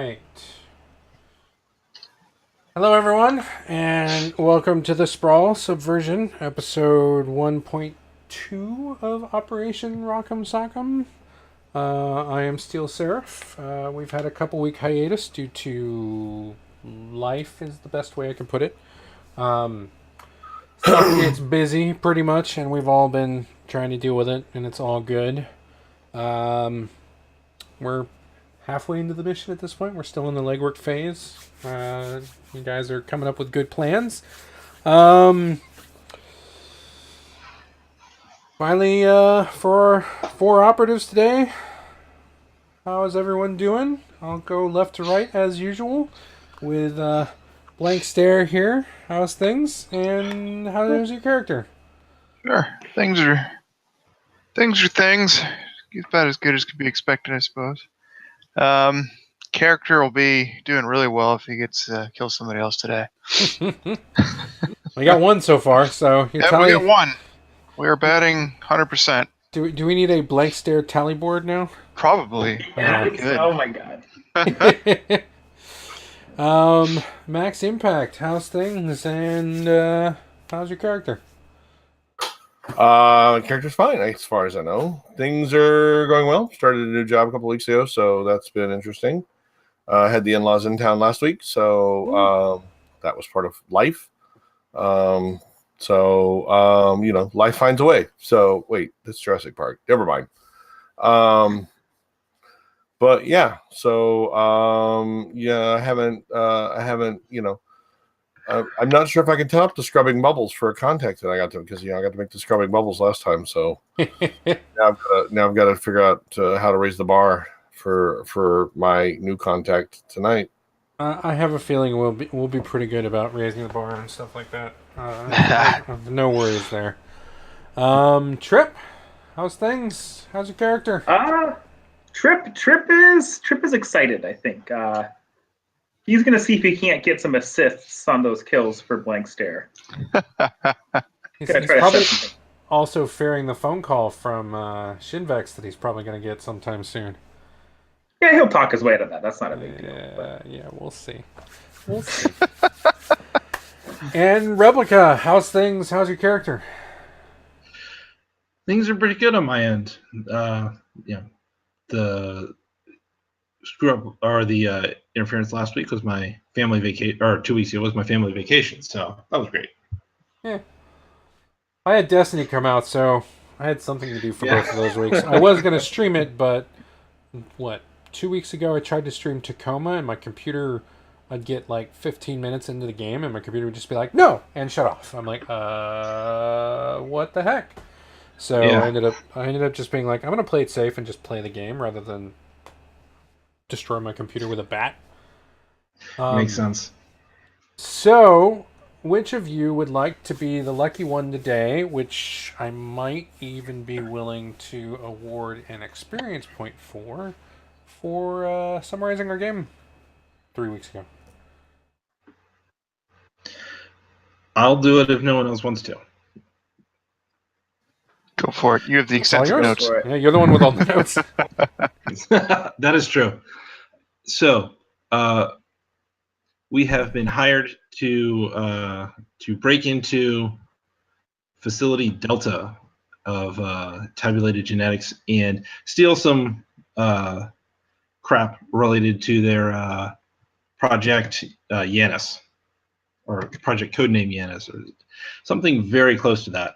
right. Hello, everyone, and welcome to the Sprawl Subversion, episode 1.2 of Operation Rockem Sockem. I am Steel Seraph. We've had a couple-week hiatus due to life, is the best way I can put it. Stuff gets busy, pretty much, and we've all been trying to deal with it, and it's all good. We're halfway into the mission at this point. We're still in the legwork phase. You guys are coming up with good plans. Finally, for 4 operatives today. How is everyone doing? I'll go left to right as usual with Blank Stare here. How's things? And how's your character? Sure. Things are things. About as good as could be expected, I suppose. Character will be doing really well if he gets kill somebody else today. We got one so far, so we got one. We are batting 100%. Do we need a Blank Stare tally board now? Probably. Oh my god. Max Impact, how's things, and how's your character? Character's fine, as far as I know. Things are going well. Started a new job a couple weeks ago, so that's been interesting. Had the in-laws in town last week, so that was part of life. Life finds a way. So wait, that's Jurassic Park. Never mind. But yeah, so I haven't, I'm not sure if I can top the scrubbing bubbles for a contact that I got to, because I got to make the scrubbing bubbles last time. So now I've got to figure out how to raise the bar for my new contact tonight. I have a feeling we'll be pretty good about raising the bar and stuff like that. I have no worries there. Trip, how's things? How's your character? Trip is excited, I think. He's going to see if he can't get some assists on those kills for Blank Stare. He's probably also fearing the phone call from Shinvex that he's probably going to get sometime soon. Yeah, he'll talk his way to that. That's not a big deal. Yeah, we'll see. And Replica, how's things? How's your character? Things are pretty good on my end. The screw up or the interference last week was my family vacation, or 2 weeks ago was my family vacation, so that was great. Yeah. I had Destiny come out, so I had something to do for both of those weeks. I was going to stream it, but 2 weeks ago I tried to stream Tacoma, and my computer, I'd get like 15 minutes into the game, and my computer would just be like, no, and shut off. I'm like, what the heck? So I ended up just being like, I'm going to play it safe and just play the game rather than destroy my computer with a bat. Makes sense. So, which of you would like to be the lucky one today, which I might even be willing to award an experience point for summarizing our game 3 weeks ago? I'll do it if no one else wants to. Go for it. You have the extensive notes. Yeah, you're the one with all the notes. That is true. So, we have been hired to break into Facility Delta of Tabulated Genetics and steal some crap related to their Project Yanis, or Project Codename Yanis, or something very close to that.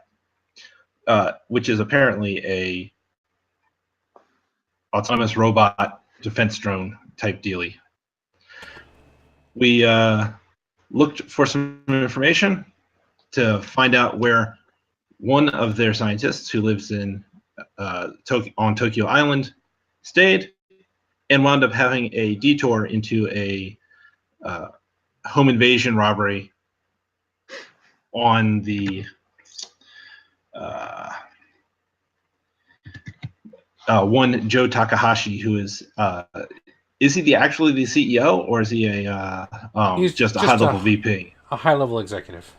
Which is apparently a autonomous robot defense drone type dealie. We looked for some information to find out where one of their scientists, who lives in on Tokyo Island, stayed, and wound up having a detour into a home invasion robbery on the one Joe Takahashi, who is he actually the CEO, or is he he's just a high-level VP? A high-level executive.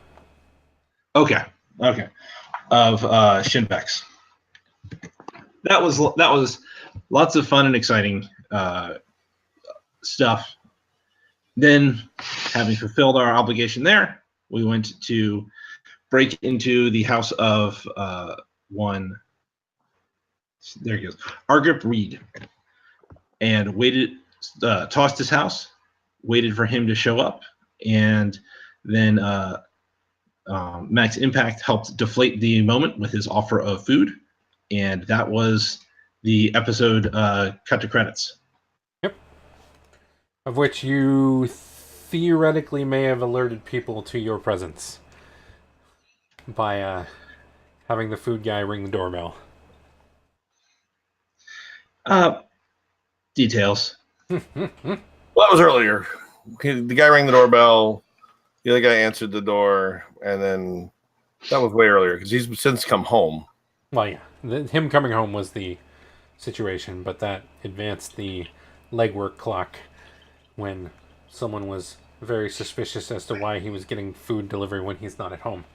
Okay. Of Shinvex. That was lots of fun and exciting stuff Then, having fulfilled our obligation there, we went to break into the house of one. There he goes, Argrip Reed, and waited, tossed his house, waited for him to show up, and then Max Impact helped deflate the moment with his offer of food, and that was the episode cut to credits. Yep. Of which you theoretically may have alerted people to your presence by having the food guy ring the doorbell. Details. Well, that was earlier. The guy rang the doorbell. The other guy answered the door, and then that was way earlier because he's since come home. Well, yeah. Him coming home was the situation, but that advanced the legwork clock when someone was very suspicious as to why he was getting food delivery when he's not at home.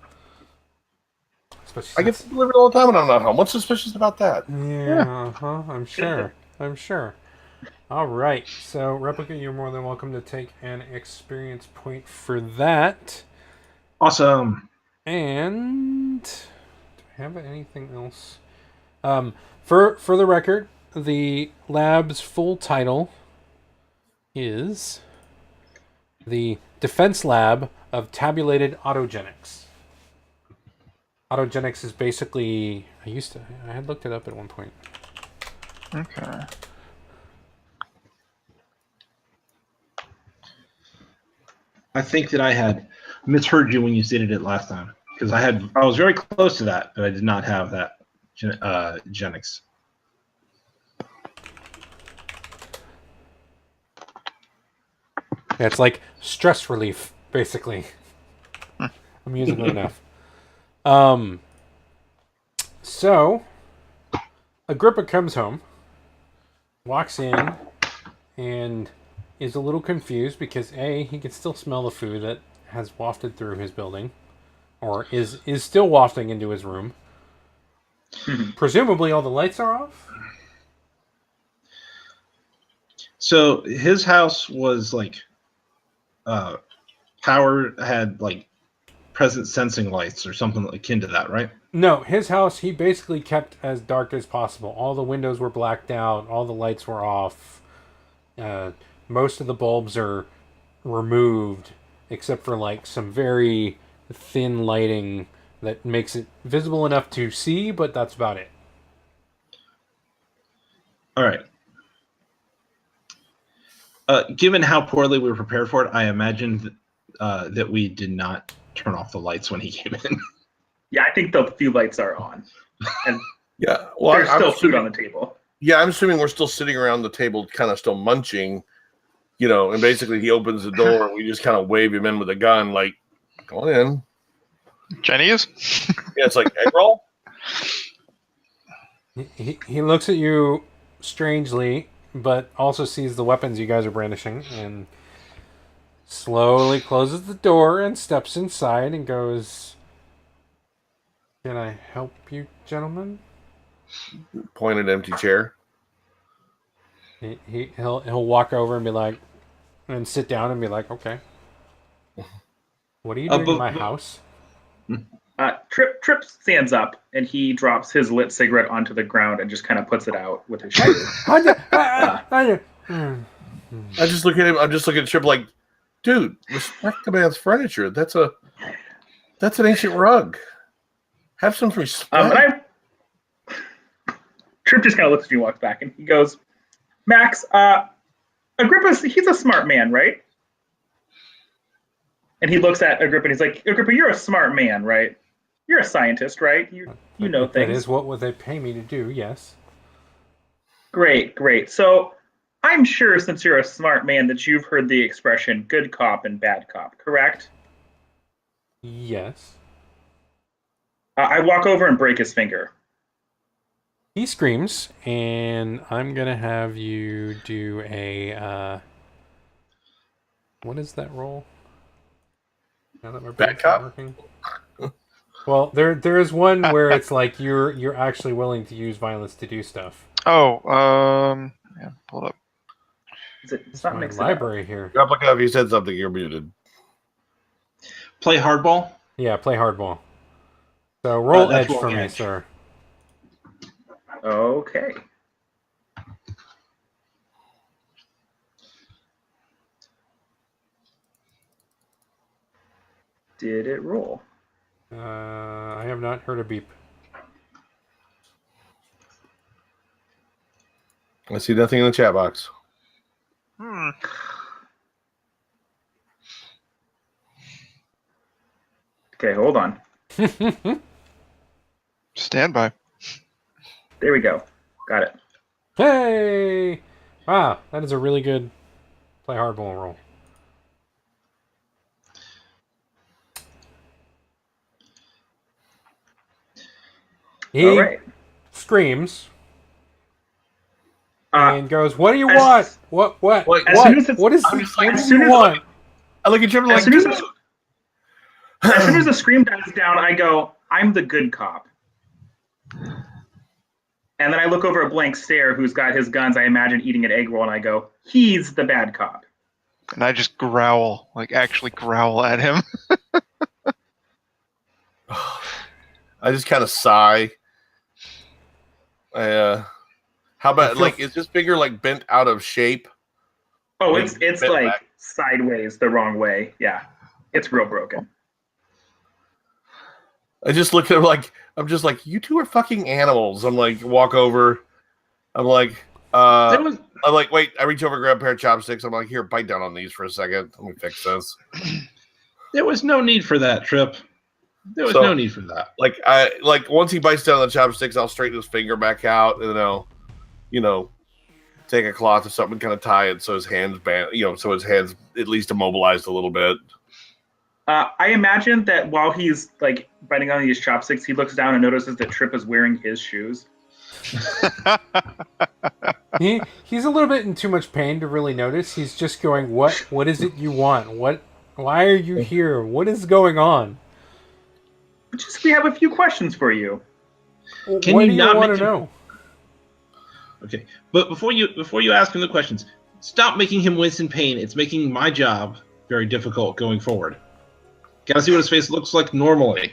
I get delivered all the time when I'm not home. What's suspicious about that? Yeah, I'm sure. I'm sure. All right. So, Replica, you're more than welcome to take an experience point for that. Awesome. And do I have anything else? For the record, the lab's full title is the Defense Lab of Tabulated Autogenics. Autogenics is basically, I had looked it up at one point. Okay. I think that I had misheard you when you stated it last time, because I was very close to that, but I did not have that genics. Yeah, it's like stress relief, basically. Amusingly enough. So, Agrippa comes home, walks in, and is a little confused because A, he can still smell the food that has wafted through his building, or is still wafting into his room. Presumably all the lights are off? So his house was like power, had like presence sensing lights or something akin to that, right? No, his house he basically kept as dark as possible. All the windows were blacked out, all the lights were off. Most of the bulbs are removed, except for like some very thin lighting that makes it visible enough to see, but that's about it. All right. Given how poorly we were prepared for it, I imagined that we did not turn off the lights when he came in. Yeah, I think the few lights are on. And Yeah, well, there's I'm still food assuming, on the table. yeah, I'm assuming we're still sitting around the table, kind of still munching, you know. And basically, he opens the door, and we just kind of wave him in with a gun, like, "Come on in." Chinese? Yeah, it's like egg roll. He looks at you strangely, but also sees the weapons you guys are brandishing, and slowly closes the door and steps inside and goes, "Can I help you, gentlemen?" Point at empty chair. He'll walk over and be like, and sit down and be like, "Okay, what are you doing in my house?" Trip stands up and he drops his lit cigarette onto the ground and just kind of puts it out with his shoe. I just look at him. I'm just looking at Chip like, dude, respect the man's furniture. That's an ancient rug. Have some respect. Trip just kind of looks at you and walks back and he goes, "Max, Agrippa's, he's a smart man, right?" And he looks at Agrippa and he's like, "Agrippa, you're a smart man, right? You're a scientist, right? You know things." That is what they pay me to do, yes. Great. So I'm sure since you're a smart man that you've heard the expression good cop and bad cop, correct? Yes. I walk over and break his finger. He screams, and I'm going to have you do a... what is that roll? Now that my Bad cop? working. Well, there is one where it's like you're actually willing to use violence to do stuff. Oh, yeah, hold up. It's not My mixed up. library here. Replica, if you said something, you're muted. Play hardball. Yeah, play hardball. So roll That's edge for rolling me, edge. sir. Okay. Did it roll? I have not heard a beep. I see nothing in the chat box. Okay, hold on. Stand by. There we go. Got it. Hey! Wow, that is a really good play hardball roll. He All right. screams Uh, and goes, "What do you as- want? What? What? as What? soon as it's- What is? I'm just like, What as do soon you as- want?" I look at Trip like, as soon as the scream dies down, I go, I'm the good cop. And then I look over at Blank Stare, who's got his guns, I imagine, eating an egg roll, and I go, he's the bad cop. And I just growl, like actually growl at him. I just kind of sigh. How about like is this figure like bent out of shape? Oh, Like, it's bent like back? sideways the wrong way. Yeah, it's real broken. I just look at him like I'm just like you two are fucking animals. I'm like walk over. I'm like There was I'm like wait. I reach over, grab a pair of chopsticks. I'm like here, bite down on these for a second. Let me fix this. there was no need for that, Trip. There was So- no need for that. Like I like once he bites down on the chopsticks, I'll straighten his finger back out, and then I'll, take a cloth or something, kind of tie it so his hands so his hands at least immobilized a little bit. I imagine that while he's like biting on these chopsticks, he looks down and notices that Trip is wearing his shoes. He's a little bit in too much pain to really notice. He's just going, What is it you want? Why are you here? What is going on? We have a few questions for you. Can what you do you not want make to him- know? Okay, but before you ask him the questions, stop making him wince in pain. It's making my job very difficult going forward. Gotta see what his face looks like normally.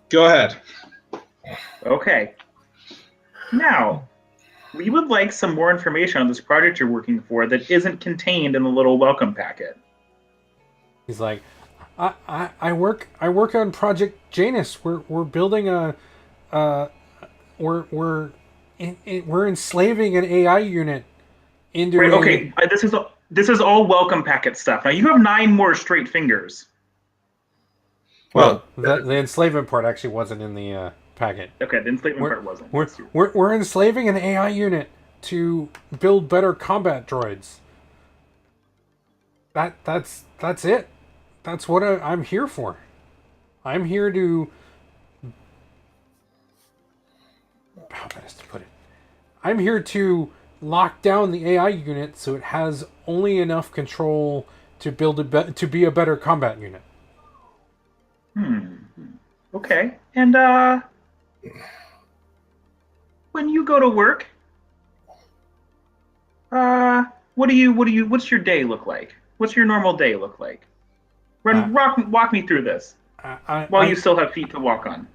Go ahead. Okay. Now, we would like some more information on this project you're working for that isn't contained in the little welcome packet. He's like, I work on Project Janus. We're building we're enslaving an AI unit into Right, okay, this is all welcome packet stuff. Now you have 9 more straight fingers. Well, the enslavement part actually wasn't in the packet. Okay, the enslavement part wasn't. We're enslaving an AI unit to build better combat droids. That's it. That's what I'm here for. I'm here to. How best to put it? I'm here to lock down the AI unit so it has only enough control to to be a better combat unit. Okay, and when you go to work, what's your day look like? What's your normal day look like? Walk me through this while you still have feet to walk on.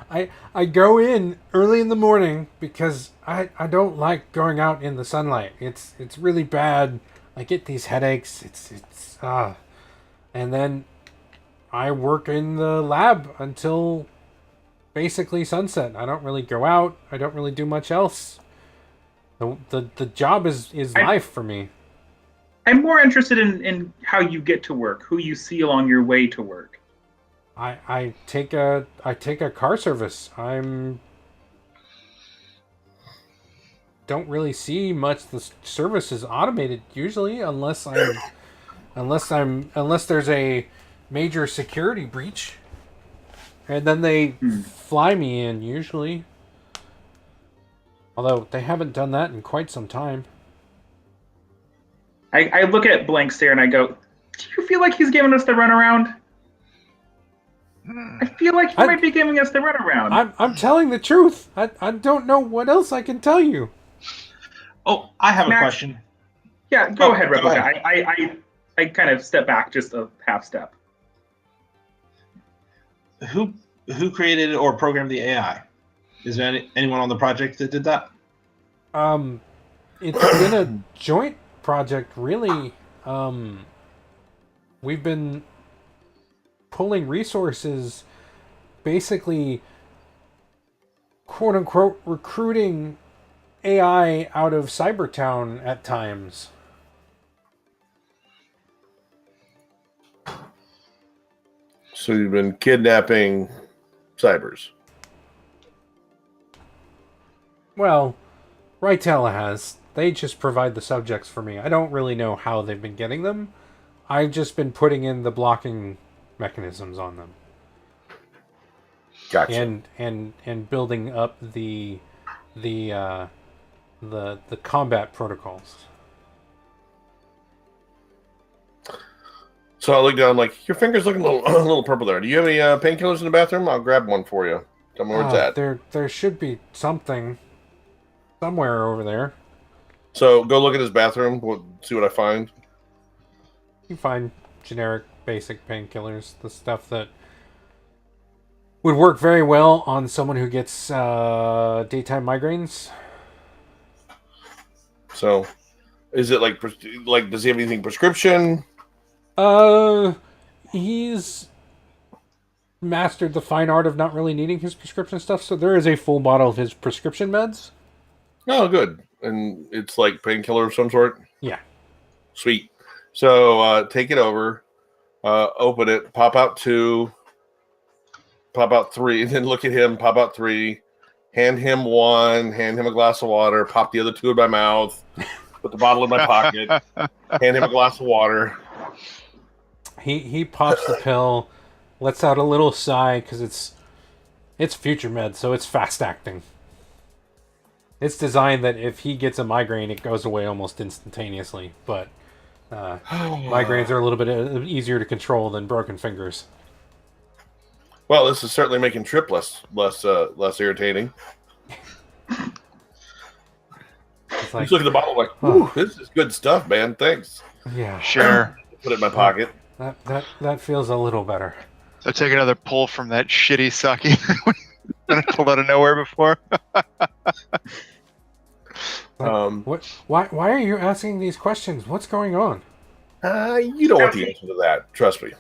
I go in early in the morning because I don't like going out in the sunlight. It's really bad. I get these headaches. And then I work in the lab until basically sunset. I don't really go out. I don't really do much else. The job is life for me. I'm more interested in how you get to work, who you see along your way to work. I take a car service. Don't really see much. The service is automated usually, unless there's a major security breach, and then they fly me in usually. Although they haven't done that in quite some time. I look at Blank Stare and I go, do you feel like he's giving us the runaround? I feel like he might be giving us the runaround. I'm telling the truth. I don't know what else I can tell you. Oh, I have a Max? question. Yeah, go ahead, go Replica. ahead. I kind of step back just a half step. Who created or programmed the AI? Is there anyone on the project that did that? It's been a joint project, really. We've been pulling resources, basically, quote unquote, recruiting AI out of Cybertown at times. So you've been kidnapping cybers. Well, Rytella has. They just provide the subjects for me. I don't really know how they've been getting them. I've just been putting in the blocking mechanisms on them. Gotcha. And building up the combat protocols. So I look down, like, your finger's looking a little purple there. Do you have any painkillers in the bathroom? I'll grab one for you. Tell me where it's at. There should be something somewhere over there. So go look at his bathroom. We'll see what I find. You find generic, basic painkillers, the stuff that would work very well on someone who gets daytime migraines. So, is it like does he have anything prescription? He's mastered the fine art of not really needing his prescription stuff, so there is a full bottle of his prescription meds. Oh, good. And it's like painkiller of some sort? Yeah. Sweet. So, take it over, open it, pop out 2, pop out 3, and then look at him, pop out 3, hand him 1, hand him a glass of water, pop the other 2 in my mouth, put the bottle in my pocket, hand him a glass of water. He pops the pill, lets out a little sigh because it's future med, so it's fast acting. It's designed that if he gets a migraine, it goes away almost instantaneously. But migraines are a little bit easier to control than broken fingers. Well, this is certainly making Trip less irritating. It's like, Just look at the bottle like, ooh, this is good stuff, man. Thanks. yeah, Sure. Put it in my pocket. that feels a little better. So take another pull from that shitty sake that I pulled out of nowhere before. Why are you asking these questions? What's going on? You don't want the answer to that. Trust me.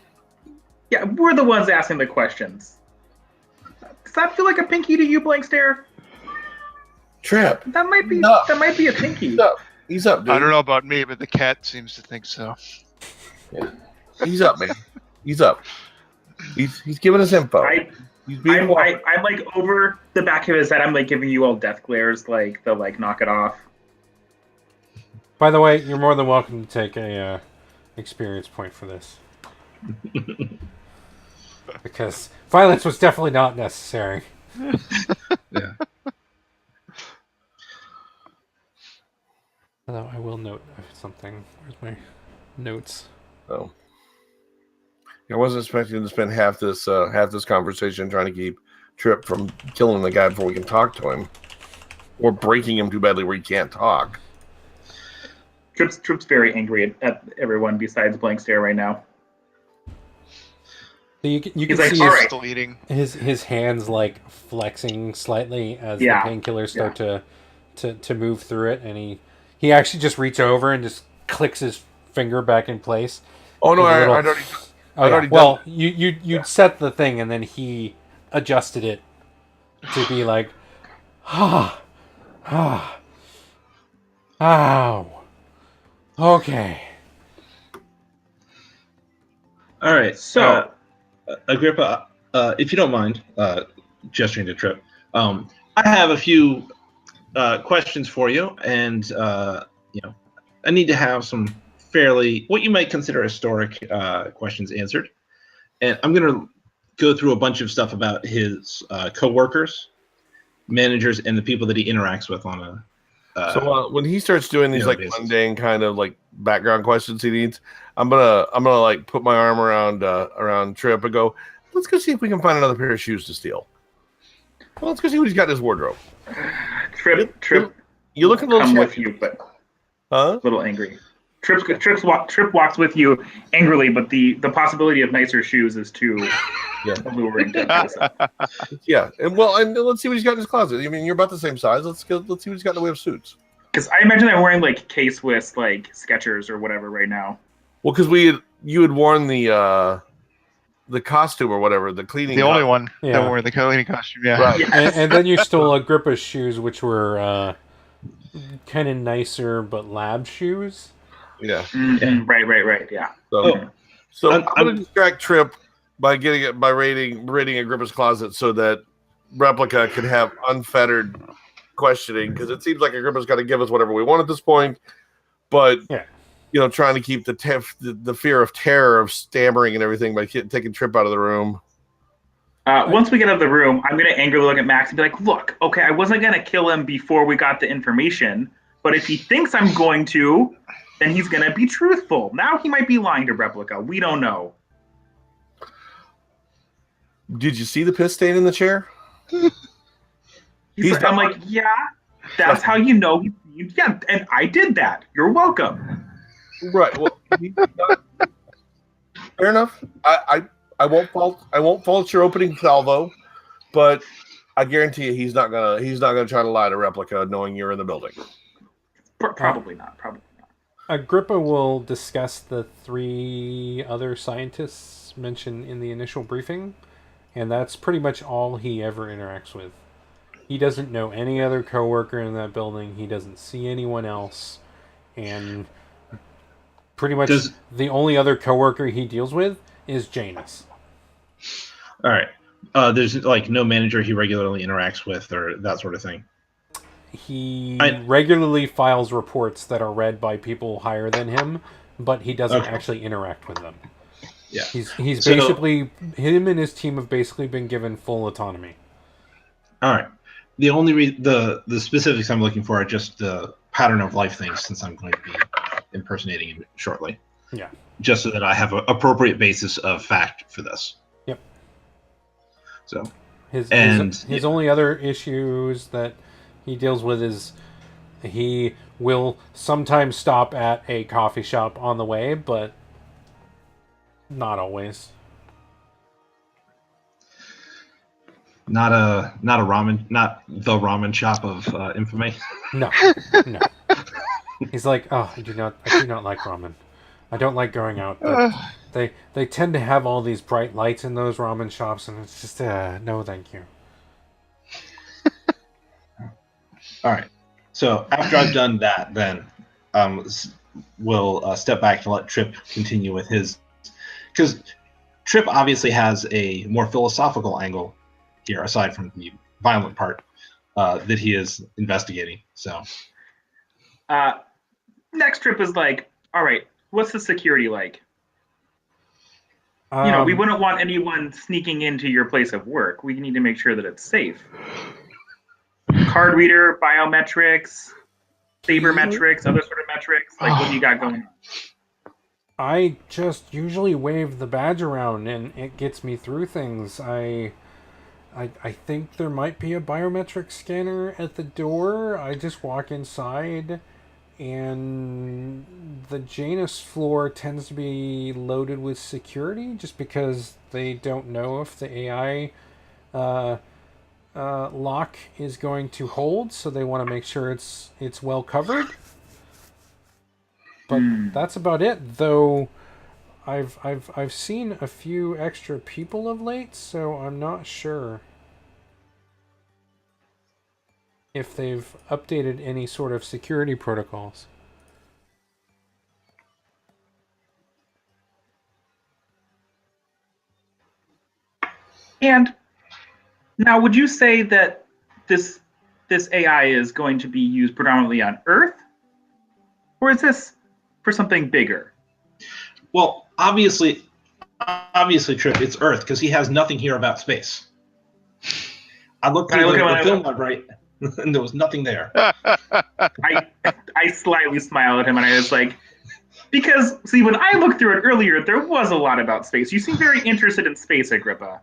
Yeah, we're the ones asking the questions. Does that feel like a pinky to you, Blank Stare? Trip. That might be. No. That might be a pinky. He's up. He's up, dude. I don't know about me, but the cat seems to think so. Yeah. He's up, man. He's up. He's giving us info. He's being I'm like over the back of his head. I'm like giving you all death glares, like the knock it off. By the way, you're more than welcome to take a experience point for this. Because violence was definitely not necessary. Yeah. Although I will note something. Where's my notes? Oh. I wasn't expecting to spend half this conversation trying to keep Trip from killing the guy before we can talk to him, or breaking him too badly where he can't talk. Trip's very angry at everyone besides Blank Stare right now. So you can He's like, see all his, right. Still eating. his hands like flexing slightly as Yeah. the painkillers start to move through it, and he actually just reaches over and just clicks his finger back in place. Oh no, With a I'd little- already. Oh, I'd yeah. already Well, done- you set the thing, and then he adjusted it to be like, ow. Okay. All right. So- Agrippa, if you don't mind, gesturing to Trip, I have a few questions for you, and I need to have some fairly what you might consider historic questions answered, and I'm going to go through a bunch of stuff about his coworkers, managers, and the people that he interacts with on a. So when he starts doing these like basis. mundane kind of like background questions he needs, I'm gonna like put my arm around Trip and go, let's go see if we can find another pair of shoes to steal. Well, let's go see what he's got in his wardrobe. Trip. You look a little come with shabby. you, but Huh? a little angry. Trip walks with you angrily, but the possibility of nicer shoes is too alluring to pass up. Yeah, and let's see what he's got in his closet. I mean, you're about the same size. Let's see what he's got in the way of suits. Because I imagine I'm wearing like K-Swiss, like Skechers or whatever right now. Well, because you had worn the costume or whatever, the cleaning. The only one Yeah. that wore the cleaning costume. Yeah. Right. Yes. And then you stole Agrippa's shoes, which were kind of nicer but lab shoes. Yeah. Mhm. Right. Yeah. So I'm I'm going to distract Trip by raiding Agrippa's closet so that Replica can have unfettered questioning, because it seems like Agrippa's got to give us whatever we want at this point, but trying to keep the fear of terror of stammering and everything by taking Trip out of the room. Once we get out of the room, I'm going to angrily look at Max and be like, look, okay, I wasn't going to kill him before we got the information, but if he thinks I'm going to, then he's going to be truthful. Now he might be lying to Replica. We don't know. Did you see the piss stain in the chair? I'm like, yeah, that's how you know. Yeah, and I did that. You're welcome. Right. Well, fair enough. I won't fault your opening salvo, but I guarantee you he's not gonna try to lie to Replica knowing you're in the building. Probably not. Agrippa will discuss the 3 other scientists mentioned in the initial briefing, and that's pretty much all he ever interacts with. He doesn't know any other coworker in that building. He doesn't see anyone else, and pretty much the only other coworker he deals with is Janus. All right. There's like no manager he regularly interacts with or that sort of thing. He regularly files reports that are read by people higher than him, but he doesn't actually interact with them. Yeah. He's basically, him and his team have basically been given full autonomy. All right. The only the specifics I'm looking for are just the pattern of life things, since I'm going to be impersonating him shortly. Yeah. Just so that I have an appropriate basis of fact for this. Yep. So. His only other issues that he deals with is he will sometimes stop at a coffee shop on the way, but not always. Not the ramen shop of infamy. No. He's like, I do not like ramen. I don't like going out, but they tend to have all these bright lights in those ramen shops, and it's just no, thank you. All right. So after I've done that, then we'll step back to let Trip continue with his, because Trip obviously has a more philosophical angle here, aside from the violent part that he is investigating. So next Trip is like, all right, what's the security like? We wouldn't want anyone sneaking into your place of work. We need to make sure that it's safe. Card reader, biometrics, sabermetrics, other sort of metrics. Like, what do you got going on? I just usually wave the badge around, and it gets me through things. I think there might be a biometric scanner at the door. I just walk inside, and the Janus floor tends to be loaded with security just because they don't know if the AI lock is going to hold, so they want to make sure it's well covered. But that's about it, though. I've seen a few extra people of late, so I'm not sure if they've updated any sort of security protocols. And now, would you say that this AI is going to be used predominantly on Earth, or is this for something bigger? Well, obviously, Trip, it's Earth, because he has nothing here about space. I looked through the film library, and there was nothing there. I slightly smile at him, and I was like, Because, see, when I looked through it earlier, there was a lot about space. You seem very interested in space, Agrippa.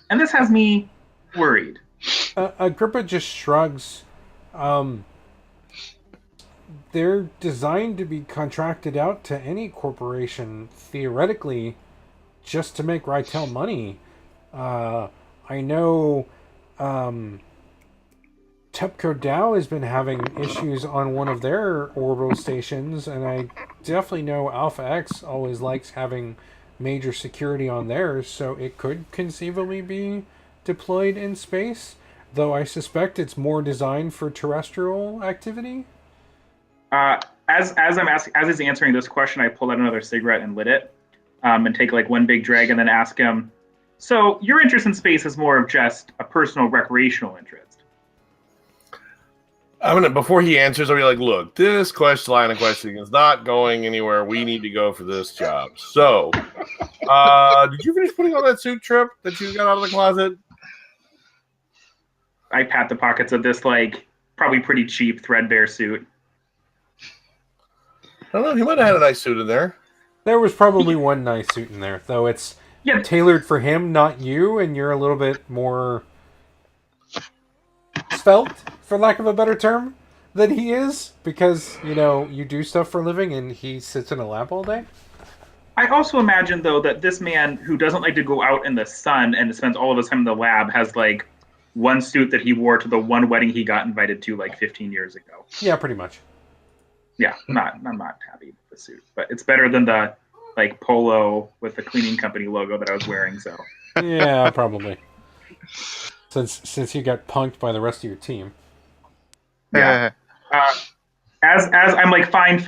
And this has me worried. Agrippa just shrugs. They're designed to be contracted out to any corporation, theoretically, just to make Rytel money. I know TEPCO Dow has been having issues on one of their orbital stations, and I definitely know Alpha X always likes having major security on theirs, so it could conceivably be deployed in space, though I suspect it's more designed for terrestrial activity. As he's answering this question, I pulled out another cigarette and lit it, and take like one big drag, and then ask him, so your interest in space is more of just a personal recreational interest? I'm gonna, before he answers, I'll be like, look, this line of questioning is not going anywhere. We need to go for this job. So, did you finish putting on that suit, Trip, that you got out of the closet? I pat the pockets of this, like, probably pretty cheap threadbare suit. I don't know. He might have had a nice suit in there. There was probably one nice suit in there, though it's tailored for him, not you, and you're a little bit more svelte, for lack of a better term, than he is, because, you know, you do stuff for a living and he sits in a lab all day. I also imagine, though, that this man who doesn't like to go out in the sun and spends all of his time in the lab has, like, one suit that he wore to the one wedding he got invited to, like, 15 years ago. Yeah, pretty much. Yeah, I'm not happy with the suit, but it's better than the, like, polo with the cleaning company logo that I was wearing, so. Yeah, probably. Since you got punked by the rest of your team. Yeah. As I'm like, fine,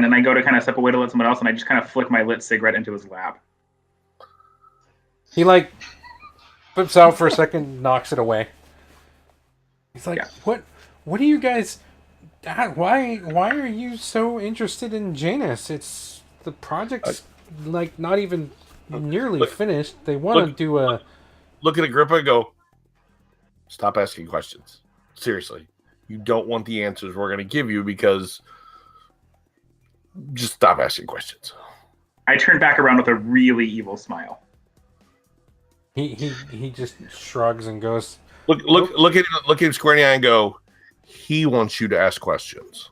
and I go to kind of step away to let someone else, and I just kind of flick my lit cigarette into his lap. He, like, flips out for a second, knocks it away. He's like, What do you guys... Why are you so interested in Janus? It's... The project's, like, not even nearly finished. They want to do a... Look at Agrippa and go, stop asking questions. Seriously. You don't want the answers we're going to give you because just stop asking questions. I turn back around with a really evil smile. He just shrugs and goes, Look at him square in the eye and go, he wants you to ask questions.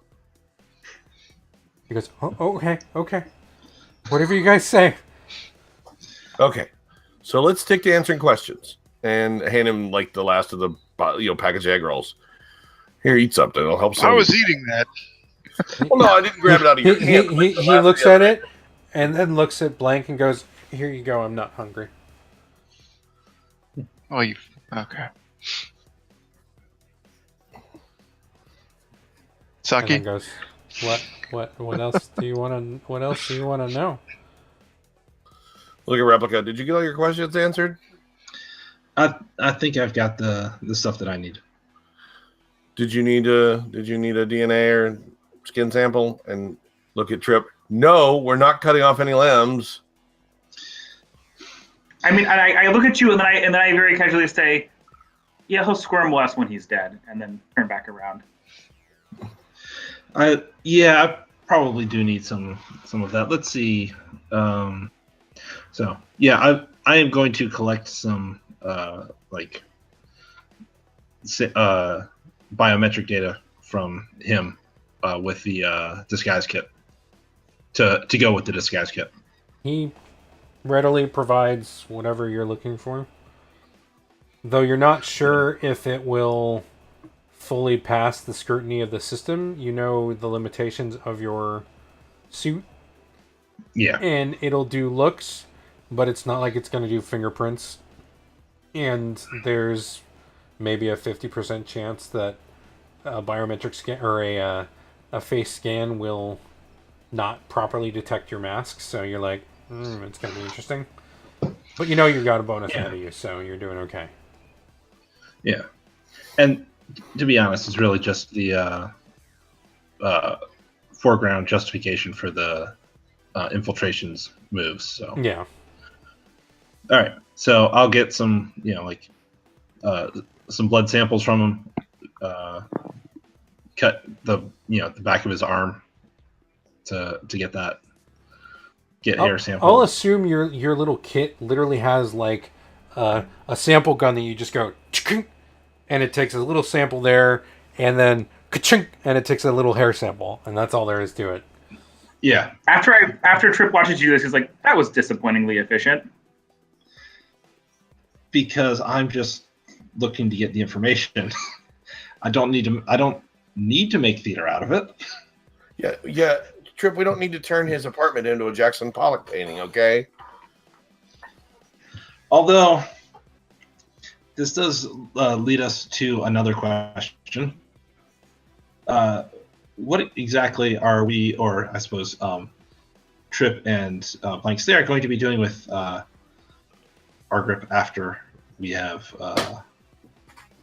He goes, oh, okay. Whatever you guys say. Okay. So let's stick to answering questions and hand him like the last of the packaged egg rolls. Here, eat something. It'll help. I was eating that. Well, no, I didn't grab it out of your hand. He looks at it and then looks at Blank and goes, here you go. I'm not hungry. Oh, you... Okay. And Saki? then goes, what else do you want to know? Look at Replica. Did you get all your questions answered? I think I've got the stuff that I need. Did you need a DNA or skin sample? And look at Trip. No, we're not cutting off any limbs. I mean, I look at you and then I very casually say, yeah, he'll squirm less when he's dead, and then turn back around. I probably do need some of that. Let's see. So yeah, I am going to collect some biometric data from him with the disguise kit to go with the disguise kit. He readily provides whatever you're looking for, though you're not sure if it will fully pass the scrutiny of the system. You know the limitations of your suit. Yeah. And it'll do looks, but it's not like it's going to do fingerprints. And there's maybe a 50% chance that a biometric scan or a face scan will not properly detect your mask. So you're like, it's going to be interesting. But you know you got a bonus out of you, so you're doing okay. Yeah. And to be honest, it's really just the foreground justification for the infiltrations moves. So yeah. All right. So I'll get some, some blood samples from him. Cut the back of his arm to get that get hair samples. I'll assume your little kit literally has like a sample gun that you just go, and it takes a little sample there, and then and it takes a little hair sample, and that's all there is to it. Yeah. After Trip watches you this, he's like, that was disappointingly efficient. Because I'm just looking to get the information. I don't need to make theater out of it. Yeah. Trip, we don't need to turn his apartment into a Jackson Pollock painting, okay? Although, this does lead us to another question. What exactly are we, or I suppose Trip and Blank Stare going to be doing with our grip after we have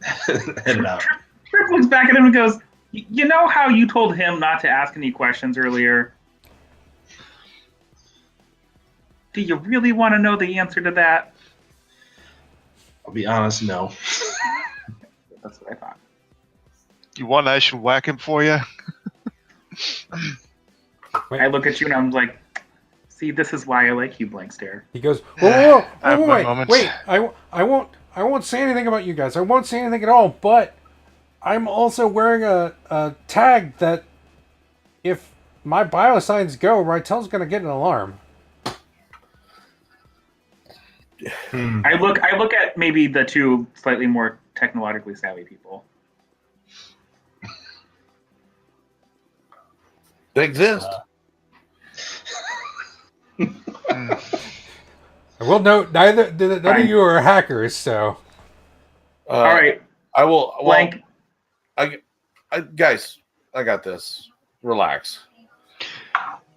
headed out? Trip looks back at him and goes, you know how you told him not to ask any questions earlier? Do you really want to know the answer to that? I'll be honest, no. That's what I thought. You want I should whack him for you? I look at you and I'm like, see, this is why I like you, Blank Stare. He goes, whoa, I have my moments. wait, I won't say anything about you guys. I won't say anything at all, but I'm also wearing a tag that if my biosigns go, Rytel's going to get an alarm. I look at maybe the two slightly more technologically savvy people. They exist. I will note, none of you are hackers, so. All right. I will. Blank. I guys, I got this. Relax.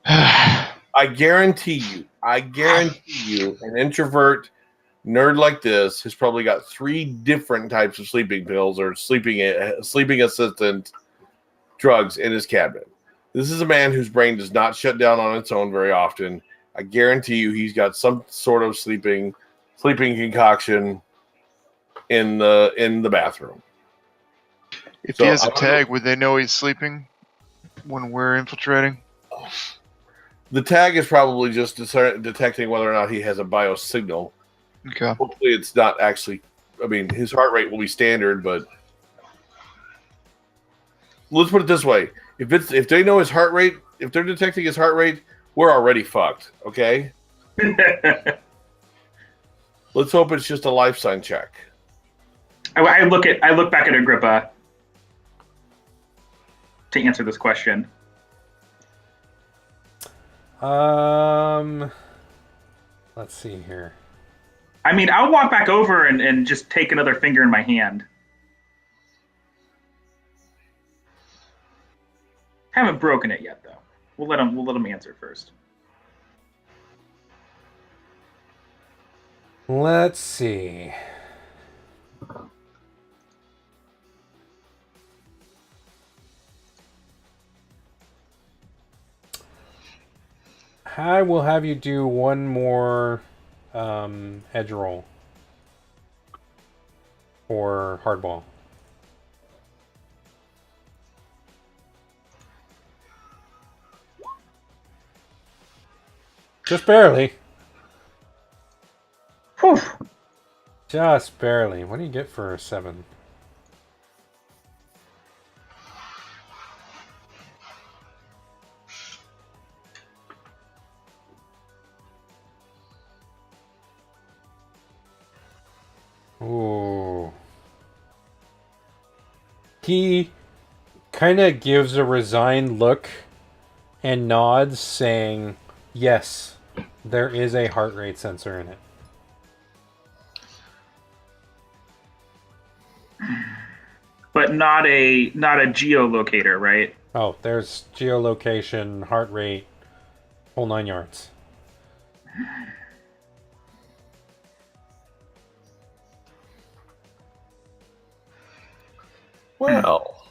I guarantee you, an introvert nerd like this has probably got 3 different types of sleeping pills or sleeping assistant drugs in his cabinet. This is a man whose brain does not shut down on its own very often. I guarantee you, he's got some sort of sleeping concoction in the bathroom. If he has a tag, would they know he's sleeping when we're infiltrating? The tag is probably just detecting whether or not he has a biosignal. Okay. Hopefully it's not actually, I mean, his heart rate will be standard, but let's put it this way. If they know his heart rate, if they're detecting his heart rate, we're already fucked, okay? Let's hope it's just a life sign check. I look back at Agrippa to answer this question. Let's see here. I mean, I'll walk back over and just take another finger in my hand. Haven't broken it yet, though. We'll let him answer first. Let's see. I will have you do one more edge roll for hardball. Just barely. Whew. Just barely. What do you get for a 7? Ooh. He kind of gives a resigned look and nods, saying, yes, there is a heart rate sensor in it. But not a geolocator, right? Oh, there's geolocation, heart rate, whole 9 yards. Well,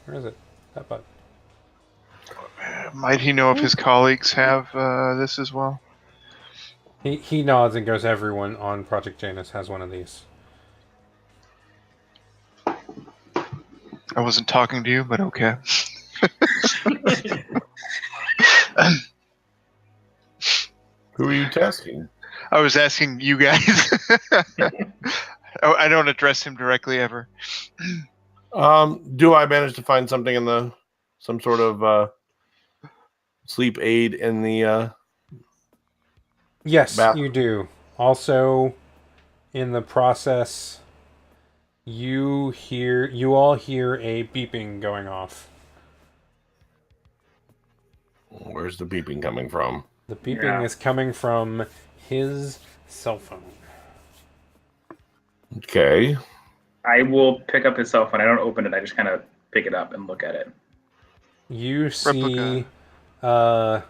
Where is it? That button. Might he know if his colleagues have this as well? He nods and goes, everyone on Project Janus has one of these. I wasn't talking to you, but okay. Who are you tasking? I was asking you guys. Oh, I don't address him directly ever. Do I manage to find something in some sort of sleep aid in the Yes, bathroom? you do. Also, in the process, you all hear a beeping going off. Where's the beeping coming from? The beeping Yeah. is coming from his cell phone. Okay. I will pick up his cell phone. I don't open it. I just kind of pick it up and look at it. You see Replica.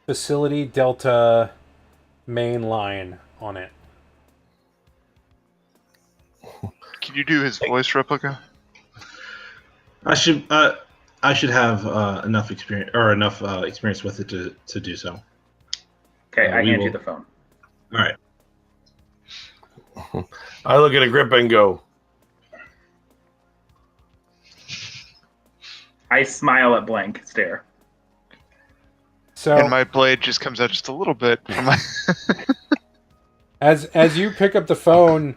Facility Delta main line on it. Can you do his voice replica? I should have enough experience with it to do so. Okay, I we hand you will- the phone. All right. I look at Agrippa and go, I smile at blank stare. So And my blade just comes out just a little bit from my. as you pick up the phone,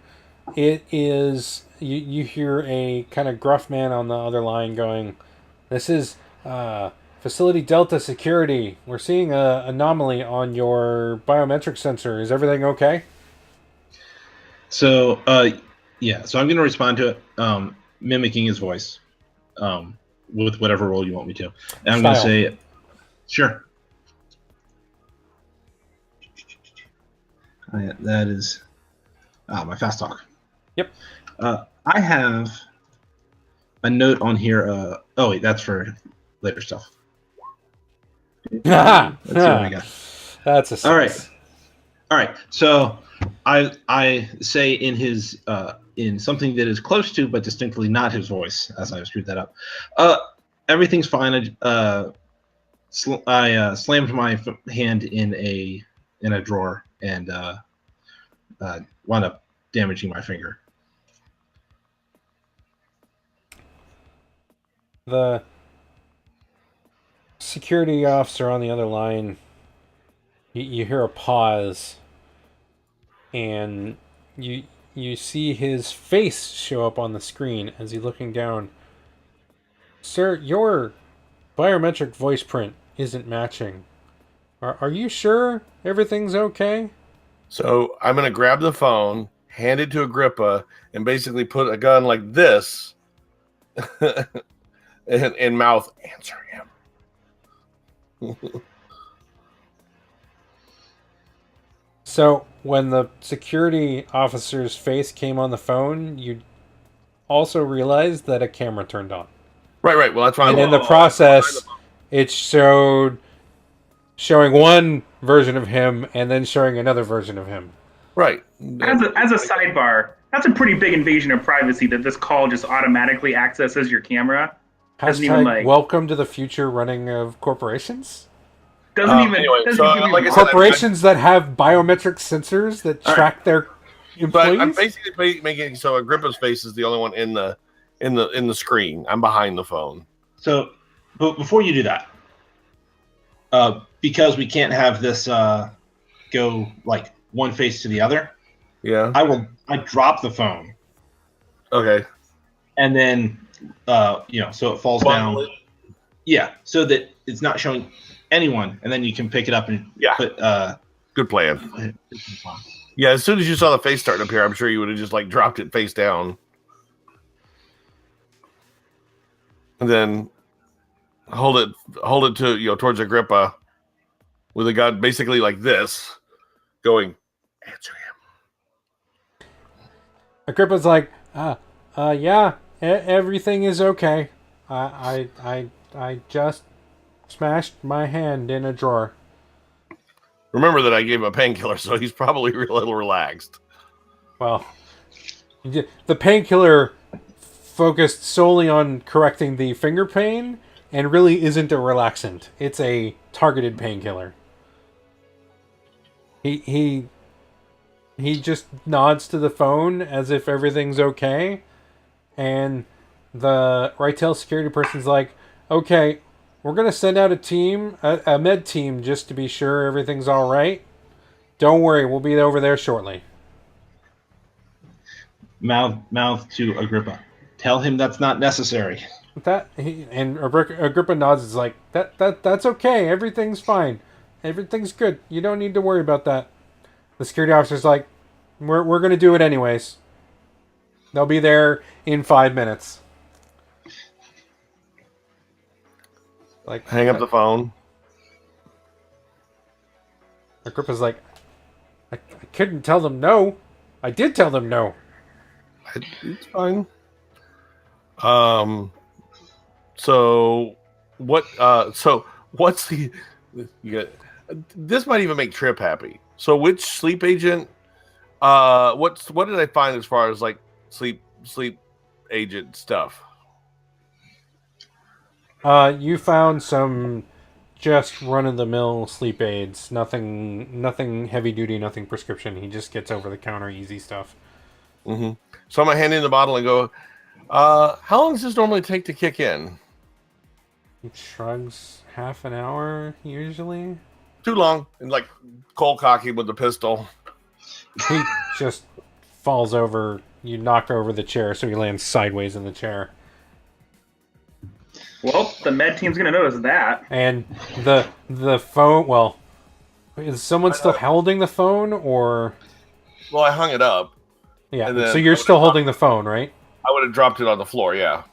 it is you hear a kind of gruff man on the other line going, "This is Facility Delta Security. We're seeing a anomaly on your biometric sensor. Is everything okay?" So, yeah. So I'm going to respond to it, mimicking his voice, with whatever role you want me to. And I'm going to Style. say, sure. That is my fast talk. Yep. I have a note on here. Oh wait, that's for later stuff. Let's see what I got. That's a All right. six. All right. So I say in his in something that is close to but distinctly not his voice, as I screwed that up. Everything's fine. I slammed my hand in a drawer and wound up damaging my finger. The security officer on the other line, you hear a pause, and you see his face show up on the screen as he's looking down. Sir, your biometric voice print isn't matching. Are you sure everything's okay? so I'm going to grab the phone, hand it to Agrippa, and basically put a gun like this in mouth. Answer him. So when the security officer's face came on the phone, you also realized that a camera turned on. Right. Well, that's why. And in the process, it showing one version of him and then showing another version of him. Right. As a sidebar, that's a pretty big invasion of privacy that this call just automatically accesses your camera. Doesn't even, like- Welcome to the future running of corporations. Doesn't even. Anyway, doesn't so, give you like I said, Corporations that have biometric sensors that track their But employees. I'm basically making so Agrippa's face is the only one in the screen. I'm behind the phone. So, but before you do that, because we can't have this go like one face to the other, Yeah. I drop the phone Okay. and then so it falls Bundle down. Yeah, so that it's not showing anyone, and then you can pick it up and put. Good plan. Yeah. As soon as you saw the face starting to appear, I'm sure you would have just like dropped it face down, and then hold it to towards Agrippa with a gun basically like this, going, answer him. Agrippa's like, yeah, everything is okay. I just smashed my hand in a drawer. Remember that I gave him a painkiller, so he's probably a little relaxed. Well, the painkiller focused solely on correcting the finger pain and really isn't a relaxant. It's a targeted painkiller. He just nods to the phone as if everything's okay, and the right tail security person's like, Okay, we're gonna send out a team, a med team, just to be sure everything's all right. Don't worry, we'll be over there shortly. Mouth to Agrippa. Tell him that's not necessary. And Agrippa nods. Is like that's okay. Everything's fine. Everything's good. You don't need to worry about that. The security officer's like, we're gonna do it anyways. They'll be there in 5 minutes. Like, Hang up the phone. Agrippa's like, I couldn't tell them no. I did tell them no. It's fine. So what? So what's the? You got, this might even make Trip happy. So which sleep agent? What did I find as far as like sleep agent stuff? You found some just run-of-the-mill sleep aids. Nothing heavy duty. Nothing prescription. He just gets over-the-counter easy stuff. Mm-hmm. So I'm gonna hand in the bottle and go. How long does this normally take to kick in? He shrugs. Half an hour usually. Too long. And like cold cocky with the pistol. He just falls over. You knock over the chair, so he lands sideways in the chair. Well, the med team's gonna notice that. And the phone. Well, is someone still holding the phone, or? Well, I hung it up. Yeah. And then So you're still holding the phone, right? I would have dropped it on the floor. Yeah.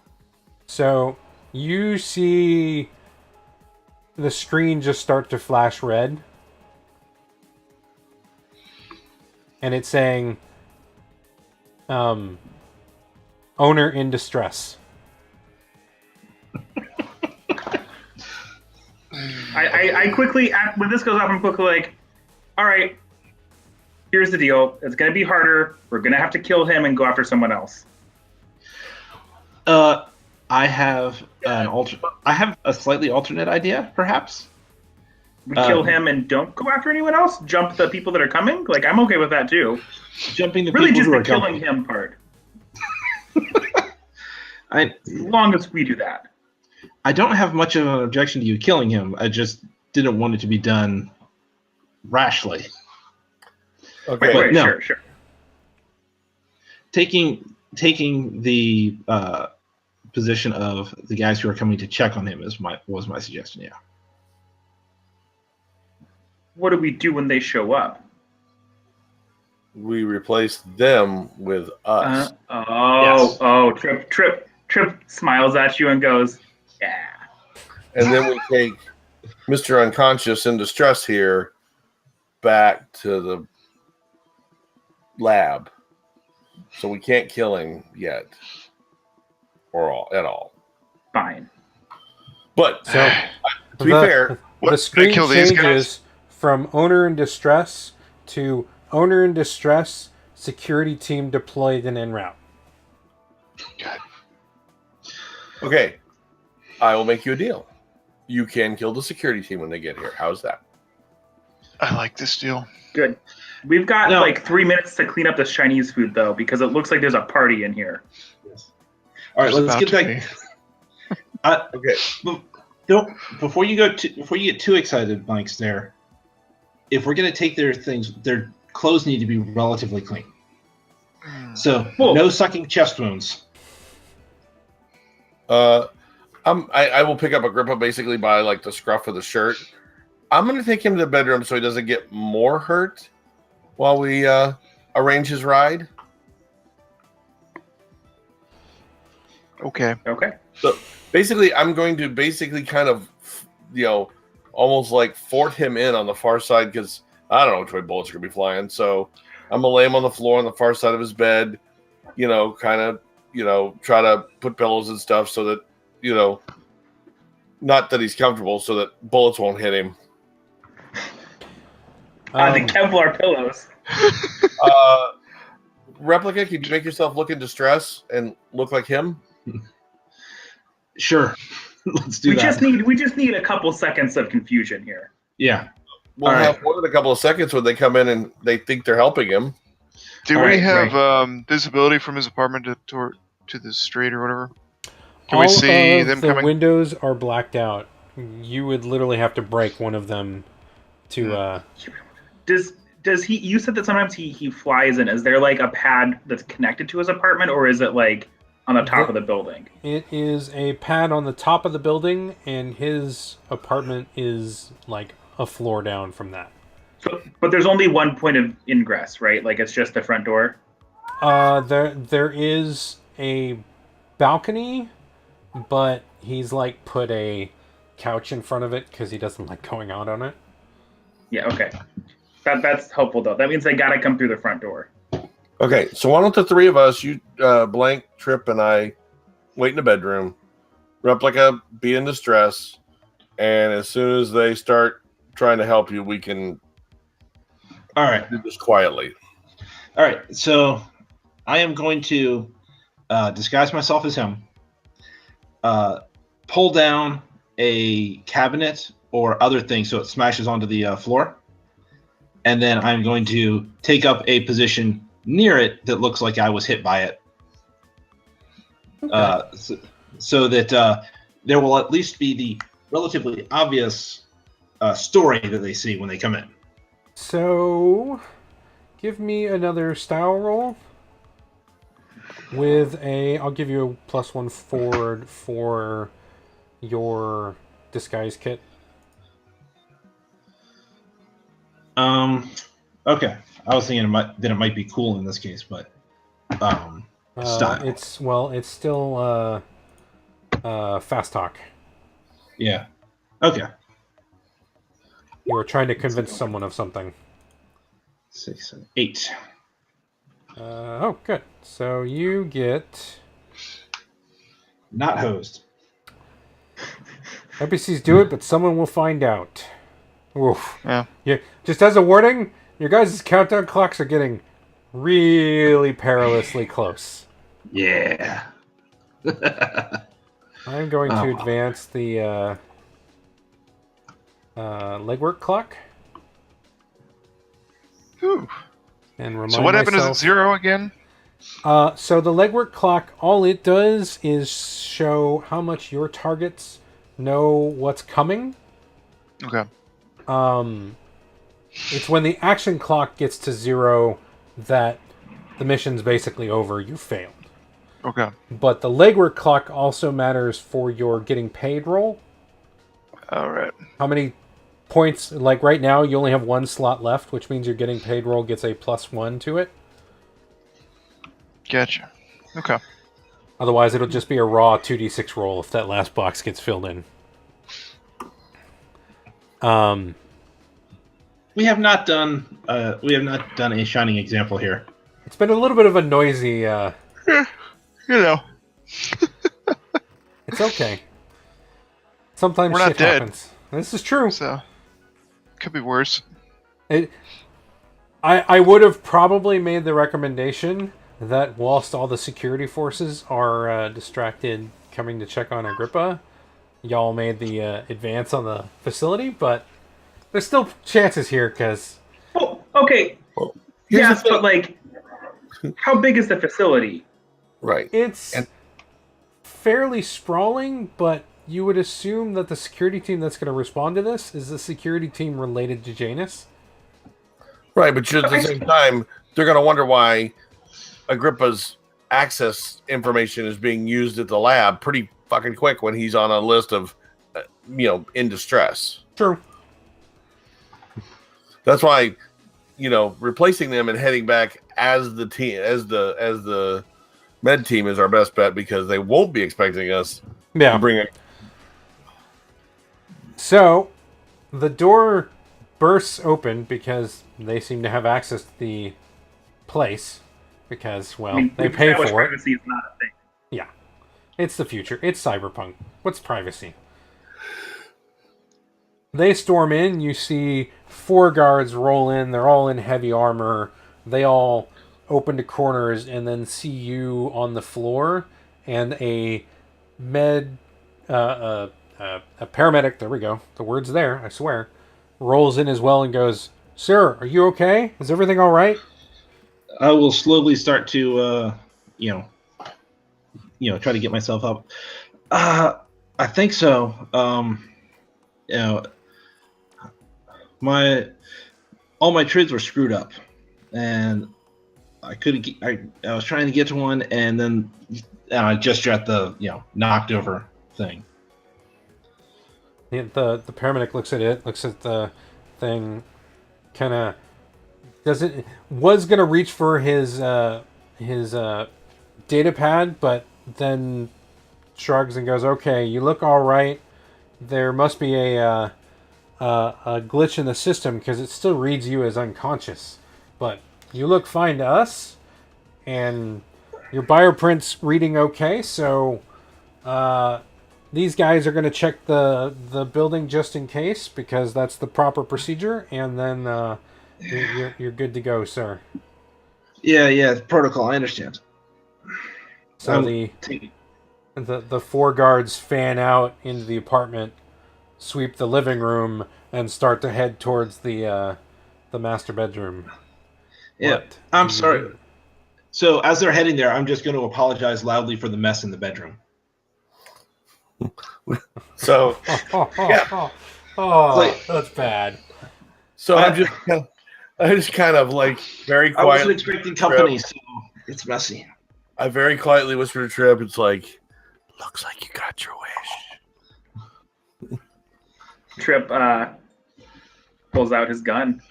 So you see the screen just start to flash red. And it's saying, owner in distress. I quickly, when this goes off, I'm quickly like, all right, here's the deal. It's going to be harder. We're going to have to kill him and go after someone else. I have I have a slightly alternate idea, perhaps. We kill him and don't go after anyone else? Jump the people that are coming? Like, I'm okay with that, too. Jumping the really people just who the are killing coming. him part. I As long as we do that. I don't have much of an objection to you killing him. I just didn't want it to be done rashly. Okay. Right, no. sure. Taking the position of the guys who are coming to check on him was my suggestion. Yeah. What do we do when they show up? We replace them with us. Yes. Trip smiles at you and goes, yeah. And then we take Mr. Unconscious in distress here back to the lab. So we can't kill him yet. At all. Fine. But So to be fair, the screen kill these guys? changes from owner in distress to owner in distress, security team deployed and en route. God. okay, I will make you a deal. You can kill the security team when they get here. How's that? I like this deal. Good. We've got No. like 3 minutes to clean up this Chinese food, though, because it looks like there's a party in here. All right, There's let's about get to back. be. Okay. Don't before you get too excited, Mike's there. If we're gonna take their things, their clothes need to be relatively clean. So Cool. no sucking chest wounds. I will pick up Agrippa basically by like the scruff of the shirt. I'm going to take him to the bedroom so he doesn't get more hurt while we arrange his ride. Okay. Okay. So basically, I'm going to kind of, almost like fort him in on the far side because I don't know which way bullets are going to be flying. So I'm going to lay him on the floor on the far side of his bed, kind of, try to put pillows and stuff so that, not that he's comfortable, so that bullets won't hit him. The Kevlar pillows. Replica, can you make yourself look in distress and look like him? Sure, let's do that. We just need a couple seconds of confusion here. Yeah. We'll All right. have more than a couple of seconds when they come in and they think they're helping him. Do All we right, have visibility from his apartment to the street or whatever? Can we see of them the coming? windows are blacked out. You would literally have to break one of them to. Does he? You said that sometimes he flies in. Is there like a pad that's connected to his apartment, or is it like on the top of the building? It is a pad on the top of the building, and his apartment is like a floor down from that. So, but there's only one point of ingress, right? Like it's just the front door. There is a balcony, but he's like put a couch in front of it because he doesn't like going out on it. Yeah. Okay. That's helpful though. That means they gotta come through the front door. Okay, so why don't the three of us, you, Blank, Trip, and I, wait in the bedroom, replica, be in distress, and as soon as they start trying to help you, we can All right. do this quietly. All right. So I am going to disguise myself as him, pull down a cabinet or other thing so it smashes onto the floor. And then I'm going to take up a position near it that looks like I was hit by it. Okay. So that there will at least be the relatively obvious story that they see when they come in. So, give me another style roll with a. I'll give you a +1 forward for your disguise kit. Okay. I was thinking that it might be cool in this case, but style. It's still fast talk. Yeah. Okay. You were trying to convince someone of something. 6, 7, 8. Oh, good. So you get. Not hosed. NPCs do it, but someone will find out. Oof. Yeah. Just as a warning, your guys' countdown clocks are getting really perilously close. Yeah. I'm going to advance the legwork clock. Ooh. And remind So what happened? Is it myself- 0 again? So the legwork clock, all it does is show how much your targets know what's coming. Okay. It's when the action clock gets to 0 that the mission's basically over. You failed. Okay. But the legwork clock also matters for your getting paid roll. All right. How many points? Like right now, you only have 1 slot left, which means your getting paid roll gets a +1 to it. Gotcha. Okay. Otherwise, it'll just be a raw 2d6 roll if that last box gets filled in. We have not done a shining example here. It's been a little bit of a noisy. You know, It's okay. Sometimes We're not shit dead. happens. This is true. so could be worse. I would have probably made the recommendation that whilst all the security forces are distracted coming to check on Agrippa, y'all made the advance on the facility, but there's still chances here because... Oh, okay. Well, here's Yes, the thing. but like, how big is the facility? Right. It's fairly sprawling, but you would assume that the security team that's going to respond to this is the security team related to Janus. Right, but at the same time, they're going to wonder why Agrippa's access information is being used at the lab pretty fucking quick when he's on a list of, in distress. True. That's why, replacing them and heading back as the team, as the med team is our best bet because they won't be expecting us Yeah. to bring it. So, the door bursts open because they seem to have access to the place because, well, they we've pay established for it. privacy is not a thing. Yeah. It's the future. It's cyberpunk. What's privacy? They storm in. You see 4 guards roll in. They're all in heavy armor. They all open to corners and then see you on the floor and a paramedic, there we go, the word's there, I swear, rolls in as well and goes, "Sir, are you okay? Is everything all right?" I will slowly start to, try to get myself up. I think so. You know, all my trids were screwed up, and I couldn't. I was trying to get to one, and then I just got the knocked over thing. The paramedic looks at it, looks at the thing, kind of was gonna reach for his data pad, but then shrugs and goes, "Okay, you look all right. There must be a glitch in the system because it still reads you as unconscious, but you look fine to us, and your bioprint's reading okay. So these guys are going to check the building just in case because that's the proper procedure, and then you're good to go, sir." Yeah, protocol. I understand. So the four guards fan out into the apartment, sweep the living room, and start to head towards the master bedroom. Yeah, What I'm do you sorry. do? So as they're heading there, I'm just going to apologize loudly for the mess in the bedroom. So That's bad. so I just kind of like very I wasn't quietly. expecting company, so it's messy. I very quietly whispered to Trip. It's like, looks like you got your wish. Trip pulls out his gun.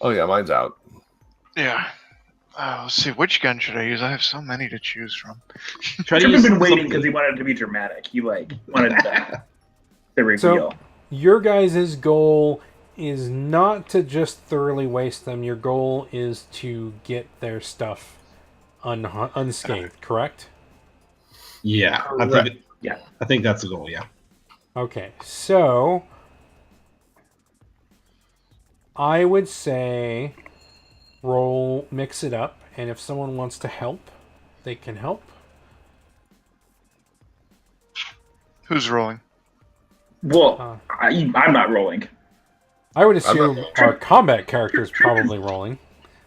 Oh yeah, mine's out. Yeah. Let's see. Which gun should I use? I have so many to choose from. Try to Trip use has been waiting something. because he wanted it to be dramatic. He wanted the reveal. So your guys' goal is not to just thoroughly waste them. Your goal is to get their stuff unscathed, correct? Yeah, I think that's the goal. Yeah. Okay, so I would say mix it up, and if someone wants to help, they can help. Who's rolling? Well, I'm not rolling. I would assume our combat character is probably rolling.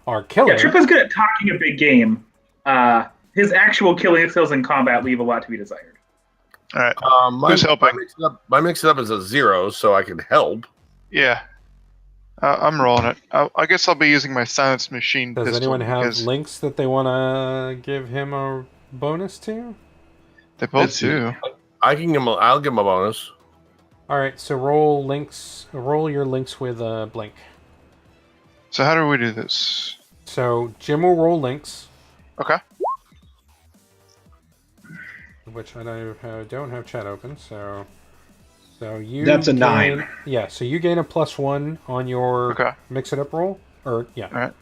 Our killer. Yeah, Trip is good at talking a big game. His actual killing skills in combat leave a lot to be desired. All right. Who's helping? My mix it up is a 0, so I can help. Yeah. I'm rolling it. I guess I'll be using my silenced machine Does pistol. anyone have because links that they want to give him a bonus to? They both do. I'll give him a bonus. All right, so roll your links with Blink. So how do we do this? So Jim will roll links, Okay. which I don't have chat open. So you. That's a gain, 9. Yeah, so you gain a +1 on your Okay. mix it up roll, or yeah. All right.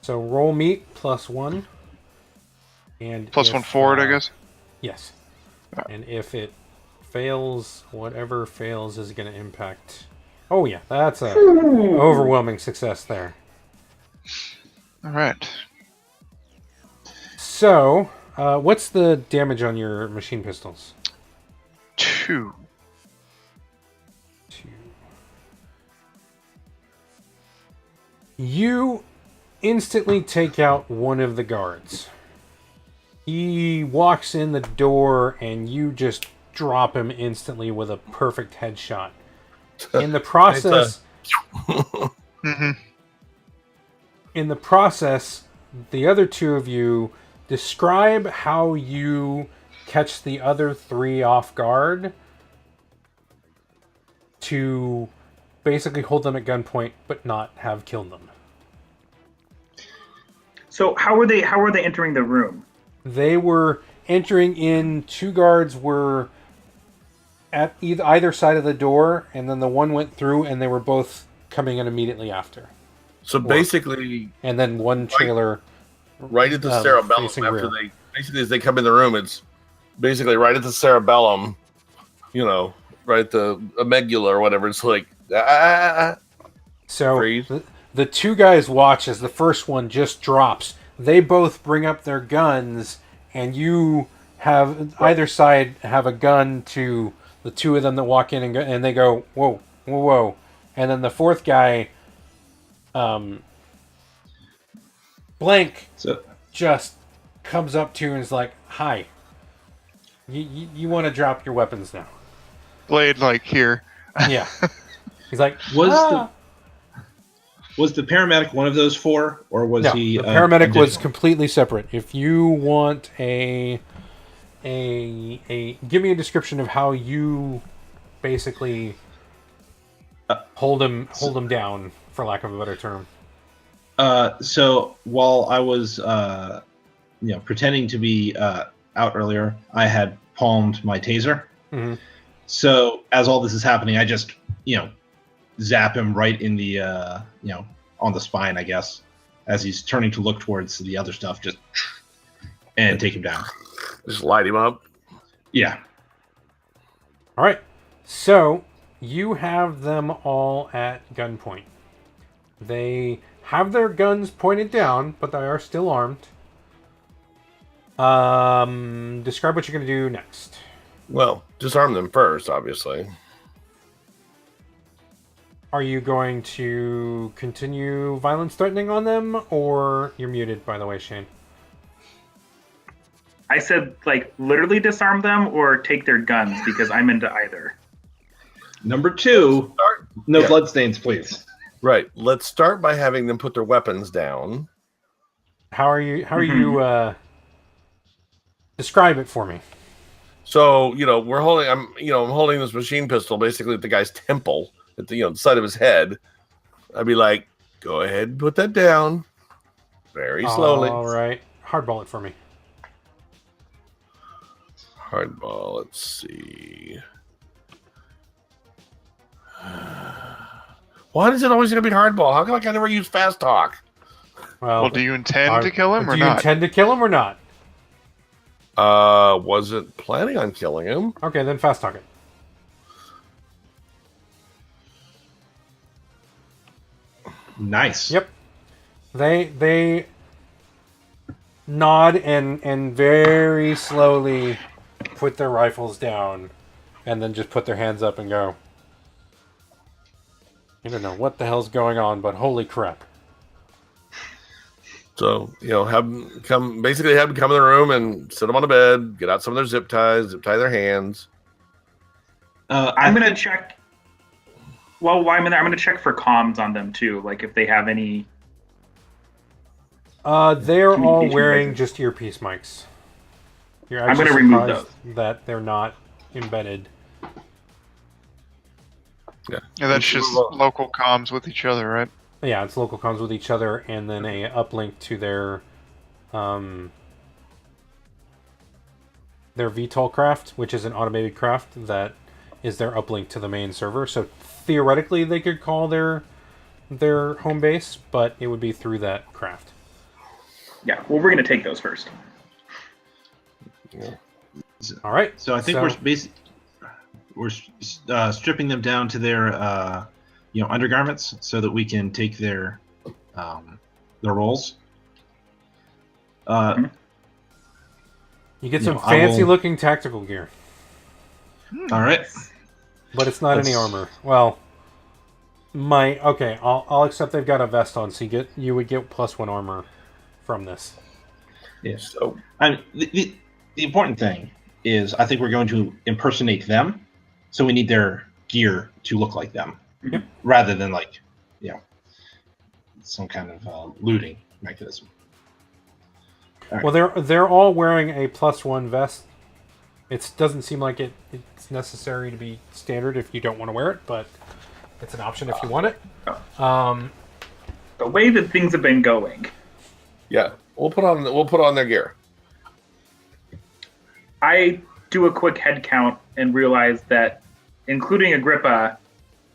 So roll meat +1, and +1 forward, I guess. Yes. Right. And if it fails, whatever fails is going to impact. Oh yeah, that's a overwhelming success there. All right. So, what's the damage on your machine pistols? 2. 2. You instantly take out one of the guards. He walks in the door and you just drop him instantly with a perfect headshot. In the process, Mm-hmm. in the process, the other two of you describe how you catch the other 3 off guard to basically hold them at gunpoint but not have killed them. So how are they entering the room? They were entering in, 2 guards were at either side of the door, and then the one went through, and they were both coming in immediately after. So basically, And then one trailer right at the cerebellum. facing After rear. as they come in the room, it's basically right at the cerebellum. Right at the amygdala or whatever. It's like So freeze. the 2 guys watch as the first one just drops. They both bring up their guns, and you have either side have a gun to the 2 of them that walk in, and they go, whoa, whoa, whoa. And then the 4th guy, Blank, So just comes up to you and is like, hi. You want to drop your weapons now. Blade like here. Yeah. He's like, Was ah. Was the paramedic one of those four, or was No, he? the paramedic was additional? completely separate. If you want a give me a description of how you basically hold him down, for lack of a better term. So while I was, pretending to be out earlier, I had palmed my taser. Mm-hmm. So as all this is happening, I just, zap him right in the, on the spine, I guess, as he's turning to look towards the other stuff, and take him down. Just light him up. Yeah. All right. So you have them all at gunpoint. They have their guns pointed down, but they are still armed. Describe what you're going to do next. Well, disarm them first, obviously. Are you going to continue violence threatening on them, or you're muted, by the way, Shane? I said, like, literally disarm them or take their guns, because I'm into either. Number 2, no bloodstains, please. Right. Let's start by having them put their weapons down. How are you? Describe it for me. So, I'm holding this machine pistol basically at the guy's temple, at the side of his head. I'd be like, go ahead and put that down very slowly. All right. Hardball it for me. Hardball, let's see. Why is it always going to be hardball? How come I never use fast talk? Well, do you intend to kill him or do you not? intend to kill him or not? Wasn't planning on killing him. Okay, then fast talk it. Nice. Yep. They nod and very slowly put their rifles down, and then just put their hands up and go. I don't know what the hell's going on, but holy crap. So, have them come in the room and sit them on the bed, get out some of their zip ties, zip tie their hands. I'm going to check. Well, while I'm in there, I'm going to check for comms on them, too. Like, if they have any. They're all Communication wearing devices. just earpiece mics. You're I'm actually gonna remove surprised that they're not embedded. Yeah, that's just local comms with each other, right? Yeah, it's local comms with each other, and then a uplink to their VTOL craft, which is an automated craft that is their uplink to the main server. So theoretically, they could call their home base, but it would be through that craft. Yeah, well, we're going to take those first. Yeah. All right. So I think we're stripping them down to their undergarments so that we can take their roles. You get some fancy-looking tactical gear. All right, but it's not any armor. Well, I'll accept they've got a vest on, so you would get +1 armor from this. Yes. So the important thing is, I think we're going to impersonate them, so we need their gear to look like them, rather than some kind of looting mechanism. Right. Well, they're all wearing a +1 vest. It doesn't seem like it's necessary to be standard if you don't want to wear it, but it's an option if you want it. The way that things have been going. Yeah, we'll put on their gear. I do a quick head count and realize that, including Agrippa,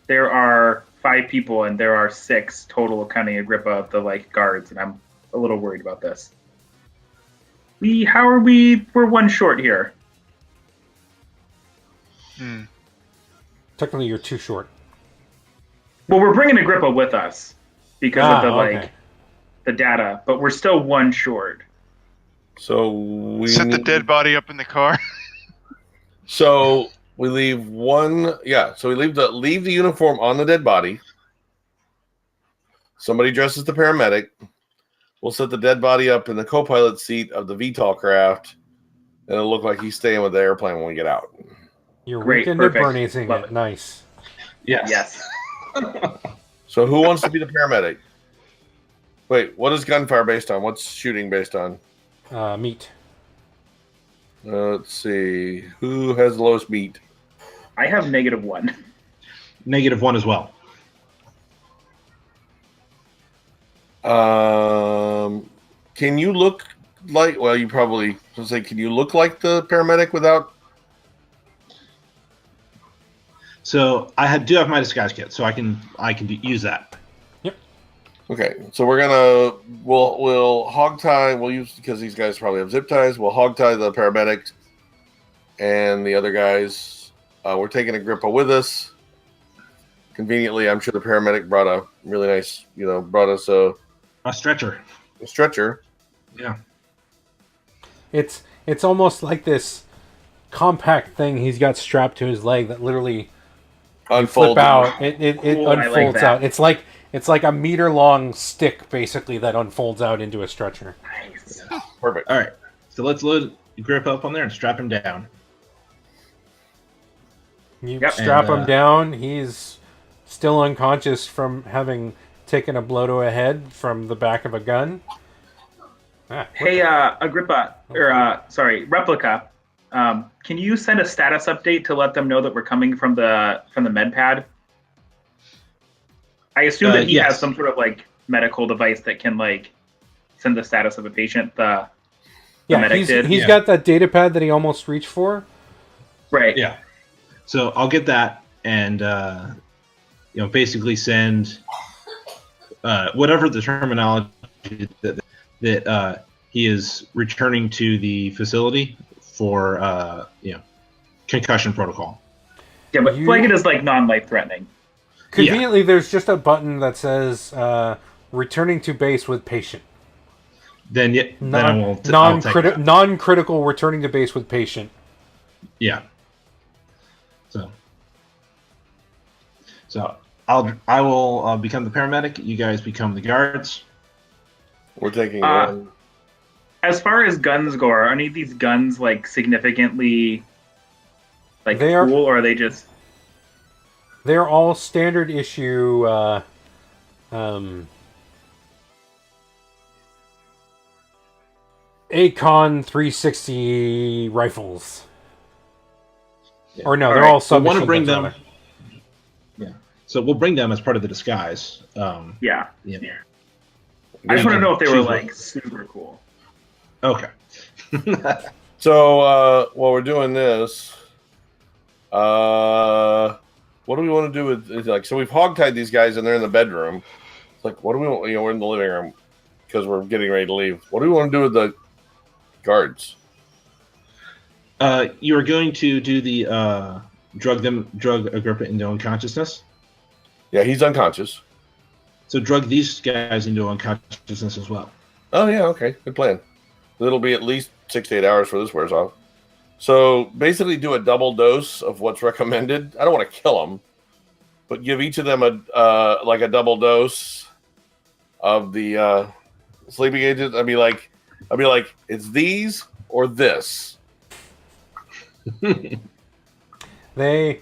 there are 5 people and there are 6 total, counting Agrippa, of the guards, and I'm a little worried about this. We're 1 short here. Technically, you're 2 short. Well, we're bringing Agrippa with us because of okay. the data, but we're still 1 short. So we set the dead body up in the car. So we leave one. Yeah. So we leave the uniform on the dead body. Somebody dresses the paramedic. We'll set the dead body up in the co-pilot seat of the VTOL craft, and it'll look like he's staying with the airplane when we get out. You're Great, weak into perfect. Berniesing Love it. it. Nice. Yes. Yes. So who wants to be the paramedic? Wait, what is gunfire based on? What's shooting based on? Meat. Let's see. Who has the lowest meat? I have -1. -1 as well. Can you look like? Well, you probably say. Can you look like the paramedic without? So I do have my disguise kit, so I can use that. Okay, so we'll hog tie. We'll use because these guys probably have zip ties. We'll hog tie the paramedics and the other guys. We're taking Agrippa with us. Conveniently, I'm sure the paramedic brought a really nice, brought us a stretcher. Stretcher. Yeah. It's almost like this compact thing he's got strapped to his leg that literally Unfolds flip out. It Ooh, I like unfolds that. out. It's like a meter-long stick, basically, that unfolds out into a stretcher. Nice. Perfect. All right. So let's load Grip up on there and strap him down. You Yep. strap And, him down. He's still unconscious from having taken a blow to a head from the back of a gun. Hey, Agrippa, or Replica. Can you send a status update to let them know that we're coming from the med pad? I assume that he yes. has some sort of like medical device that can like send the status of a patient. The medic did. He's got that data pad that he almost reached for. Right. Yeah. So I'll get that and basically send whatever the terminology that he is returning to the facility for concussion protocol. Yeah, but flag it as like non-life threatening. Conveniently, there's just a button that says returning to base with patient. Then I will I'll take that. Non-critical returning to base with patient. Yeah. So I will become the paramedic. You guys become the guards. We're taking one. As far as guns go, are any of these guns like significantly like cool, or are they just? They're all standard issue. Acon 360 rifles. Yeah. Or no, All they're right. all So submachine want to bring guns, them. rather. Yeah. So we'll bring them as part of the disguise. Yeah. Yeah. I just want to know if they were Choose like super cool. Okay. So while we're doing this, what do we want to do with like? So we've hogtied these guys and they're in the bedroom. It's like, what do we want? We're in the living room because we're getting ready to leave. What do we want to do with the guards? You are going to do the drug Agrippa into unconsciousness. Yeah, he's unconscious. So drug these guys into unconsciousness as well. Oh yeah, okay, good plan. It'll be at least 6 to 8 hours for this wears off. So basically, do a double dose of what's recommended. I don't want to kill them, but give each of them a double dose of the sleeping agents. I'd be like, it's these or this. They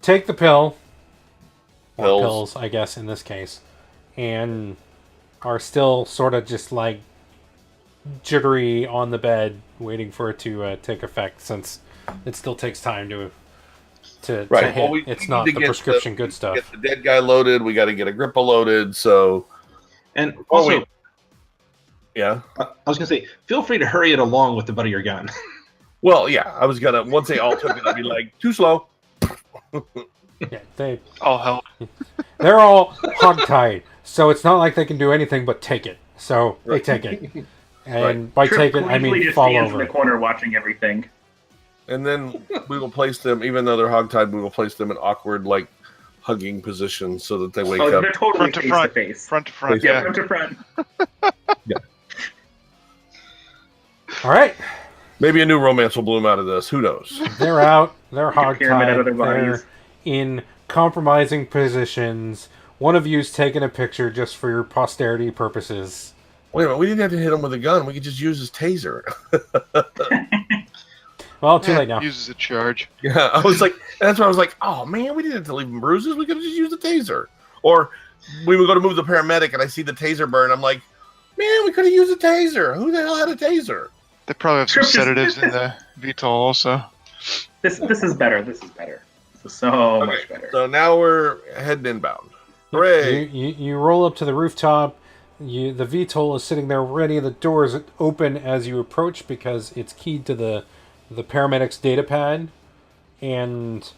take the pill. Pills. Pills, I guess, in this case. And are still sort of just like jittery on the bed, waiting for it to take effect, since it still takes time to hit. Well, It's not the prescription good stuff. Get the dead guy loaded. We got to get Agrippa loaded. So, And also, yeah. I was going to say, feel free to hurry it along with the butt of your gun. Well, yeah. I was gonna once they all took it, I'd be like, too slow. Yeah, All help. they're all hogtied, so it's not like they can do anything but take it. So they take it, and by Trip take it, I gleefully mean just fall stands in over. the corner watching everything. And then we will place them, even though they're hogtied, we will place them in awkward, like hugging positions so that they wake Oh, up. they're totally Front to face front. to face. Front to front. Yeah, Yeah. front to front. All right, Maybe a new romance will bloom out of this. Who knows? they're out. They're Pyramid out of their hogtied. bodies. They're in compromising positions. One of you's taking a picture just for your posterity purposes. Wait a minute, we didn't have to hit him with a gun. We could just use his taser. Well, too late now. Uses a charge. Yeah, I was like, that's why I was like, oh man, we didn't have to leave him bruises. We could have just used the taser. Or we would go to move the paramedic, and I see the taser burn. I'm like, man, we could have used a taser. Who the hell had a taser? They probably have some sedatives in the VTOL also. This is better. This is better. This is so Okay, much better. so now we're heading inbound. Hooray! You roll up to the rooftop. The VTOL is sitting there ready. The doors open as you approach because it's keyed to the paramedic's data pad, and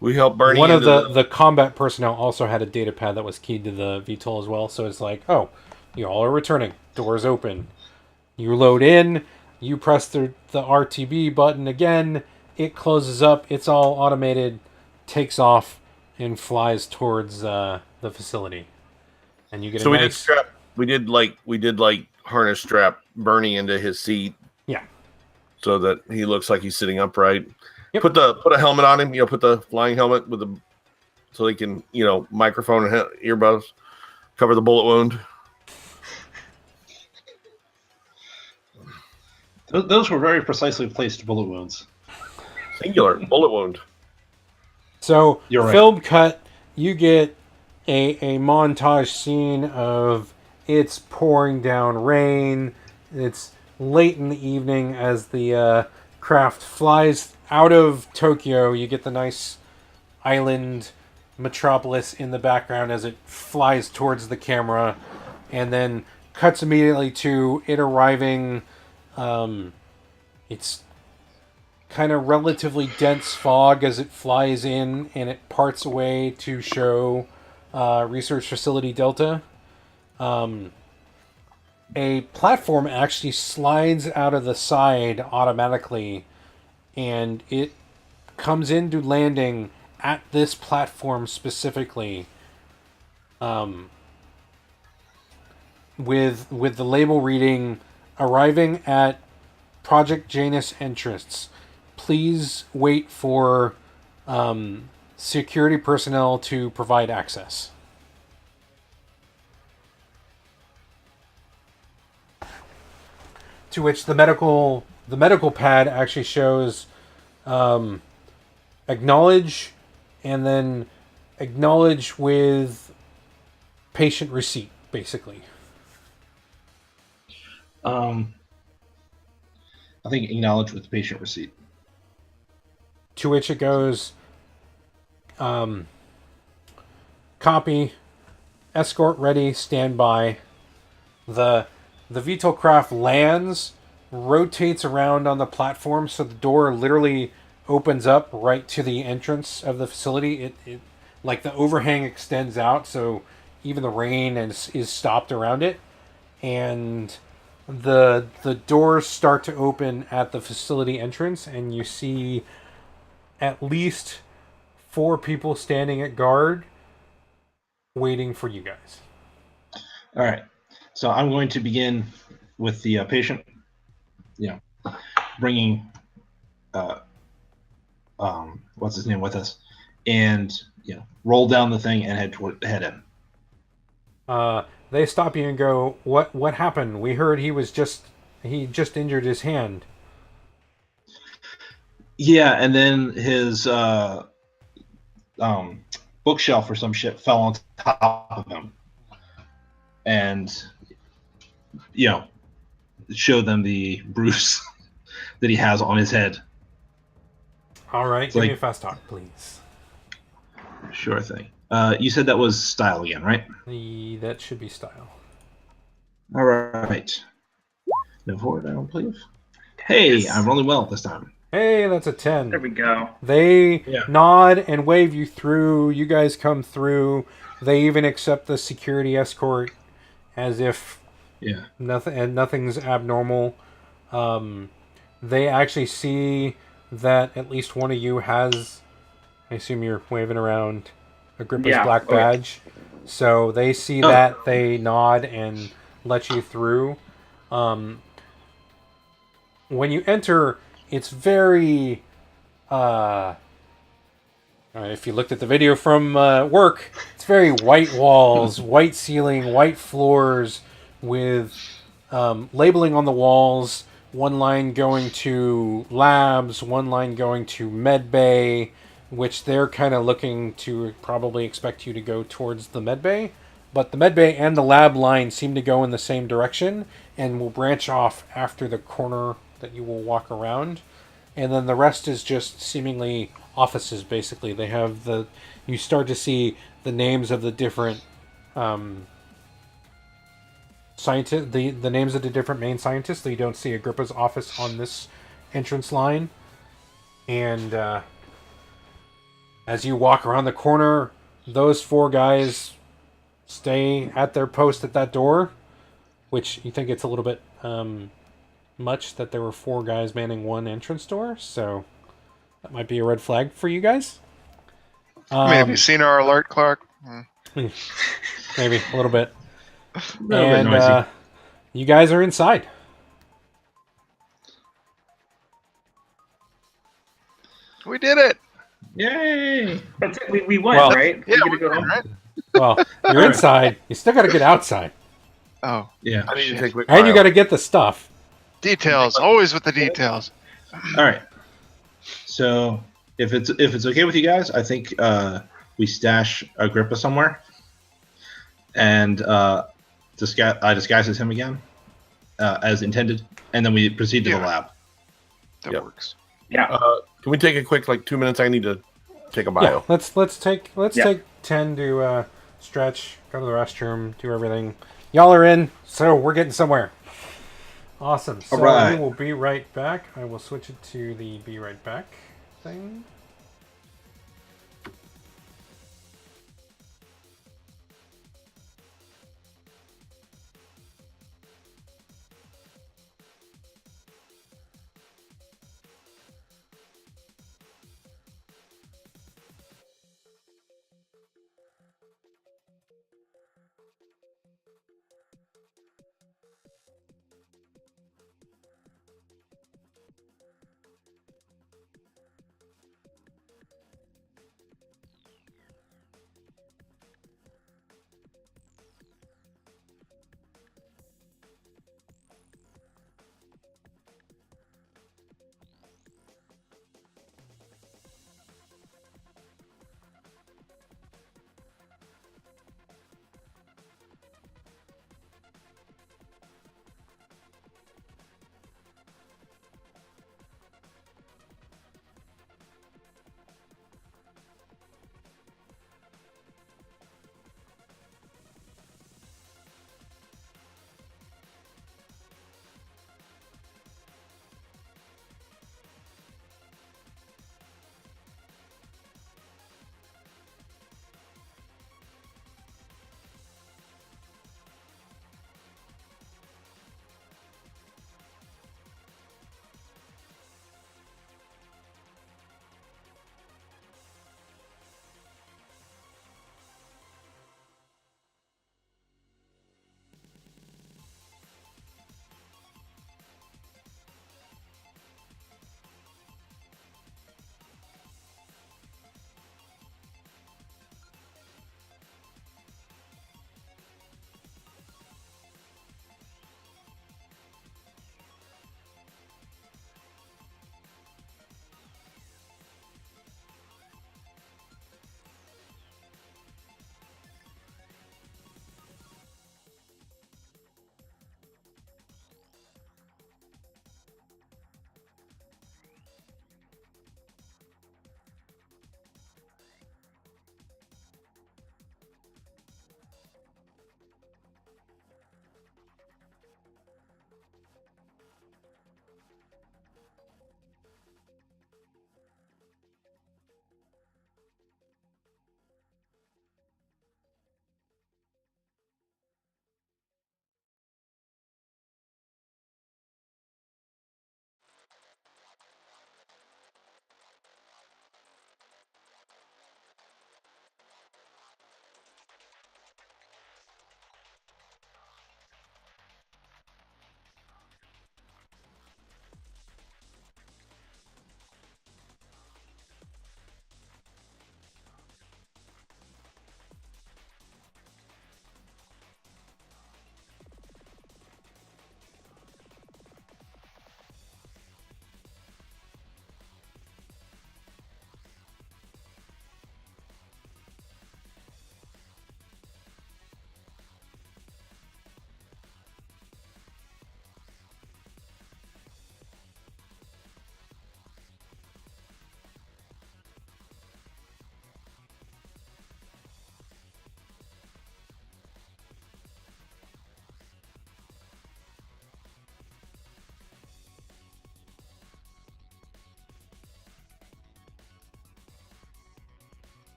We helped Bernie. one of into the combat personnel also had a data pad that was keyed to the VTOL as well. So it's like, oh, you all are returning. Doors open. You load in. You press the RTB button again. It closes up. It's all automated. Takes off and flies towards the facility. And you get So a we did nice... strap. We did like harness strap Bernie into his seat. Yeah. So that he looks like he's sitting upright. Yep. Put a helmet on him. Put the flying helmet with the, so he can microphone and earbuds, cover the bullet wound. Those were very precisely placed bullet wounds. Singular bullet wound. So, You're right. film cut, you get a montage scene of it's pouring down rain. It's late in the evening as the craft flies out of Tokyo. You get the nice island metropolis in the background as it flies towards the camera, and then cuts immediately to it arriving. It's kind of relatively dense fog as it flies in, and it parts away to show Research Facility Delta. A platform actually slides out of the side automatically, and it comes into landing at this platform specifically, with the label reading, "Arriving at Project Janus entrance. Please wait for security personnel to provide access." To which the medical pad actually shows acknowledge, and then acknowledge with patient receipt, basically. I think acknowledge with patient receipt. To which it goes, copy, escort ready, stand by. The VTOL craft lands, rotates around on the platform, so the door literally opens up right to the entrance of the facility. It like the overhang extends out, so even the rain is stopped around it, and the doors start to open at the facility entrance, and you see at least 4 people standing at guard waiting for you guys. All right. So I'm going to begin with the patient, bringing, what's his name with us, and roll down the thing and head in. They stop you and go, "What happened? We heard he just injured his hand." Yeah, and then his bookshelf or some shit fell on top of him, and show them the bruise that he has on his head. All right, give me a fast talk, please. Sure thing. You said that was style again, right? That should be style. All right. No forward, I don't believe. Hey, Yes. I'm rolling well this time. Hey, that's a 10. There we go. They nod and wave you through. You guys come through. They even accept the security escort as if nothing's abnormal. They actually see that at least one of you has, I assume you're waving around, Agrippa's black badge. So they see that, they nod and let you through. When you enter, it's very If you looked at the video from work, it's very white walls, white ceiling, white floors, with labeling on the walls. One line going to labs, one line going to med bay, which they're kind of looking to probably expect you to go towards the med bay. But the med bay and the lab line seem to go in the same direction and will branch off after the corner that you will walk around. And then the rest is just seemingly offices, basically. They have you start to see the names of the different scientists, the names of the different main scientists. So you don't see Agrippa's office on this entrance line. And as you walk around the corner, those 4 guys stay at their post at that door, which you think it's a little bit much that there were 4 guys manning one entrance door, so that might be a red flag for you guys. Have you seen our alert, Clark? Maybe a little bit. A little bit noisy. And you guys are inside. We did it! Yay! That's it. We won, Well, right? Yeah, we get to go home. right? Well, you're inside. You still got to get outside, Oh, Yeah. I need to take a quick and you mile. got to get the stuff. details. Always with the details. All right. So if it's okay with you guys, I think we stash Agrippa somewhere, and I disguise as him again, as intended, and then we proceed to the Yeah. lab. That Yep. works. Yeah. Can we take a quick 2 minutes? I need to take a Yeah, bio. let's take Yeah. 10 to stretch, go to the restroom, do everything. Y'all are in, so we're getting somewhere. Awesome. So Alright. we will be right back. I will switch it to the be right back thing.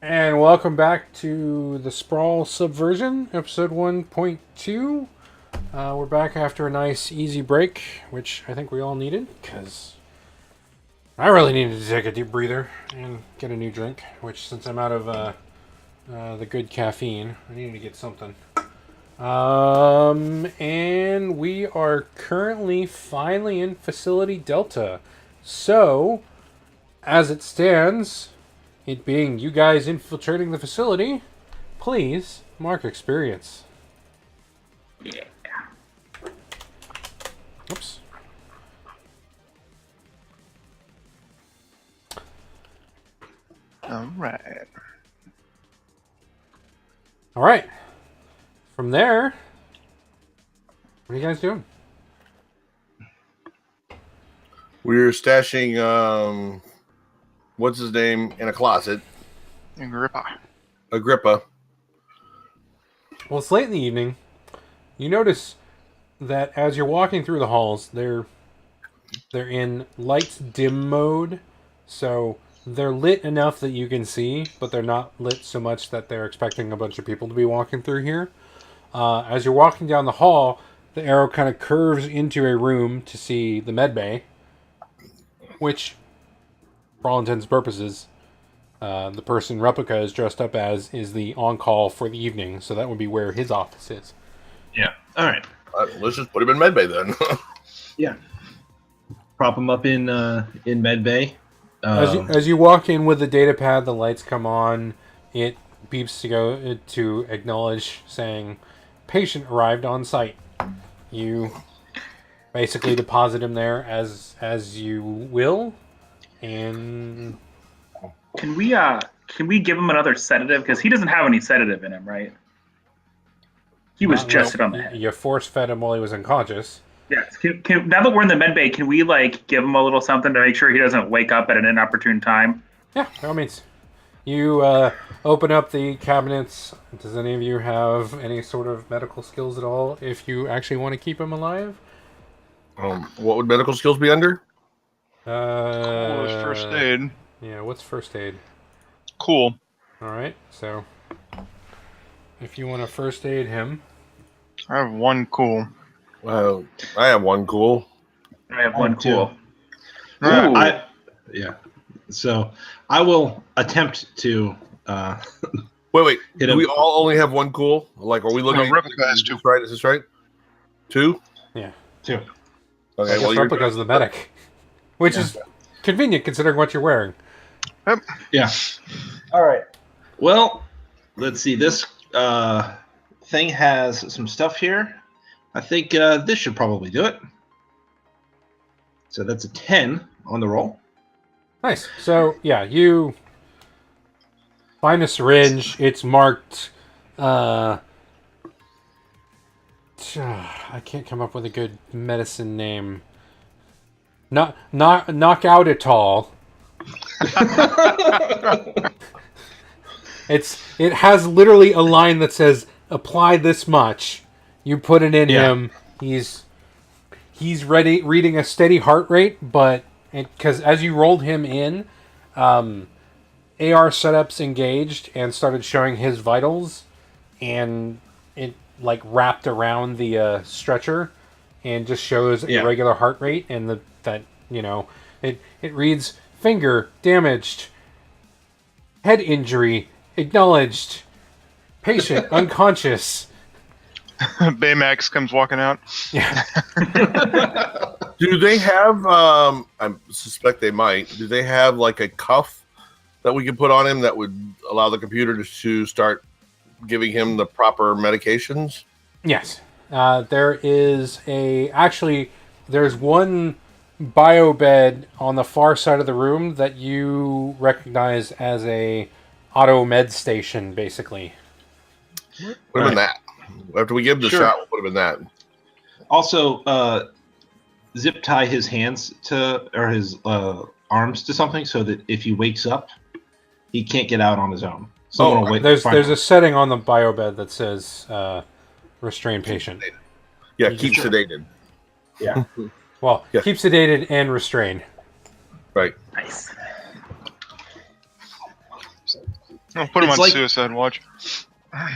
And welcome back to the Sprawl Subversion, episode 1.2. We're back after a nice, easy break, which I think we all needed, because I really needed to take a deep breather and get a new drink, which, since I'm out of the good caffeine, I needed to get something. And we are currently finally in Facility Delta. So, as it stands, it being you guys infiltrating the facility, please mark experience. Yeah. Oops. All right. All right. From there, what are you guys doing? We're stashing what's his name in a closet. Agrippa. Agrippa. Well, it's late in the evening. You notice that as you're walking through the halls, they're in lights dim mode, so they're lit enough that you can see, but they're not lit so much that they're expecting a bunch of people to be walking through here. As you're walking down the hall, the arrow kind of curves into a room to see the med bay, which, for all intents and purposes, the person Replica is dressed up as is the on-call for the evening, so that would be where his office is. Yeah. All right. Let's just put him in medbay then. Yeah. Prop him up in medbay. As you walk in with the data pad, the lights come on. It beeps to acknowledge, saying, "Patient arrived on site." You basically deposit him there as you will, and Can we give him another sedative? Because he doesn't have any sedative in him, right? He was just hit on the head. You force fed him while he was unconscious. Yes. Now that we're in the med bay, can we give him a little something to make sure he doesn't wake up at an inopportune time? Yeah, by all means. You open up the cabinets. Does any of you have any sort of medical skills at all? If you actually want to keep him alive, What would medical skills be under? Cool is first aid. Yeah, what's first aid? Cool. All right, so if you want to first aid him, I have one cool. Well, I have one cool. I have one too. cool. Right. Ooh. Yeah. So I will attempt to. Wait. Hit Do him. we all only have one cool? Like, are we looking No, at Replica has is two. this right? Is this right? Two? yeah. Two. Okay, I guess well, you're Replica's the medic, which is convenient considering what you're wearing. Yeah. All right. Well, let's see. This thing has some stuff here. I think this should probably do it. So that's a 10 on the roll. Nice. So yeah, you find a syringe. It's marked. I can't come up with a good medicine name. Knock out it all. It has literally a line that says apply this much. You put it in him. He's ready, reading a steady heart rate, but because as you rolled him in, AR setups engaged and started showing his vitals, and it wrapped around the stretcher and just shows a regular heart rate, and it reads finger damaged, head injury acknowledged, patient unconscious. Baymax comes walking out. Yeah. Do they have? I suspect they might. Do they have a cuff that we could put on him that would allow the computer to start giving him the proper medications? Yes. There's one bio bed on the far side of the room that you recognize as a auto med station, basically. Put him in that. After we give him the shot, we'll put him in that. Also, zip tie his hands or his arms to something so that if he wakes up, he can't get out on his own. Someone will wait. There's a setting on the bio bed that says restrain patient. Yeah, keep sedated. Yeah. Well, keep sedated and restrain. Right. Nice. I'll put him It's on like- suicide watch.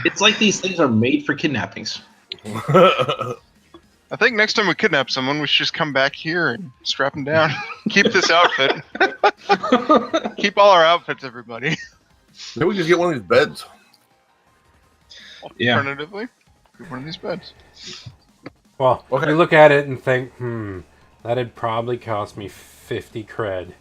It's like these things are made for kidnappings. I think next time we kidnap someone, we should just come back here and strap him down. Keep this outfit. Keep all our outfits, everybody. Maybe we just get one of these beds. Yeah. Alternatively, get one of these beds. Well, Okay. you look at it and think, that'd probably cost me 50 cred.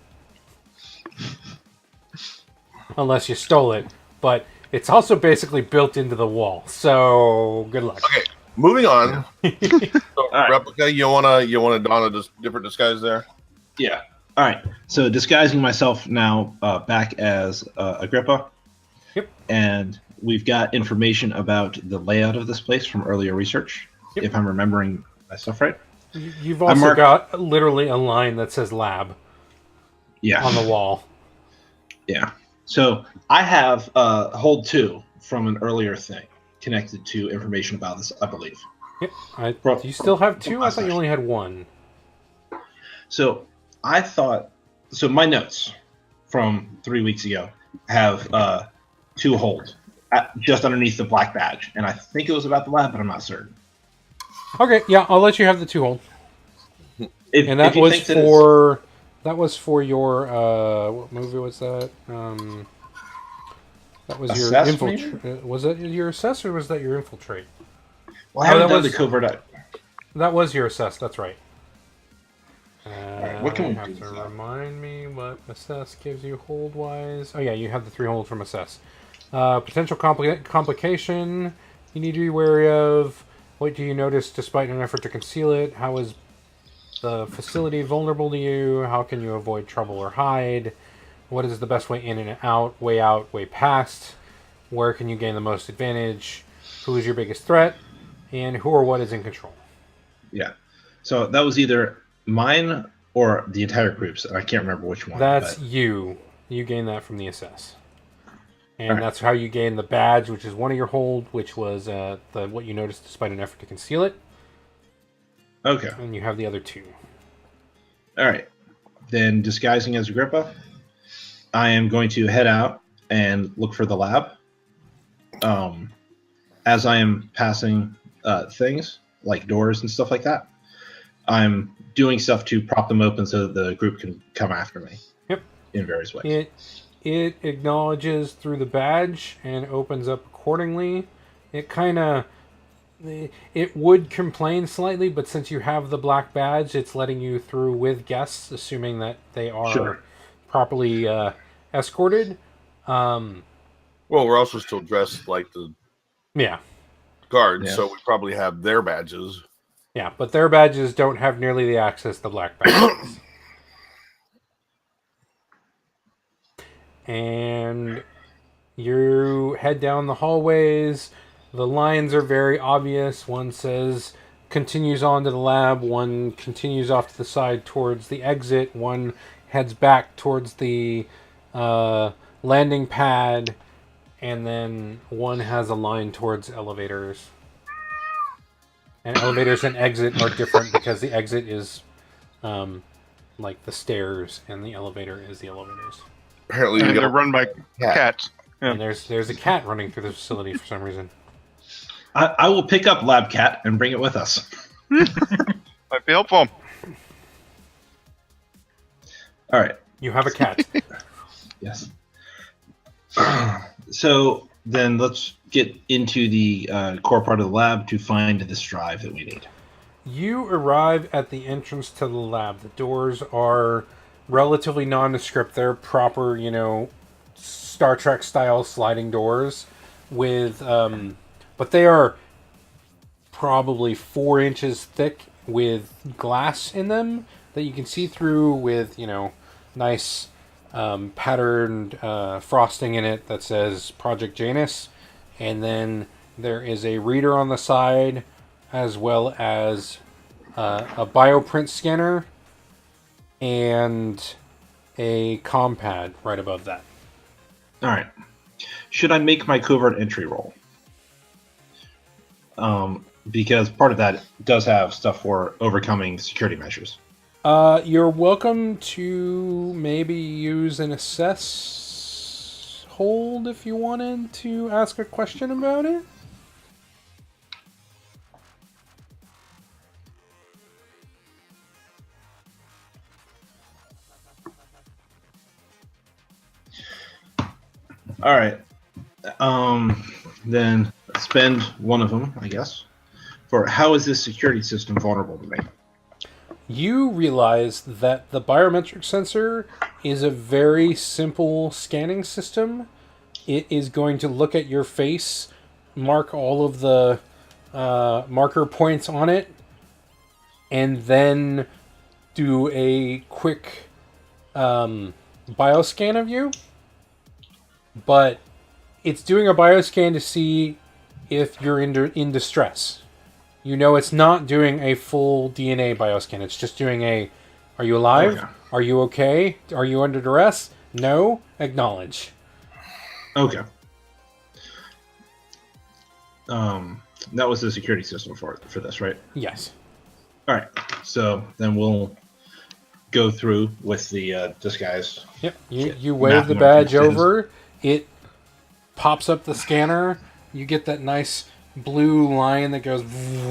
Unless you stole it. But it's also basically built into the wall. So, good luck. Okay, moving on. So, right. Replica, you wanna don a different disguise there? Yeah. All right. So disguising myself now back as Agrippa. Yep. And we've got information about the layout of this place from earlier research, Yep. if I'm remembering my stuff right. You've also marked- got literally a line that says lab Yeah. on the wall. Yeah. So I have hold 2 from an earlier thing connected to information about this, I believe. Yep. Bro- Do you still have 2? I thought you only had 1. So I thought, so my notes from 3 weeks ago have 2 hold just underneath the black badge. And I think it was about the lab, but I'm not certain. Okay, yeah, I'll let you have the 2 hold. If, And that if you was think that it's- for your what movie was that? That was your Assess, infiltrate. Was that your assess or was that your infiltrate? Well, I haven't that done was- the covert. That was your assess. That's right. what can we you do have with to that? remind me what assess gives you hold wise. Oh yeah, you have the 3 hold from assess. Potential complication you need to be wary of. What do you notice despite an effort to conceal it? How is the facility vulnerable to you? How can you avoid trouble or hide? What is the best way in and out, way past? Where can you gain the most advantage? Who is your biggest threat? And who or what is in control? Yeah. So that was either mine or the entire group's. I can't remember which one. That's but- you. You gain that from the assess. And Alright. that's how you gain the badge, which is one of your hold, which was the what you noticed despite an effort to conceal it. Okay. And you have the other 2. All right. Then disguising as Agrippa, I am going to head out and look for the lab. As I am passing things like doors and stuff like that, I'm doing stuff to prop them open so that the group can come after me. Yep. In various ways. It acknowledges through the badge and opens up accordingly. It would complain slightly, but since you have the black badge, it's letting you through with guests, assuming that they are Sure. properly escorted. Well, we're also still dressed like the Yeah, guards, Yeah. so we probably have their badges. yeah, but their badges don't have nearly the access the black badges. And you head down the hallways. The lines are very obvious. One says continues on to the lab. One continues off to the side towards the exit. One heads back towards the landing pad. And then one has a line towards elevators. And elevators and exit are different because the exit is like the stairs and the elevator is the elevators. Apparently, And we they're got run by cat. cats. Yeah. And there's a cat running through the facility for some reason. I will pick up Lab Cat and bring it with us. Might be helpful. All right. You have a cat. Yes. So then let's get into the core part of the lab to find this drive that we need. You arrive at the entrance to the lab. The doors are relatively nondescript. They're proper, Star Trek style sliding doors with, but they are probably 4 inches thick with glass in them that you can see through with, nice patterned frosting in it that says Project Janus. And then there is a reader on the side as well as a bioprint scanner and a comm pad right above that. All right. Should I make my covert entry roll? Because part of that does have stuff for overcoming security measures. You're welcome to maybe use an assess hold if you wanted to ask a question about it. All right. Then spend one of them, I guess, for how is this security system vulnerable to me? You realize that the biometric sensor is a very simple scanning system. It is going to look at your face, mark all of the marker points on it, and then do a quick bioscan of you. But it's doing a bioscan to see if you're in distress. You know it's not doing a full DNA bioscan. It's just doing a, are you alive? Okay. Are you okay? Are you under duress? No? Acknowledge. Okay. That was the security system for this, right? Yes. All right. So then we'll go through with the disguise. Yep. You wave the Math badge markers. over. It pops up the scanner. You get that nice blue line that goes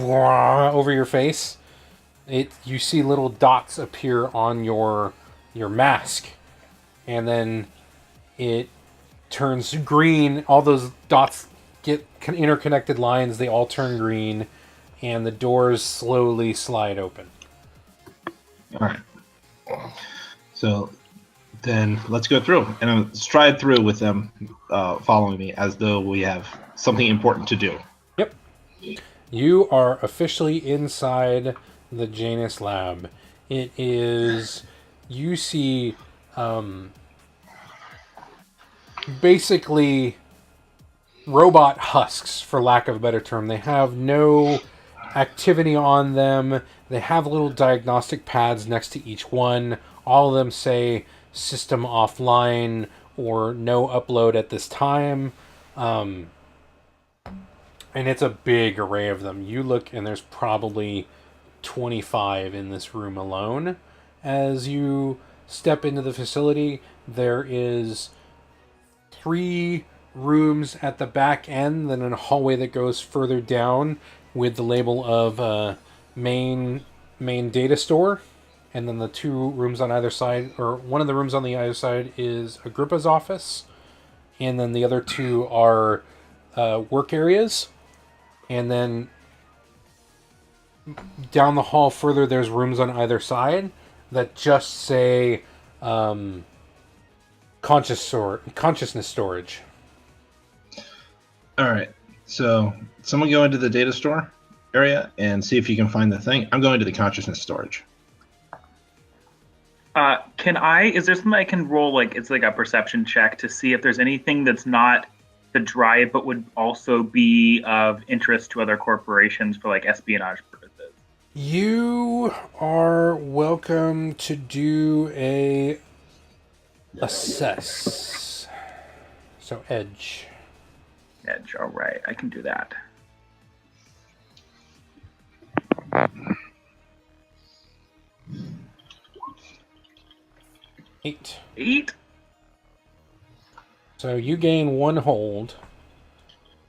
over your face. You see little dots appear on your mask, and then it turns green. All those dots get interconnected lines. They all turn green, and the doors slowly slide open. All right. So then let's go through and I'll stride through with them following me as though we have something important to do. Yep. You are officially inside the Janus lab. It is... You see... basically robot husks, for lack of a better term. They have no activity on them. They have little diagnostic pads next to each one. All of them say system offline or no upload at this time. And it's a big array of them. You look and there's probably 25 in this room alone. As you step into the facility, there is 3 rooms at the back end, then a hallway that goes further down with the label of main data store, and then the 2 rooms on either side, or one of the rooms on the other side is Agrippa's office, and then the other 2 are work areas, and then down the hall further there's rooms on either side that just say consciousness storage. All right. So someone go into the data store area and see if you can find the thing. I'm going to the consciousness storage. Is there something I can roll, like it's like a perception check to see if there's anything that's not the drive but would also be of interest to other corporations for like espionage purposes? You are welcome to do a assess. So edge. Edge, all right, I can do that. Eight. So you gain 1 hold,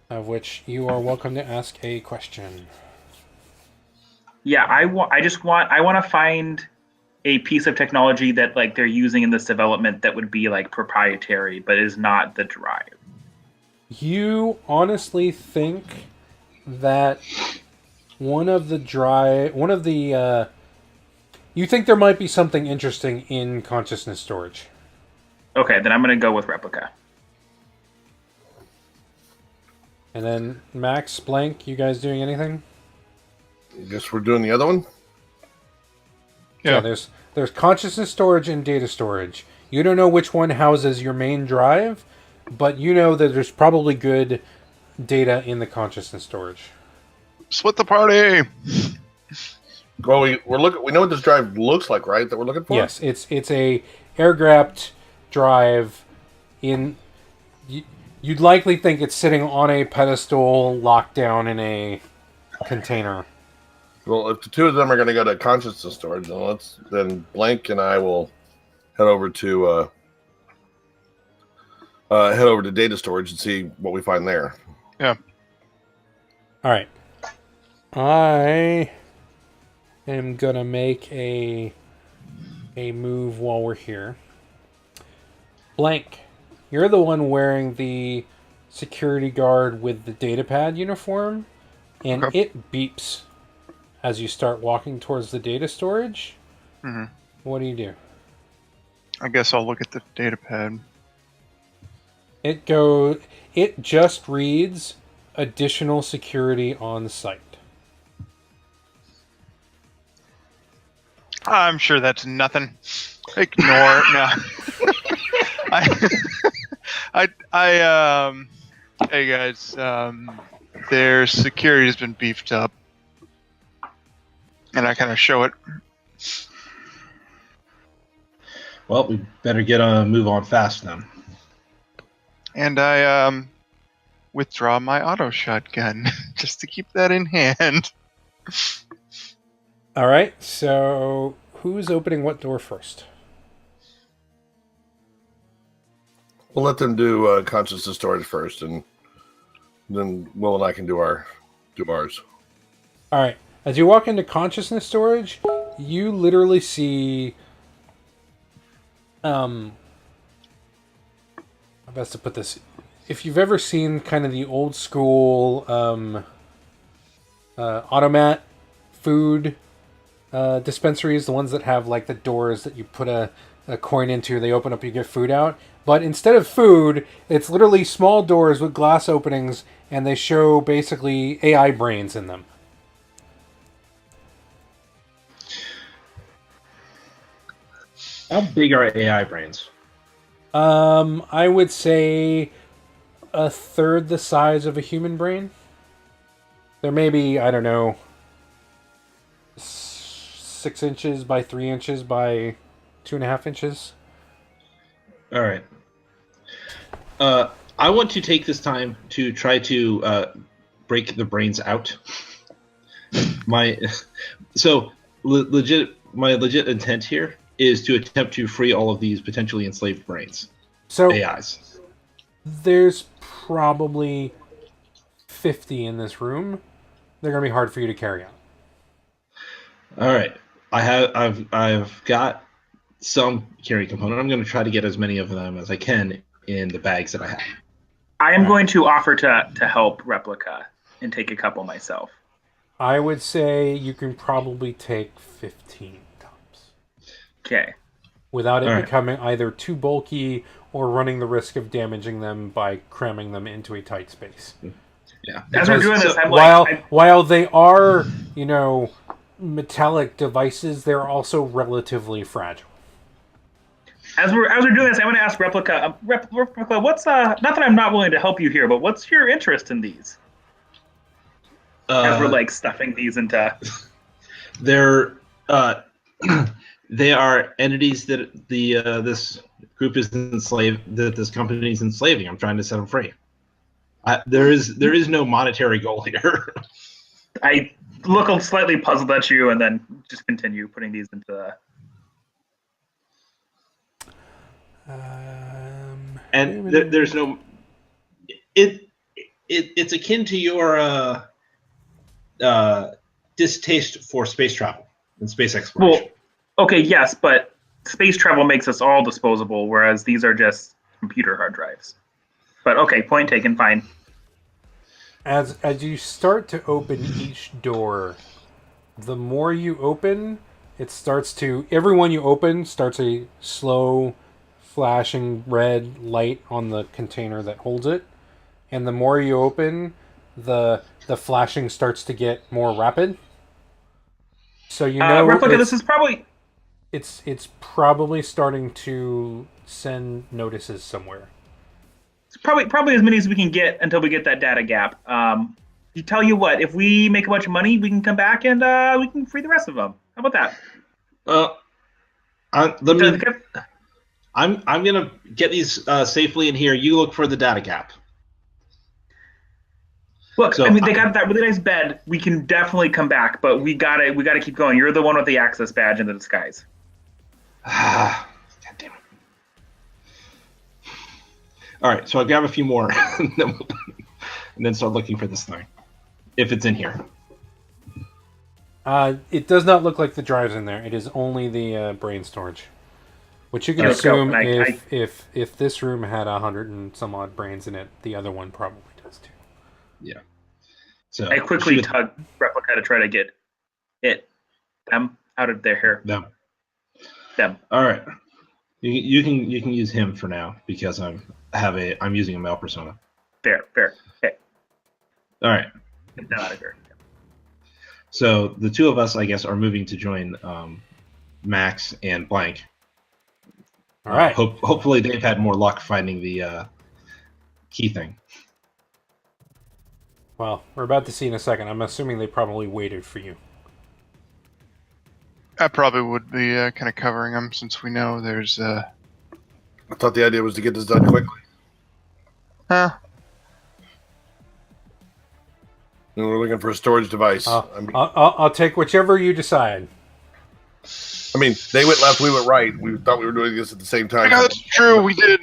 of which you are welcome to ask a question. Yeah, I want to find a piece of technology that like they're using in this development that would be like proprietary, but is not the drive. You honestly think that you think there might be something interesting in consciousness storage. Okay, then I'm going to go with replica. And then Max, Blank, you guys doing anything? Guess we're doing the other one. Yeah. There's consciousness storage and data storage. You don't know which one houses your main drive, but you know that there's probably good data in the consciousness storage. Split the party. Well, we know what this drive looks like, right? That we're looking for. Yes, it's a air-gapped drive. You'd likely think it's sitting on a pedestal, locked down in a container. Well, if the 2 of them are going to go to consciousness storage, then Blank and I will head over to head over to data storage and see what we find there. Yeah. All right. I am gonna make a move while we're here. Blank, you're the one wearing the security guard with the datapad uniform, and Okay. it beeps as you start walking towards the data storage. Hmm. What do? I guess I'll look at the data pad. It just reads additional security on site. I'm sure that's nothing. Ignore it now. Hey guys, their security has been beefed up, and I kind of show it. Well, we better get a move on fast then. And I withdraw my auto shotgun just to keep that in hand. All right, so who's opening what door first? We'll let them do consciousness storage first, and then Will and I can do ours. All right, as you walk into consciousness storage, you literally see how best to put this? If you've ever seen kind of the old school automat food dispensaries, the ones that have like the doors that you put a coin into, they open up, you get food out. But instead of food, it's literally small doors with glass openings, and they show basically AI brains in them. How big are AI brains? I would say a third the size of a human brain. There may be, I don't know, 6 inches by 3 inches by 2.5 inches. All right. I want to take this time to try to break the brains out. My legit intent here is to attempt to free all of these potentially enslaved brains. So AIs. there's probably 50 in this room. They're gonna be hard for you to carry out. All right. I've got some carry component. I'm going to try to get as many of them as I can in the bags that I have. I am going to offer to help Replica and take a couple myself. I would say you can probably take 15 tops. Okay. Without it All right. becoming either too bulky or running the risk of damaging them by cramming them into a tight space. Yeah. As we're doing this, I'm While they are, metallic devices, they're also relatively fragile. As we're doing this, I want to ask Replica. Replica, what's not that I'm not willing to help you here, but what's your interest in these? As we're like stuffing these into. They're they are entities that this group is enslaved, that this company is enslaving. I'm trying to set them free. There is no monetary goal here. I look slightly puzzled at you, and then just continue putting these into the. And there's no. It's akin to your distaste for space travel and space exploration. Well, okay, yes, but space travel makes us all disposable, whereas these are just computer hard drives. But okay, point taken, fine. As you start to open each door, the more you open, every one you open starts a slow flashing red light on the container that holds it. And the more you open, the flashing starts to get more rapid. So Replica, this is probably it's probably starting to send notices somewhere. it's probably as many as we can get until we get that data gap. You tell you what, if we make a bunch of money, we can come back and we can free the rest of them. How about that? I'm gonna get these safely in here. You look for the data gap. Look, So, I mean, they got that really nice bed. We can definitely come back, but we gotta keep going. You're the one with the access badge in the disguise. God damn it. All right, so I'll grab a few more, and then start looking for this thing, if it's in here. It does not look like the drive's in there. It is only the brain storage, which you can Let's go. assume And if this room had 100 and some odd brains in it, the other one probably does too. Yeah. So I quickly tug Replica to try to get them out of their hair. Them. Them. All right. You can use him for now because I'm using a male persona. Fair. Okay. All right. Get them out of here. So the two of us, I guess, are moving to join Max and Blank. All right. Hopefully they've had more luck finding the key thing. Well, we're about to see in a second. I'm assuming they probably waited for you. I probably would be kind of covering them since we know there's. I thought the idea was to get this done quickly. Huh? And we're looking for a storage device. I'll take whichever you decide. I mean, they went left, we went right. We thought we were doing this at the same time. Yeah, that's true. We did.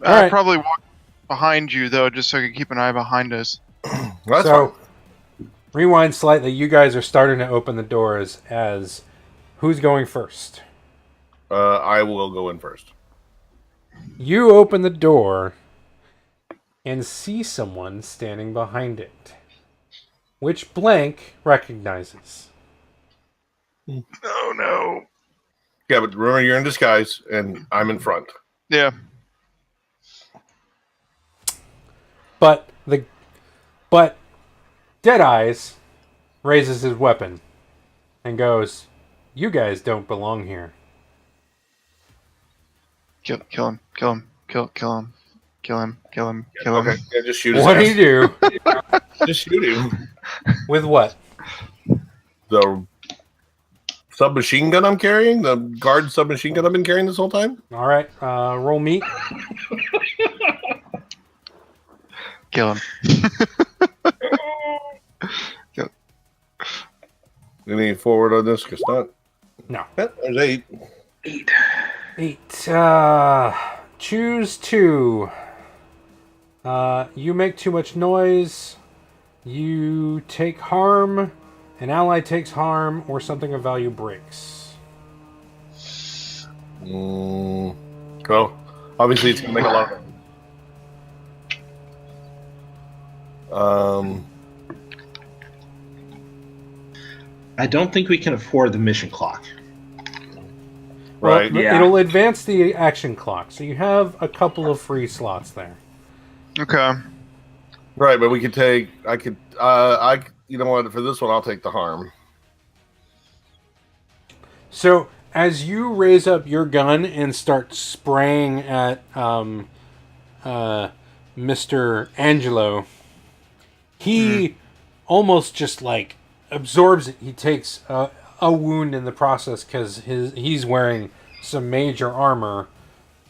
All I right. probably walked behind you though, just so I could keep an eye behind us. Well, that's So, fine. rewind slightly. You guys are starting to open the doors. As who's going first? I will go in first. You open the door and see someone standing behind it, which Blank recognizes. Oh no. Yeah, but remember, you're in disguise, and I'm in front. Yeah. But Deadeyes raises his weapon and goes, "You guys don't belong here." Kill him. Kill him. Kill him. Kill him. Okay, yeah, just shoot his What do ass. you do? Just shoot him. With what? The submachine gun I'm carrying? The guard submachine gun I've been carrying this whole time? All right, roll meat. Kill him. Any forward on this? Guess not. No. Yeah, there's 8. 8. 8. Choose 2. You make too much noise. You take harm. An ally takes harm, or something of value breaks. Well, obviously it's going to make a lot of... I don't think we can afford the mission clock. Right. Well, Yeah. It'll advance the action clock, so you have a couple of free slots there. Okay. Right, but we could take... you know what? For this one, I'll take the harm. So, as you raise up your gun and start spraying at Mr. Angelo, he almost just like absorbs it. He takes a wound in the process because he's wearing some major armor,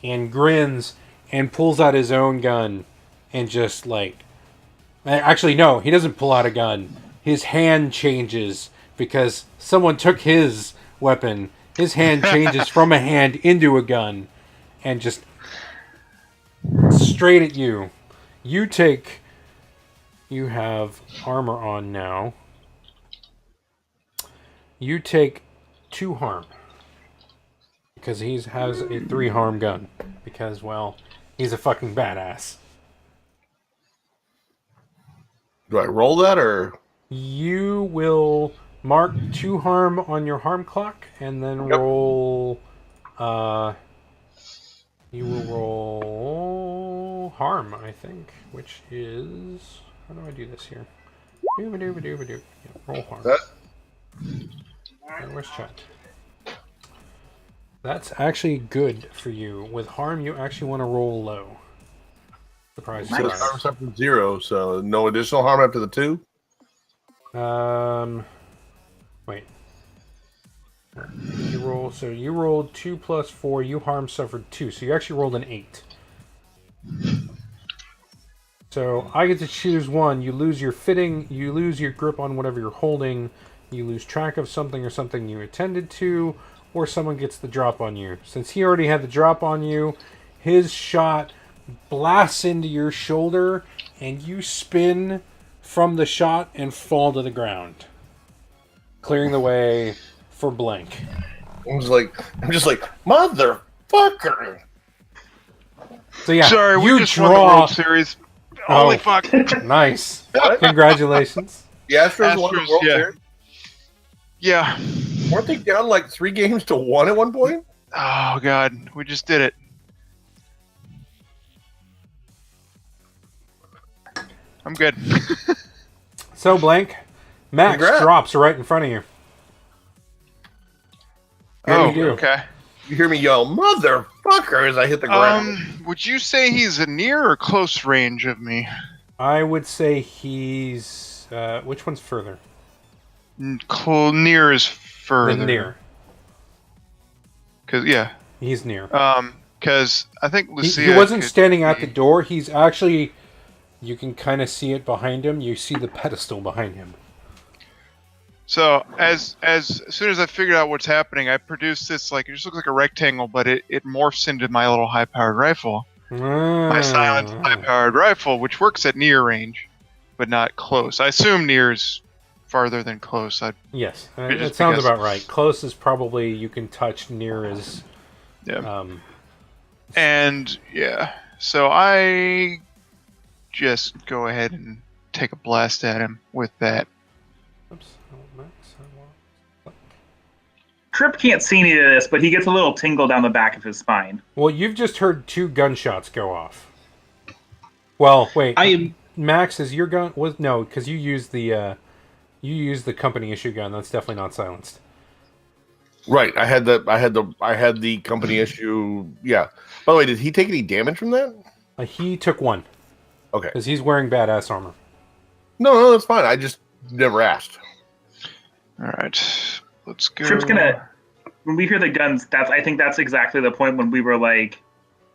and grins and pulls out his own gun and just like... Actually, no, he doesn't pull out a gun. His hand changes because someone took his weapon. His hand changes from a hand into a gun and just straight at you. You have armor on now. You take 2 harm because he has a 3 harm gun because, well, he's a fucking badass. Do I roll that, or... You will mark 2 harm on your harm clock, and then roll. You will roll harm, I think, which is... How do I do this here? Yeah, roll harm. Where's chat? That's actually good for you. With harm, you actually want to roll low. Surprise, So surprise. harm up to 0, so no additional harm after the 2? Wait. You rolled 2 plus 4. You harm suffered 2, so you actually rolled an 8. So I get to choose 1. You lose your fitting. You lose your grip on whatever you're holding. You lose track of something or something you attended to, or someone gets the drop on you. Since he already had the drop on you, his shot blasts into your shoulder, and you spin from the shot and fall to the ground, clearing the way for Blank. I'm just like, motherfucker. So yeah, Sorry, you we just won the World Series. Holy fuck. Nice. What? Congratulations. The Astros won the Astros, World yeah. Series? Yeah. Weren't they down like 3-1 at one point? Oh, God. We just did it. I'm good. So Blank, Max Congrats. drops right in front of you. What do you do? Okay. You hear me yell, motherfucker, as I hit the ground. Would you say he's a near or close range of me? I would say he's... which one's further? Near is further. Than near. Cause yeah. He's near. Because I think He Lucia. wasn't standing at the door. He's actually... You can kind of see it behind him. You see the pedestal behind him. So as soon as I figured out what's happening, I produced this like it just looks like a rectangle, but it morphs into my little high-powered rifle. My silent high-powered rifle, which works at near range, but not close. I assume near is farther than close. Yes, Just that sounds because- about right. Close is probably you can touch. Near is... Yeah. And yeah, so I just go ahead and take a blast at him with that. Oops. Trip can't see any of this, but he gets a little tingle down the back of his spine. Well, you've just heard 2 gunshots go off. Well, wait. Max, is your gun... No, because you used the company issue gun. That's definitely not silenced. Right. I had the company issue. Yeah. By the way, did he take any damage from that? He took 1. Okay. Because he's wearing badass armor. No, that's fine. I just never asked. All right, let's go. Trip's gonna. When we hear the guns, I think that's exactly the point when we were like,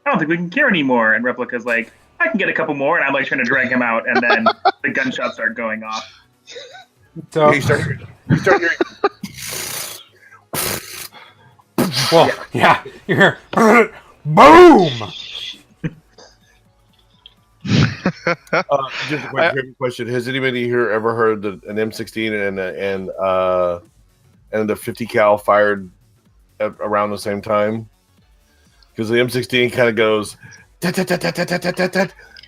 I don't think we can care anymore. And Replica's like, I can get a couple more, and I'm like trying to drag him out, and then the gunshots start going off. So, You start hearing. well, yeah, you hear boom. Just a quick question: has anybody here ever heard that an M16 and the 50 cal fired around the same time? Because the M16 kind of goes, but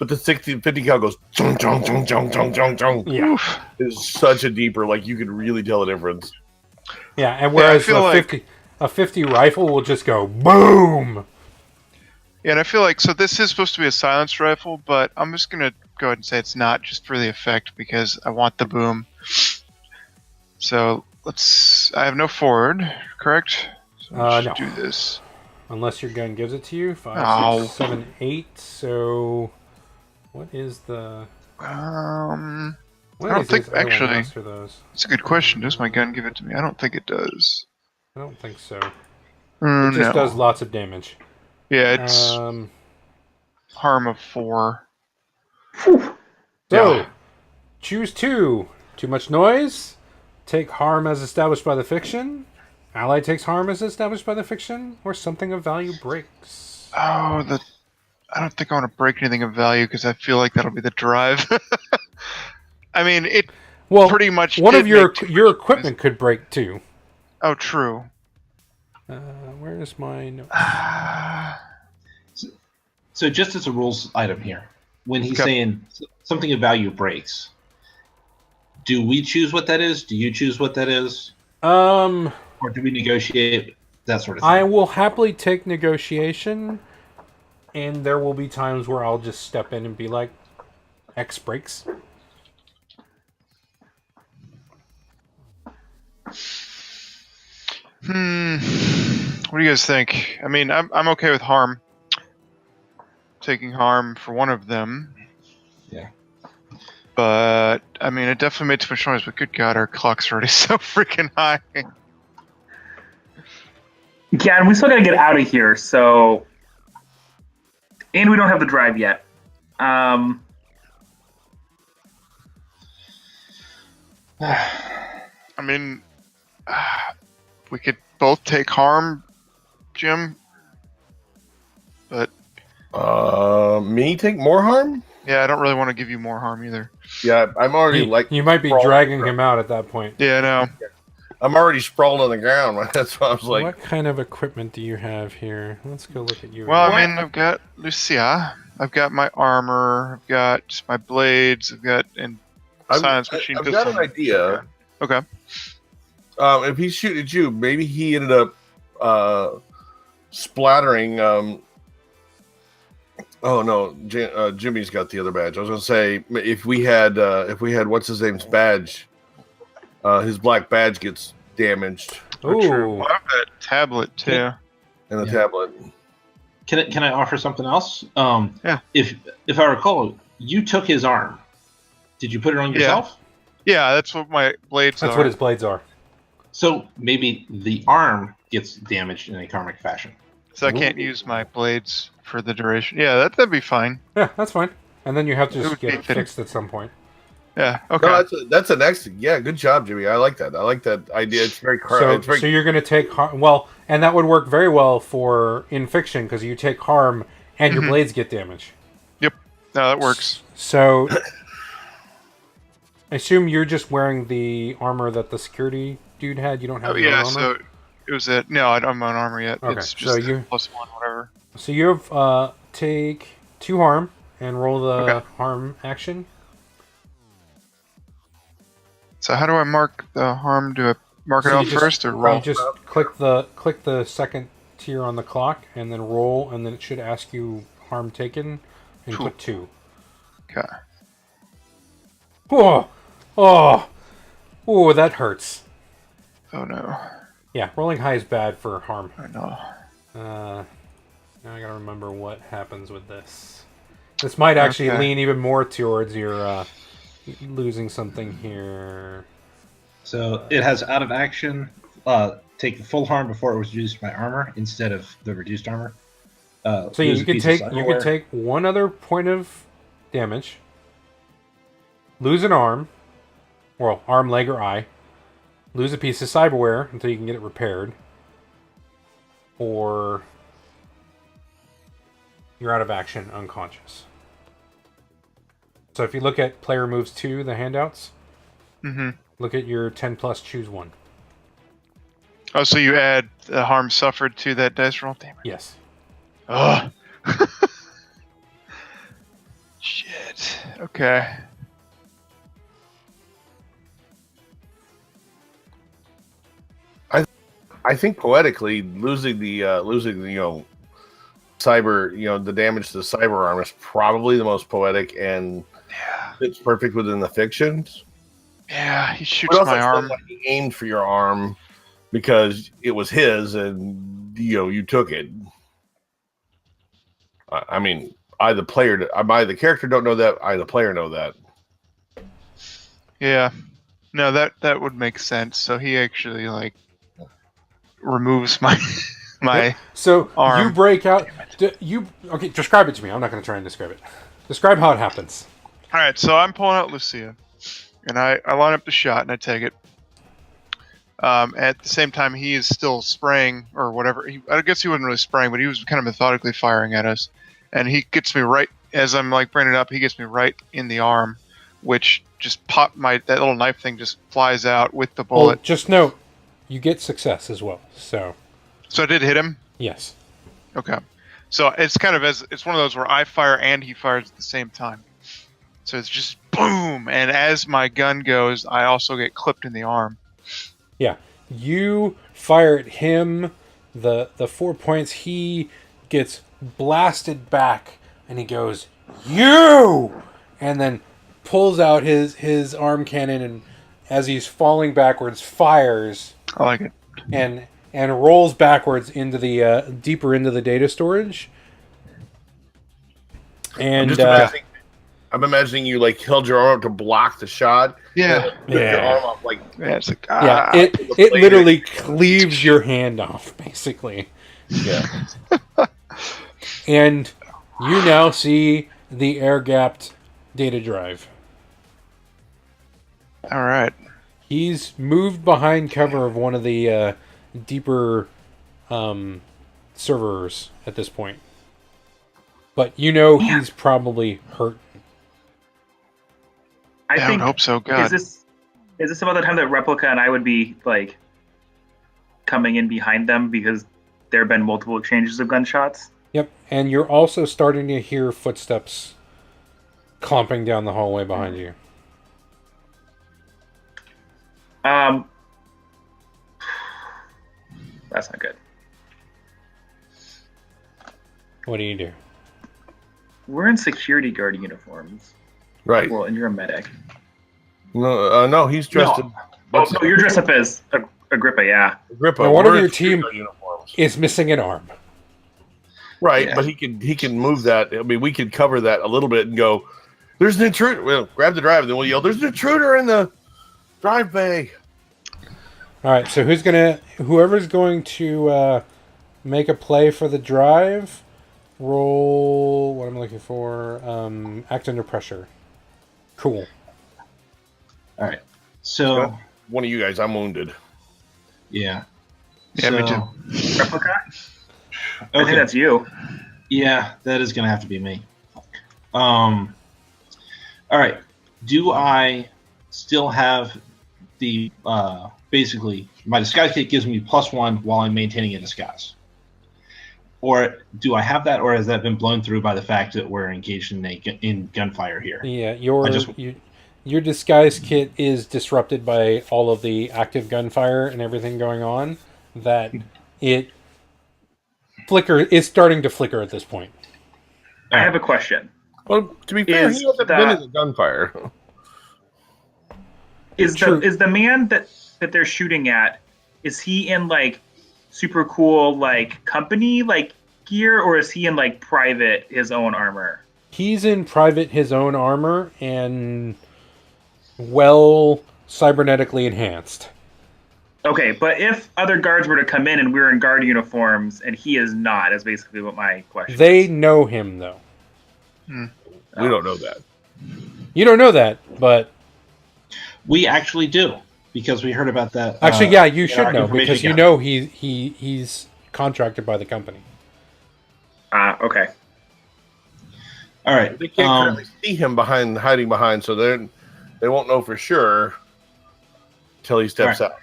the 50 cal goes, chung, chung, chung, chung, chung, chung, chung. Yeah, It's such a deeper, like you could really tell the difference. yeah, and whereas a 50 rifle will just go boom. Yeah, and I feel like this is supposed to be a silenced rifle, but I'm just gonna go ahead and say it's not, just for the effect, because I want the boom. So I have no forward, correct? So let's No. do this. Unless your gun gives it to you. 5, Oh. 6, 7, 8. So, what is the? I What don't is think this other one actually. has for those? It's a good question. Does my gun give it to me? I don't think it does. I don't think so. It just No. does lots of damage. Yeah, it's harm of 4. So, choose 2. Too much noise. Take harm as established by the fiction. Ally takes harm as established by the fiction, or something of value breaks. Oh, I don't think I want to break anything of value because I feel like that'll be the drive. I mean, it pretty much. One did of your make too much equipment could break too. Oh, true. Where is my notes? So just as a rules item here, when he's Okay. saying something of value breaks, do we choose what that is? Do you choose what that is? Or do we negotiate that sort of thing? I will happily take negotiation, and there will be times where I'll just step in and be like, X breaks. What do you guys think? I mean, I'm okay with harm. Taking harm for one of them. Yeah. But, I mean, it definitely made too much noise, but good God, our clock's already so freaking high. Yeah, and we still gotta get out of here, so... And we don't have the drive yet. I mean, we could both take harm, Jim. But Me take more harm? Yeah, I don't really want to give you more harm either. Yeah, I'm already You might be sprawled. dragging him out at that point. Yeah, no. I'm already sprawled on the ground. That's why I was like, What kind of equipment do you have here? Let's go look at you. Well, again. I mean, I've got Lucia. I've got my armor. I've got my blades. I've got silence machine I've pistol. got an idea. Okay. If he's shooting at you, maybe he ended up splattering. Oh no, Jimmy's got the other badge. I was gonna say if we had what's his name's badge, his black badge gets damaged Ooh. Well, I have that tablet too. in the Yeah. tablet. Can I offer something else? Yeah. If I recall, you took his arm. Did you put it on Yeah. yourself? Yeah, that's what my blades That's are. what his blades are. So maybe the arm gets damaged in a karmic fashion. So I can't use my blades for the duration. Yeah, that'd be fine. Yeah, that's fine. And then you have to It just would get be it fitting. fixed at some point. Yeah. Okay. No, that's an excellent. Yeah, good job, Jimmy. I like that. I like that idea. It's very it's very So you're going to take harm. Well, and that would work very well for in fiction because you take harm and your blades get damaged. Yep. No, that works. So I assume you're just wearing the armor that the security dude had. You don't have Oh your yeah. armor. So it was a no. I don't have an armor yet. Okay, It's so just you- +1, whatever. So you have take 2 harm and roll the Okay. harm action. So how do I mark the harm? Do I mark it So out you just- first or You roll? just click the second tier on the clock and then roll, and then it should ask you harm taken and Cool. put 2. Okay. Oh, that hurts. Oh no. Yeah, rolling high is bad for harm. I know. Now I gotta remember what happens with this. This might actually Okay. lean even more towards your losing something here. So it has out of action. Take the full harm before it was reduced by armor instead of the reduced armor. So lose you a can piece of take cyberware. one other point of damage, lose an arm, well, arm, leg, or eye, lose a piece of cyberware until you can get it repaired, or you're out of action, unconscious. So if you look at player moves 2, the handouts, Mm-hmm. look at your 10 plus, choose 1. Oh, so you add the harm suffered to that dice roll? Damn it. Yes. Ugh. Shit. Okay. I think poetically losing the cyber the damage to the cyber arm is probably the most poetic and Yeah. fits perfect within the fictions. Yeah, he shoots But also my it's not arm. like he aimed for your arm because it was his and you took it. I mean, the character don't know that. The player know that. Yeah. No, that would make sense. So he actually removes my Yep. So arm. you break out. Okay? Describe it to me. I'm not going to try and describe it. Describe how it happens. All right, so I'm pulling out Lucia, and I line up the shot and I take it. At the same time, he is still spraying or whatever. I guess he wasn't really spraying, but he was kind of methodically firing at us. And he gets me right as I'm bringing it up. He gets me right in the arm, which just popped that little knife thing just flies out with the Well, bullet. just note, you get success as well. So So I did hit him. yes. Okay. So it's kind of it's one of those where I fire and he fires at the same time. So it's just boom, and as my gun goes, I also get clipped in the arm. Yeah. You fire at him. The 4 points, he gets blasted back, and he goes, "You!" and then pulls out his arm cannon, and as he's falling backwards, fires I like it. and rolls backwards into the deeper into the data storage. And I'm imagining you held your arm up to block the shot. Yeah. Lift your arm up Yeah, it's like yeah, ah. it literally cleaves your hand off, basically. yeah. And you now see the air-gapped data drive. All right. He's moved behind cover of one of the deeper servers at this point. But you know he's probably hurt. I would hope so. God. Is this about the time that Replica and I would be like coming in behind them because there have been multiple exchanges of gunshots? Yep, and you're also starting to hear footsteps clomping down the hallway behind you. That's not good. What do you do? We're in security guard uniforms. Right. Well, and you're a medic. No, he's dressed in. No, you're dressed up as Agrippa, yeah. Agrippa. Now, one of we're your in security team guard uniforms. is missing an arm. Right, Yeah. but he can move that. I mean, we could cover that a little bit and go, there's an intruder. Well, grab the drive, and then we'll yell, there's an intruder in the drive bay. All right, so whoever's going to make a play for the drive, roll, what I'm looking for, act under pressure. Cool. All right. So, One of you guys, I'm wounded. yeah. Yeah, me too. Replica? I Okay. think that's you. Yeah, that is going to have to be me. All right. Do I still have the basically my disguise kit gives me +1 while I'm maintaining a disguise, or do I have that, or has that been blown through by the fact that we're engaged in gunfire here? Yeah, your disguise kit is disrupted by all of the active gunfire and everything going on. That it's starting to flicker at this point. I have a question. Well, to be fair, Is he hasn't been in the gunfire. Is True. the man that they're shooting at, is he in like super cool like company like gear, or is he in like private his own armor? He's in private his own armor and well cybernetically enhanced. Okay, but if other guards were to come in and we're in guard uniforms and he is not, is basically what my question They is. know him though. We don't know that. You don't know that, but We actually do, because we heard about that. actually, yeah, you in should our know information because you gap. know he's contracted by the company. Okay. All right. They can't currently see him hiding behind, so they won't know for sure till he steps Right. out.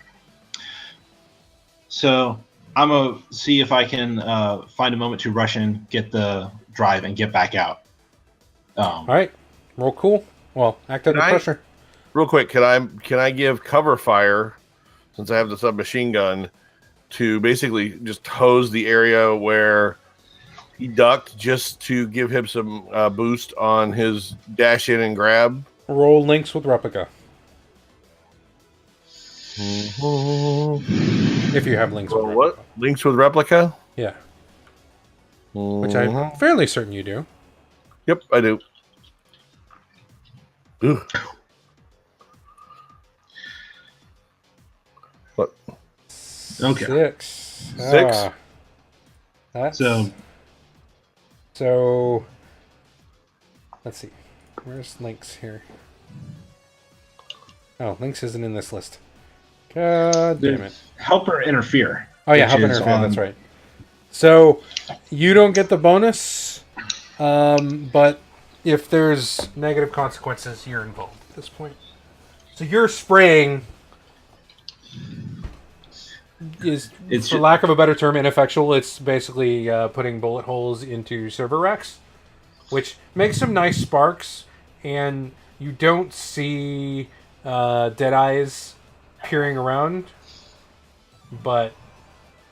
So I'm gonna see if I can find a moment to rush in, get the drive, and get back out. All right, roll cool. Well, act under pressure. Real quick, can I give cover fire, since I have the submachine gun, to basically just hose the area where he ducked, just to give him some boost on his dash in and grab? Roll links with replica Mm-hmm. if you have links. With Well, replica. what? Links with replica? Yeah, which Mhm. I'm fairly certain you do. Yep, I do. Ugh. What? Okay. 6. 6? That's So so. Let's see. Where's links here? Oh, links isn't in this list. God damn it. help or interfere. Oh yeah, which help is interfere. on- That's right. So you don't get the bonus, but if there's negative consequences, you're involved at this point. So your spraying is, It's for ju- lack of a better term, ineffectual. It's basically putting bullet holes into server racks, which makes some nice sparks, and you don't see dead eyes peering around, but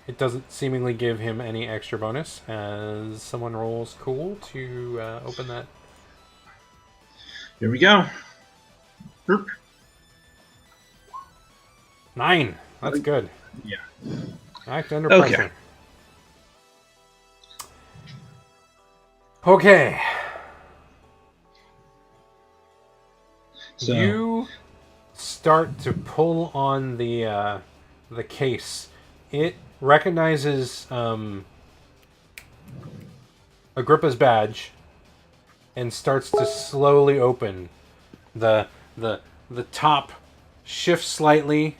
it doesn't seemingly give him any extra bonus as someone rolls cool to open that. Here we go. Boop. 9. That's good. Yeah. Act under Okay. pressure. Okay. So You start to pull on the case. It recognizes Agrippa's badge and starts to slowly open. The top shifts slightly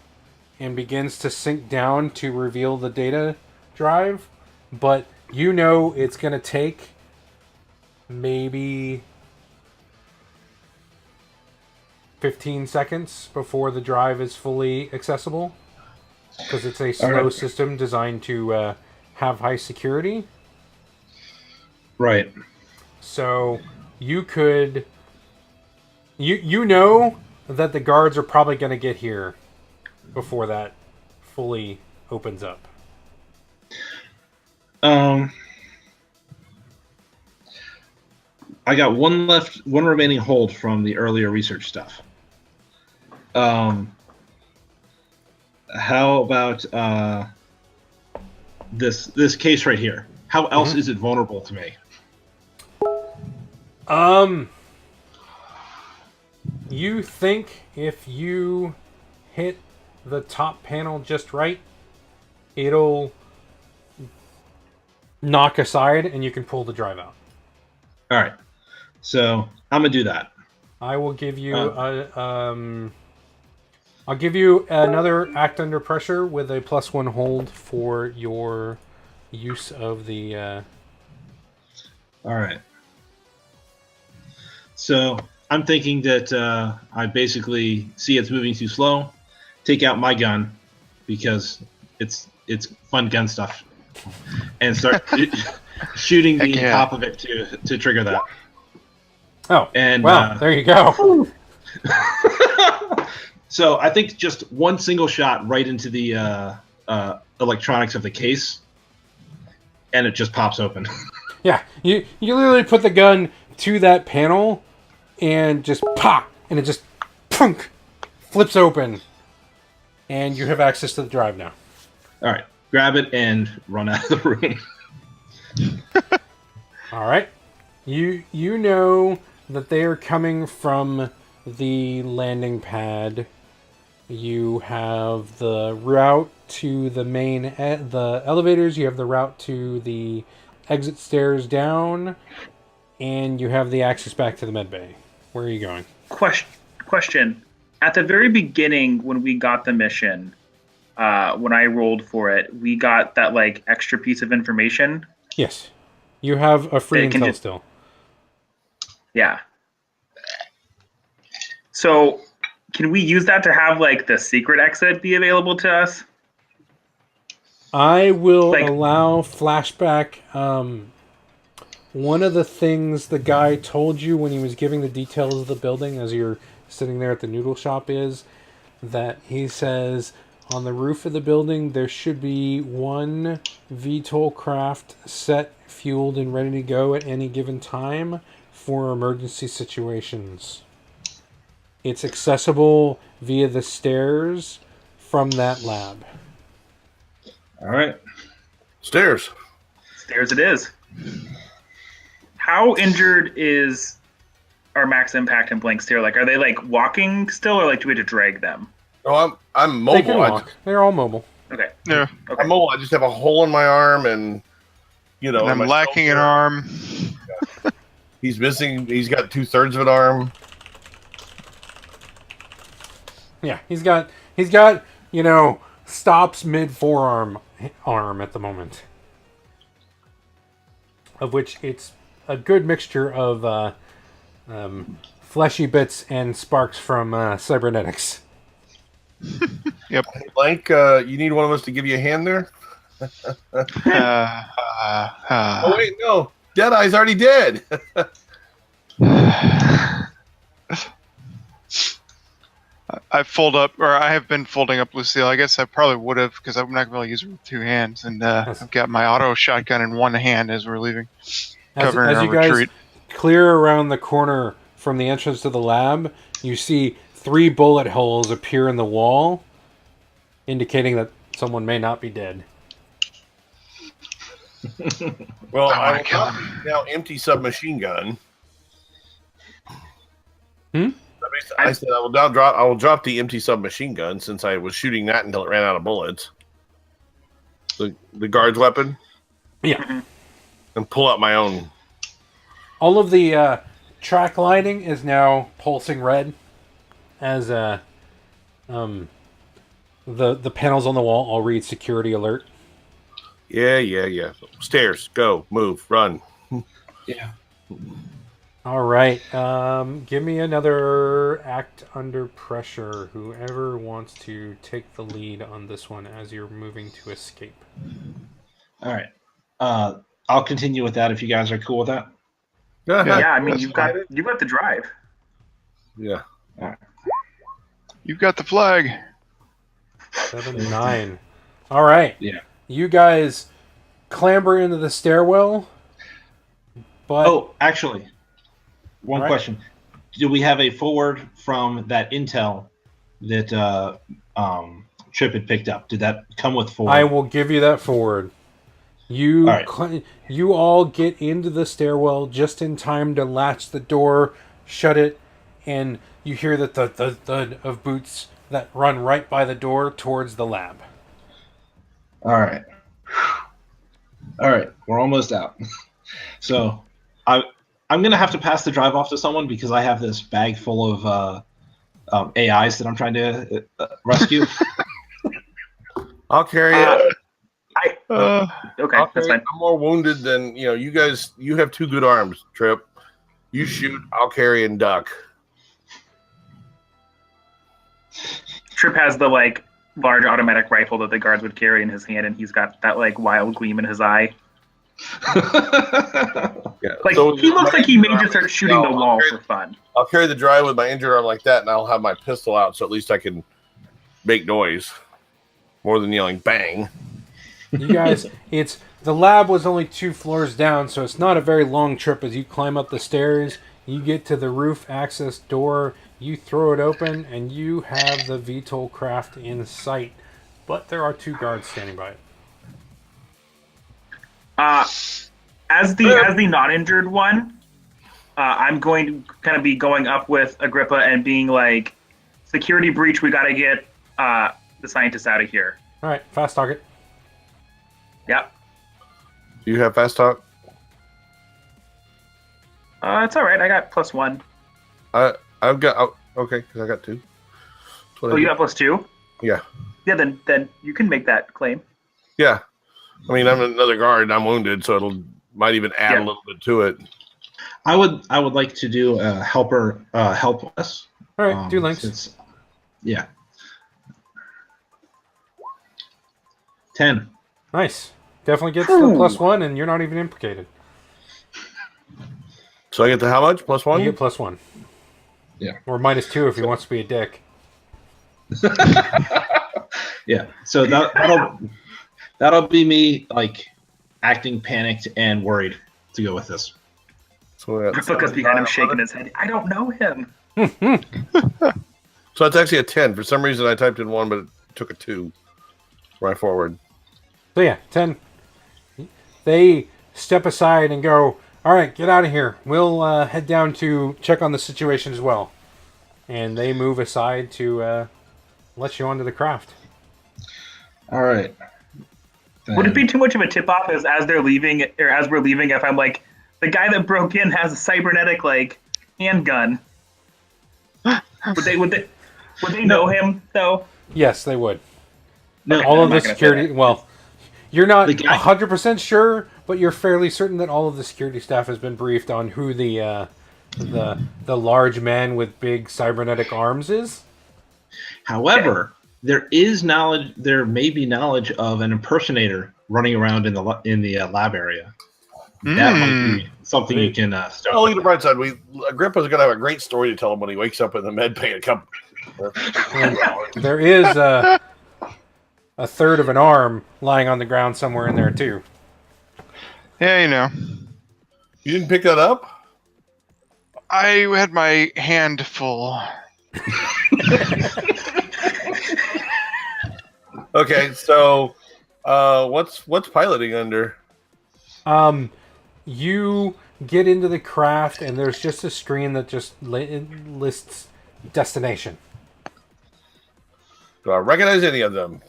and begins to sink down to reveal the data drive, but you know it's going to take maybe 15 seconds before the drive is fully accessible, because it's a slow system designed to have high security. Right. So you could, you know that the guards are probably going to get here before that fully opens up. I got one remaining hold from the earlier research stuff. How about this case right here? How else is it vulnerable to me? You think if you hit the top panel just right, it'll knock aside and you can pull the drive out. All right. So I'm gonna do that. I will give you I'll give you another act under pressure with a +1 hold for your use of the. All right. So I'm thinking that I basically see it's moving too slow. Take out my gun because it's fun gun stuff, and start shooting the top of it to trigger that. Oh, and well, there you go. So I think just one single shot right into the electronics of the case, and it just pops open. Yeah, you literally put the gun to that panel, and just pop, and it just punk flips open, and you have access to the drive now. All right, grab it and run out of the room. All right, you know that they are coming from the landing pad. You have the route to the main the elevators. You have the route to the exit stairs down, and you have the access back to the med bay. Where are you going? Question. At the very beginning, when we got the mission, when I rolled for it, we got that like extra piece of information. Yes, you have a free intel still. Yeah. So, can we use that to have like the secret exit be available to us? I will allow flashback. One of the things the guy told you when he was giving the details of the building as you're sitting there at the noodle shop is that he says on the roof of the building there should be one VTOL craft set, fueled, and ready to go at any given time for emergency situations. It's accessible via the stairs from that lab. All right. Stairs. Stairs it is. How injured is our Max Impact and Blank Stare? Like, are they like walking still, or like do we have to drag them? Oh, I'm mobile. They can walk. They're all mobile. Okay. Yeah. Okay. I'm mobile. I just have a hole in my arm, and And I'm lacking an arm. He's missing. He's got 2/3 of an arm. Yeah, he's got stops mid forearm arm at the moment, of which it's a good mixture of fleshy bits and sparks from cybernetics. Yep. Blank, you need one of us to give you a hand there? Oh wait, no. Deadeye's already dead. I have been folding up Lucille. I guess I probably would have, because I'm not going to be able to use it with 2 hands. And I've got my auto shotgun in one hand as we're leaving. As you guys clear around the corner from the entrance to the lab, you see 3 bullet holes appear in the wall, indicating that someone may not be dead. Well, I will drop the now empty submachine gun. I said I will drop the empty submachine gun since I was shooting that until it ran out of bullets. The guard's weapon. Yeah. And pull out my own. All of the track lighting is now pulsing red as the panels on the wall all read security alert. Yeah. Stairs, go, move, run. Yeah. All right. Give me another act under pressure. Whoever wants to take the lead on this one as you're moving to escape. All right. I'll continue with that if you guys are cool with that. Yeah, I mean, that's you've fine. got the drive. Yeah. You've got the flag. 7, 9. All right. Yeah. You guys clamber into the stairwell. But Oh, actually, one All right. question: do we have a forward from that intel that Trip had picked up? Did that come with forward? I will give you that forward. You All right. you all get into the stairwell just in time to latch the door, shut it, and you hear the thud of boots that run right by the door towards the lab. All right. All right. We're almost out. So, I'm gonna have to pass the drive off to someone because I have this bag full of AIs that I'm trying to rescue. I'll carry it. Okay, I'll that's carry it. fine. I'm more wounded than you guys. You have 2 good arms, Trip. You shoot. I'll carry and duck. Trip has the large automatic rifle that the guards would carry in his hand, and he's got that wild gleam in his eye. Yeah. He looks like he may just start shooting the wall for fun. I'll carry the drive with my injured arm like that, and I'll have my pistol out, so at least I can make noise more than yelling bang. You guys, the lab was only 2 floors down, so it's not a very long trip. As you climb up the stairs, you get to the roof access door, you throw it open, and you have the VTOL craft in sight. But there are 2 guards standing by it. As the not injured one, I'm going to kind of be going up with Agrippa and being like, security breach, we got to get the scientists out of here. All right, fast target. Yep. Do you have fast talk? It's all right. I got +1. I've got okay because I got 2. Oh, you got +2? Yeah. Yeah, then you can make that claim. Yeah. I mean, I'm another guard. And I'm wounded, so it'll might even add a little bit to it. I would like to do a helper help us. All right, do links. Yeah. 10. Nice. Definitely gets the +1, and you're not even implicated. So I get to how much? +1? You get +1. Yeah. Or -2 if he wants to be a dick. Yeah. So that'll be me acting panicked and worried to go with this. So Agrippa's behind him shaking his head. I don't know him. So it's actually a 10. For some reason, I typed in 1, but it took a 2 right forward. So yeah, 10. They step aside and go, all right, get out of here. We'll head down to check on the situation as well. And they move aside to let you onto the craft. All right. Would it be too much of a tip-off as they're leaving, or as we're leaving, if I'm like, the guy that broke in has a cybernetic handgun? Would they know him though? Yes, they would. No, All I'm of not the gonna say security. that. Well, you're not The guy- 100% sure, but you're fairly certain that all of the security staff has been briefed on who the large man with big cybernetic arms is. However, there may be knowledge of an impersonator running around in the lab area. That might be something you can start. Oh, look at the bright side. Agrippa's going to have a great story to tell him when he wakes up in the med bay. And there is a third of an arm lying on the ground somewhere in there too. Yeah, You didn't pick that up? I had my hand full. Okay, so what's piloting under? You get into the craft and there's just a screen that just lists destination. Do I recognize any of them?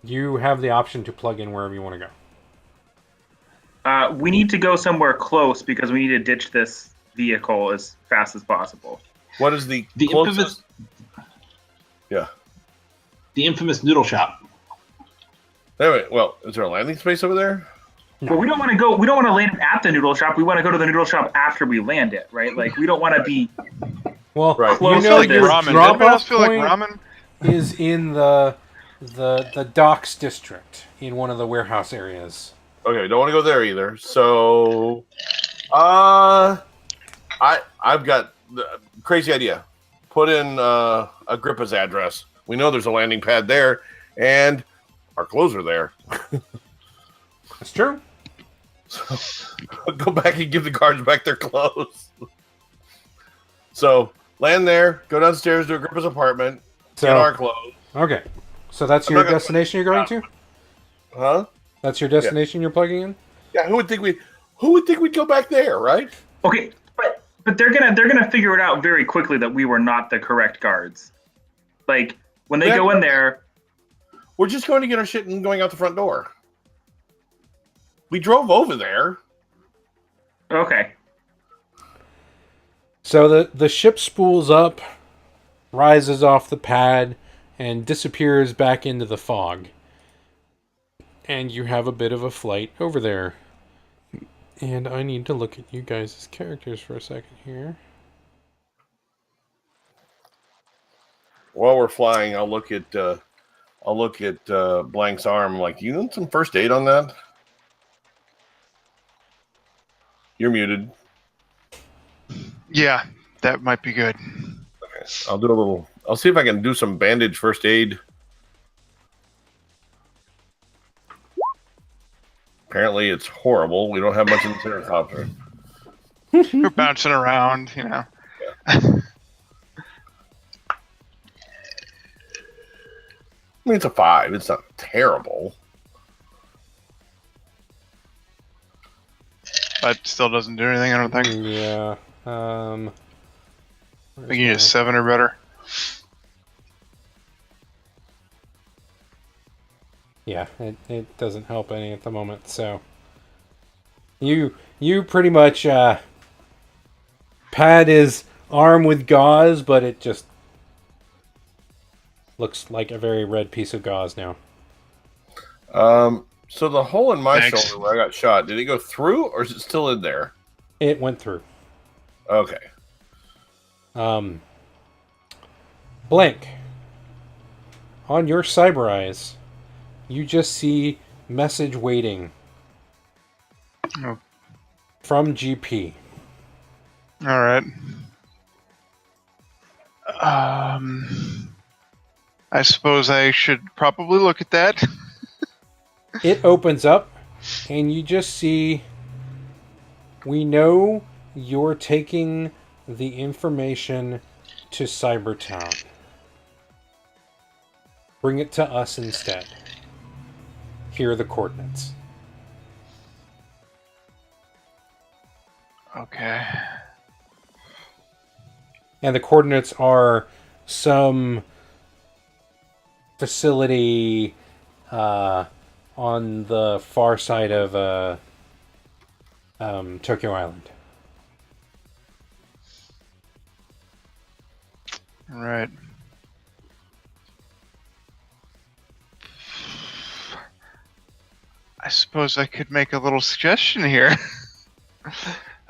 You have the option to plug in wherever you want to go. We need to go somewhere close because we need to ditch this vehicle as fast as possible. What is the infamous? closest? Yeah. The infamous noodle shop. Anyway, well, is there a landing space over there? No. Well, we don't want to go. We don't want to land it at the noodle shop. We want to go to the noodle shop after we land it, right? Like we don't want to be. Well, Right. you Close know to your this. Ramen. Does drop anybody else off feel like point ramen? is in the docks district in one of the warehouse areas. Okay, don't want to go there either. So, I've got the crazy idea. Put in Agrippa's address. We know there's a landing pad there, and our clothes are there. That's true. So, go back and give the guards back their clothes. So, land there, go downstairs to Agrippa's apartment, get our clothes. Okay. So that's I'm your not gonna destination you're going to? Huh? That's your destination you're plugging in? Yeah, who would think we'd go back there, right? Okay, but they're gonna figure it out very quickly that we were not the correct guards. Like when they go in there, we're just going to get our shit and going out the front door. We drove over there. okay. So the ship spools up, rises off the pad, and disappears back into the fog. And you have a bit of a flight over there. And I need to look at you guys' characters for a second here. While we're flying, I'll look at Blank's arm. Like, you need some first aid on that? You're muted. Yeah, that might be good. Okay, I'll see if I can do some bandage first aid. Apparently, it's horrible. We don't have much in the helicopter. We're bouncing around, you know. I mean, it's a 5. It's not terrible. But still doesn't do anything, I don't think. Yeah. I think you need a 7 or better. Yeah, it doesn't help any at the moment, so you pretty much pad his arm with gauze, but it just looks like a very red piece of gauze now. So the hole in my Thanks. shoulder where I got shot, did it go through or is it still in there? It went through. Okay. Blank. On your cyber eyes, you just see message waiting Oh. from GP. All right. I suppose I should probably look at that. It opens up, and you just see, we know you're taking the information to Cybertown. Bring it to us instead. Here are the coordinates. Okay. And the coordinates are some facility on the far side of Tokyo Island. All right. I suppose I could make a little suggestion here.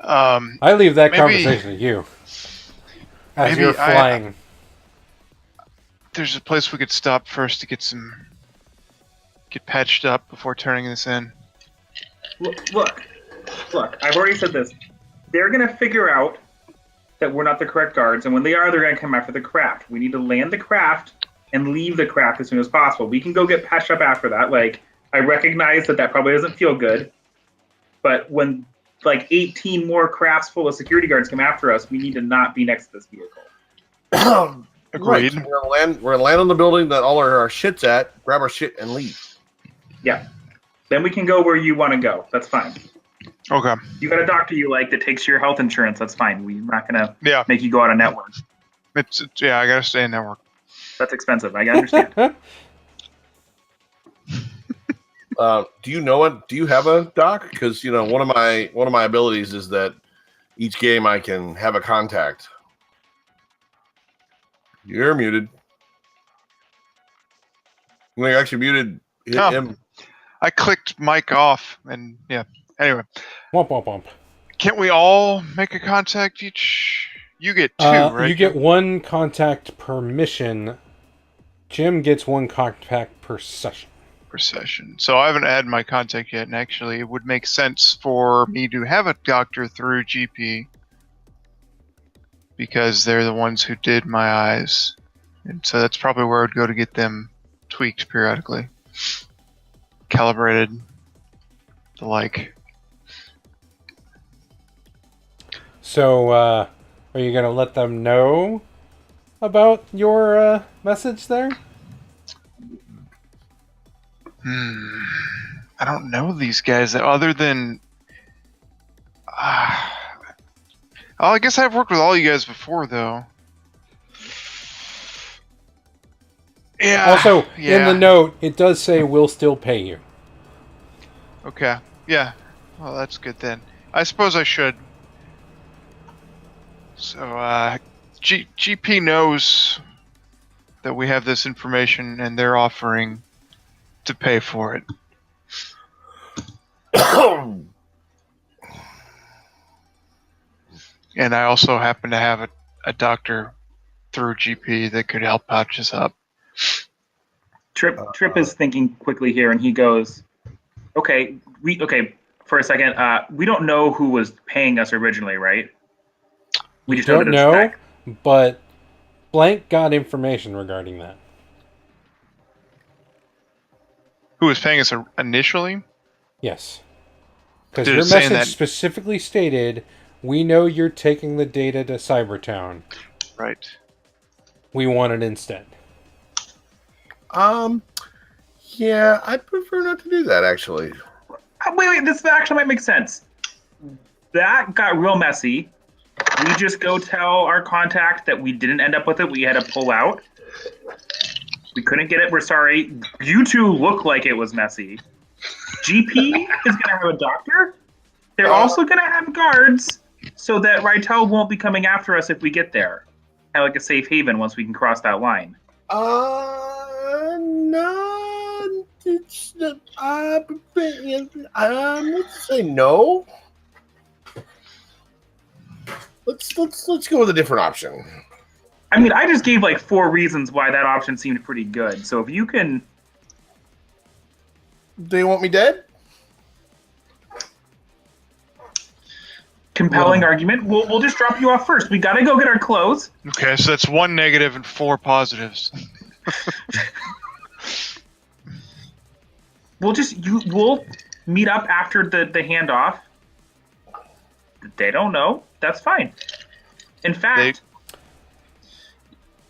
I leave that maybe- conversation to you. As maybe you're flying. There's a place we could stop first to get patched up before turning this in. Look. I've already said this. They're gonna figure out that we're not the correct guards, and when they are, they're gonna come after the craft. We need to land the craft and leave the craft as soon as possible. We can go get patched up after that. Like, I recognize that probably doesn't feel good, but when like 18 more crafts full of security guards come after us, we need to not be next to this vehicle. Agreed. Right, so we're gonna land on the building that all our shit's at, grab our shit, and leave. Yeah. Then we can go where you want to go. That's fine. Okay. You got a doctor you like that takes your health insurance. That's fine. We're not gonna Yeah. make you go out of network. Yeah, I gotta stay in network. That's expensive. I understand. Do you know what? Do you have a doc? Because one of my abilities is that each game I can have a contact. You're muted. When you're actually muted, hit Oh. him. I clicked Mike off, and yeah. Anyway, Womp womp womp. can't we all make a contact each? You get 2, right? You get 1 contact per mission. Jim gets 1 contact per session. Per session. So I haven't added my contact yet, and actually, it would make sense for me to have a doctor through GP because they're the ones who did my eyes, and so that's probably where I'd go to get them tweaked periodically, calibrated, the like. So, are you going to let them know about your message there? I don't know these guys other than. I guess I've worked with all you guys before, though. Yeah. Also, in the note, it does say we'll still pay you. Okay. Yeah. Well, that's good then. I suppose I should. So, GP knows that we have this information, and they're offering to pay for it. And I also happen to have a doctor through GP that could help patch us up. Trip is thinking quickly here, and he goes, "Okay, for a second. We don't know who was paying us originally, right? We just don't know that know, but Blank got information regarding that. Who was paying us initially? Yes. Because Did your it say message that- specifically stated, we know you're taking the data to Cybertown. Right. We want it instead. Yeah, I prefer not to do that, actually. Wait, this actually might make sense. That got real messy. We just go tell our contact that we didn't end up with it. We had to pull out. We couldn't get it. We're sorry. You two look like it was messy. GP is going to have a doctor. They're also going to have guards so that Rytel won't be coming after us if we get there. Kind of like a safe haven once we can cross that line. No, it's let's say no. Let's go with a different option. I mean, I just gave like 4 reasons why that option seemed pretty good. So if you can, Do you want me dead? compelling argument, we'll just drop you off first. We got to go get our clothes. Okay, so that's 1 negative and 4 positives. We'll meet up after the handoff. They don't know. That's fine. In fact,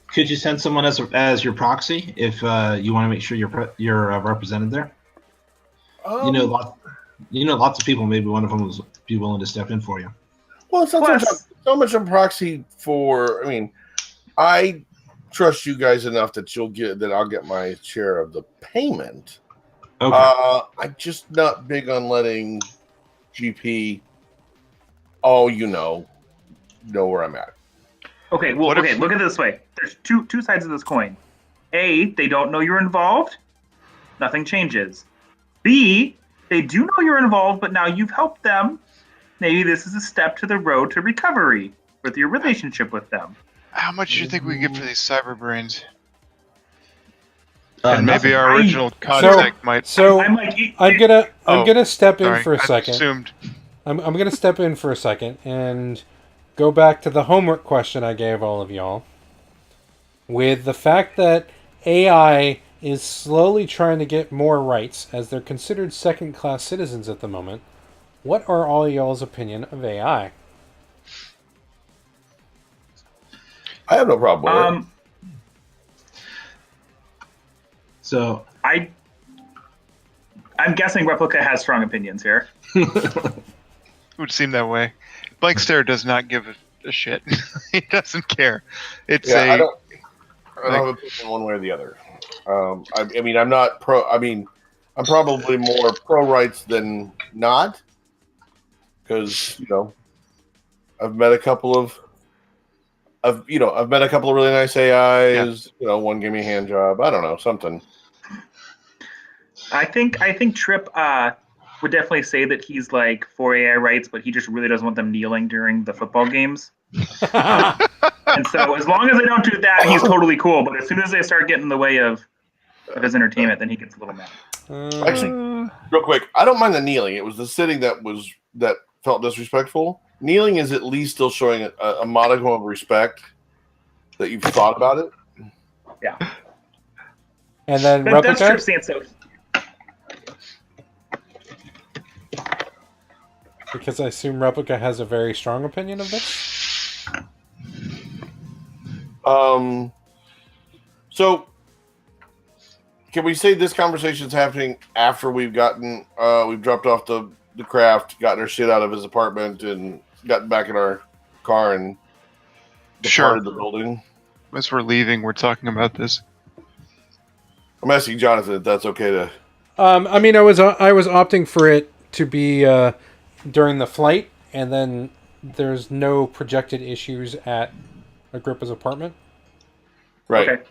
Could you send someone as your proxy if you want to make sure you're represented there? Lots of people. Maybe one of them will be willing to step in for you. Well, it's not so much a proxy for. I mean, I trust you guys enough that I'll get my share of the payment. Okay. I'm just not big on letting GP. Oh, know where I'm at. okay, well, look at it this way. There's two sides of this coin. A, they don't know you're involved. Nothing changes. B, they do know you're involved, but now you've helped them. Maybe this is a step to the road to recovery with your relationship with them. How much do you think we get for these cyber brains? And maybe Nothing. our original contact might. So I'm like, I'm gonna step in Sorry, for a I second. assumed. I'm gonna step in for a second and go back to the homework question I gave all of y'all. With the fact that AI is slowly trying to get more rights as they're considered second-class citizens at the moment, what are all y'all's opinion of AI? I have no problem with it. So I'm guessing Replica has strong opinions here. It would seem that way. Blank Stare does not give a shit. He doesn't care. It's I don't have an opinion one way or the other. I mean, I'm not pro. I mean, I'm probably more pro rights than not, because I've met a couple of really nice AIs. One gave me a hand job. I don't know, something. I think Trip would definitely say that he's like for AI rights, but he just really doesn't want them kneeling during the football games. And so as long as they don't do that, he's totally cool. But as soon as they start getting in the way of his entertainment, then he gets a little mad. Actually, real quick, I don't mind the kneeling. It was the sitting that felt disrespectful. Kneeling is at least still showing a modicum of respect that you've thought about it. Yeah. And then That's Replica. Trip's answer. Because I assume Replica has a very strong opinion of this. So can we say this conversation is happening after we've dropped off the craft, gotten our shit out of his apartment, and gotten back in our car and departed the building? As we're leaving, we're talking about this. I'm asking Jonathan if that's okay to. I mean, I was opting for it to be during the flight, and then there's no projected issues at Agrippa's apartment. Right. Okay.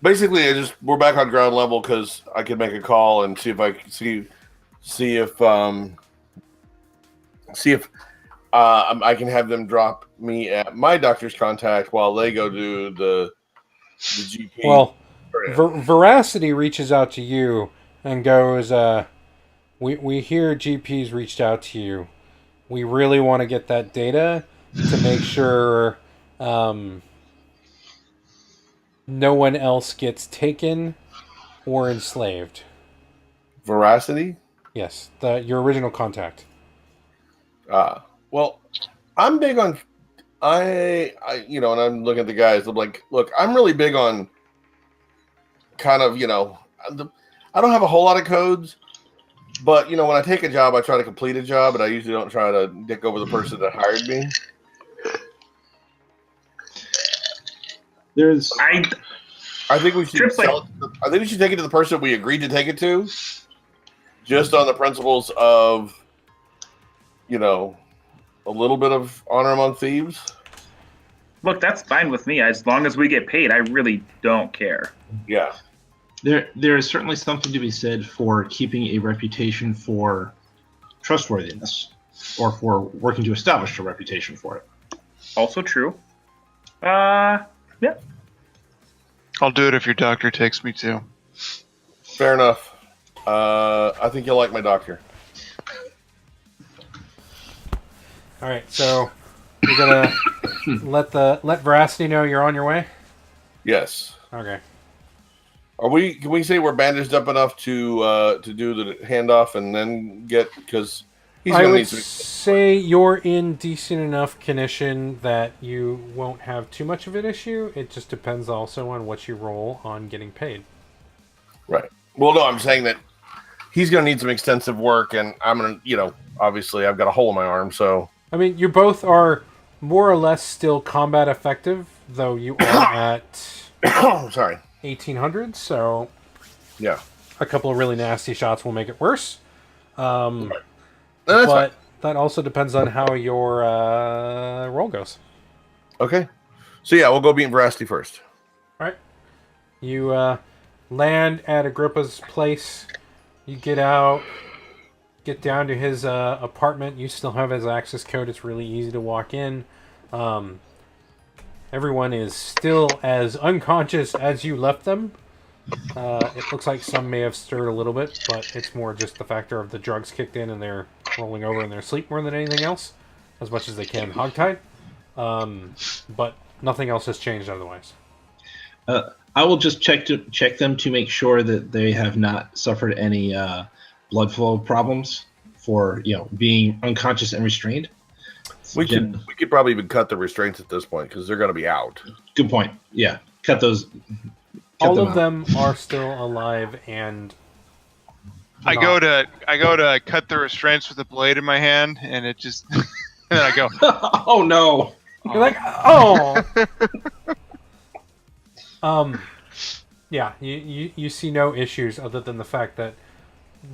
Basically, we're back on ground level because I could make a call and see if I can see if I can have them drop me at my doctor's contact while they go do the GP. Well, Veracity reaches out to you and goes, we hear GP's reached out to you. We really want to get that data to make sure no one else gets taken or enslaved. Veracity? Yes, your original contact. Well, I'm big on I and I'm looking at the guys. I'm like, look, I'm really big on kind of, I don't have a whole lot of codes, but when I take a job, I try to complete a job, and I usually don't try to dick over the person that hired me. I think we should I think we should take it to the person we agreed to take it to, just on the principles of, a little bit of honor among thieves. Look, that's fine with me. As long as we get paid, I really don't care. Yeah. There is certainly something to be said for keeping a reputation for trustworthiness, or for working to establish a reputation for it. Also true. Yeah. I'll do it if your doctor takes me to. Fair enough. I think you'll like my doctor. All right, so you're gonna let Veracity know you're on your way. Yes. Okay. Can we say we're bandaged up enough to do the handoff and then because he's I gonna would need some. say you're in decent enough condition that you won't have too much of an issue. It just depends also on what you roll on getting paid. Right. Well, no, I'm saying that he's gonna need some extensive work, and I'm gonna, obviously I've got a hole in my arm, so. I mean, you both are more or less still combat effective, though you are at sorry, 1800, so yeah, a couple of really nasty shots will make it worse. Right. No, But fine. that also depends on how your roll goes. Okay. So yeah, we'll go beat Veracity first. All right. You land at Agrippa's place. You get out, get down to his apartment. You still have his access code. It's really easy to walk in. Everyone is still as unconscious as you left them. It looks like some may have stirred a little bit, but it's more just the factor of the drugs kicked in and they're rolling over in their sleep more than anything else, as much as they can hogtied. But nothing else has changed otherwise. I will just check them to make sure that they have not suffered any blood flow problems for being unconscious and restrained. We could probably even cut the restraints at this point because they're going to be out. Good point. Yeah, cut those. All of them are still alive, and I go to cut the restraints with a blade in my hand, and it just and then I go, oh no! You're like, oh. Yeah, you see no issues other than the fact that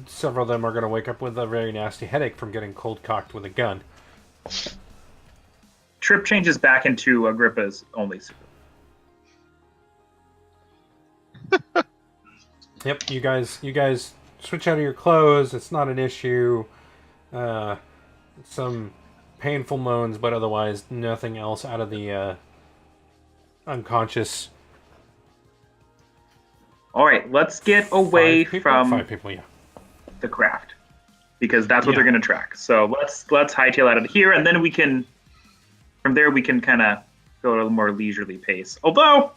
several of them are going to wake up with a very nasty headache from getting cold cocked with a gun. Trip changes back into Agrippa's only suit. Yep, you guys switch out of your clothes. It's not an issue. Some painful moans, but otherwise nothing else out of the unconscious. All right, let's get away from 5 people, yeah. the craft, because that's what they're going to track. So let's hightail out of here, and then we can, from there, we can kind of go at a more leisurely pace. Although,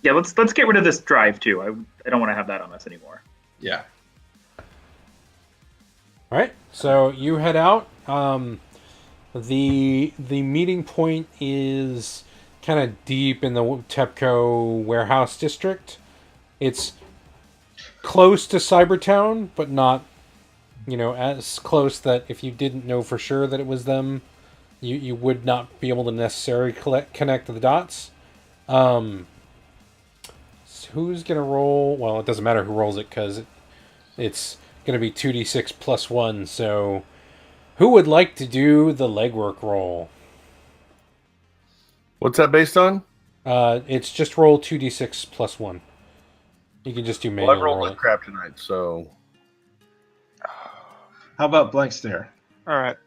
yeah, let's get rid of this drive too. I don't want to have that on us anymore. Yeah. All right, so you head out. The meeting point is kind of deep in the TEPCO warehouse district. It's close to Cybertown, but not, as close that if you didn't know for sure that it was them, you would not be able to necessarily connect the dots. So who's gonna roll? Well, it doesn't matter who rolls it because it's gonna be 2d6 plus 1. So, who would like to do the legwork roll? What's that based on? It's just roll 2d6 plus 1. You can just do manual. Well, I rolled like crap tonight, so. How about blank stare? All right.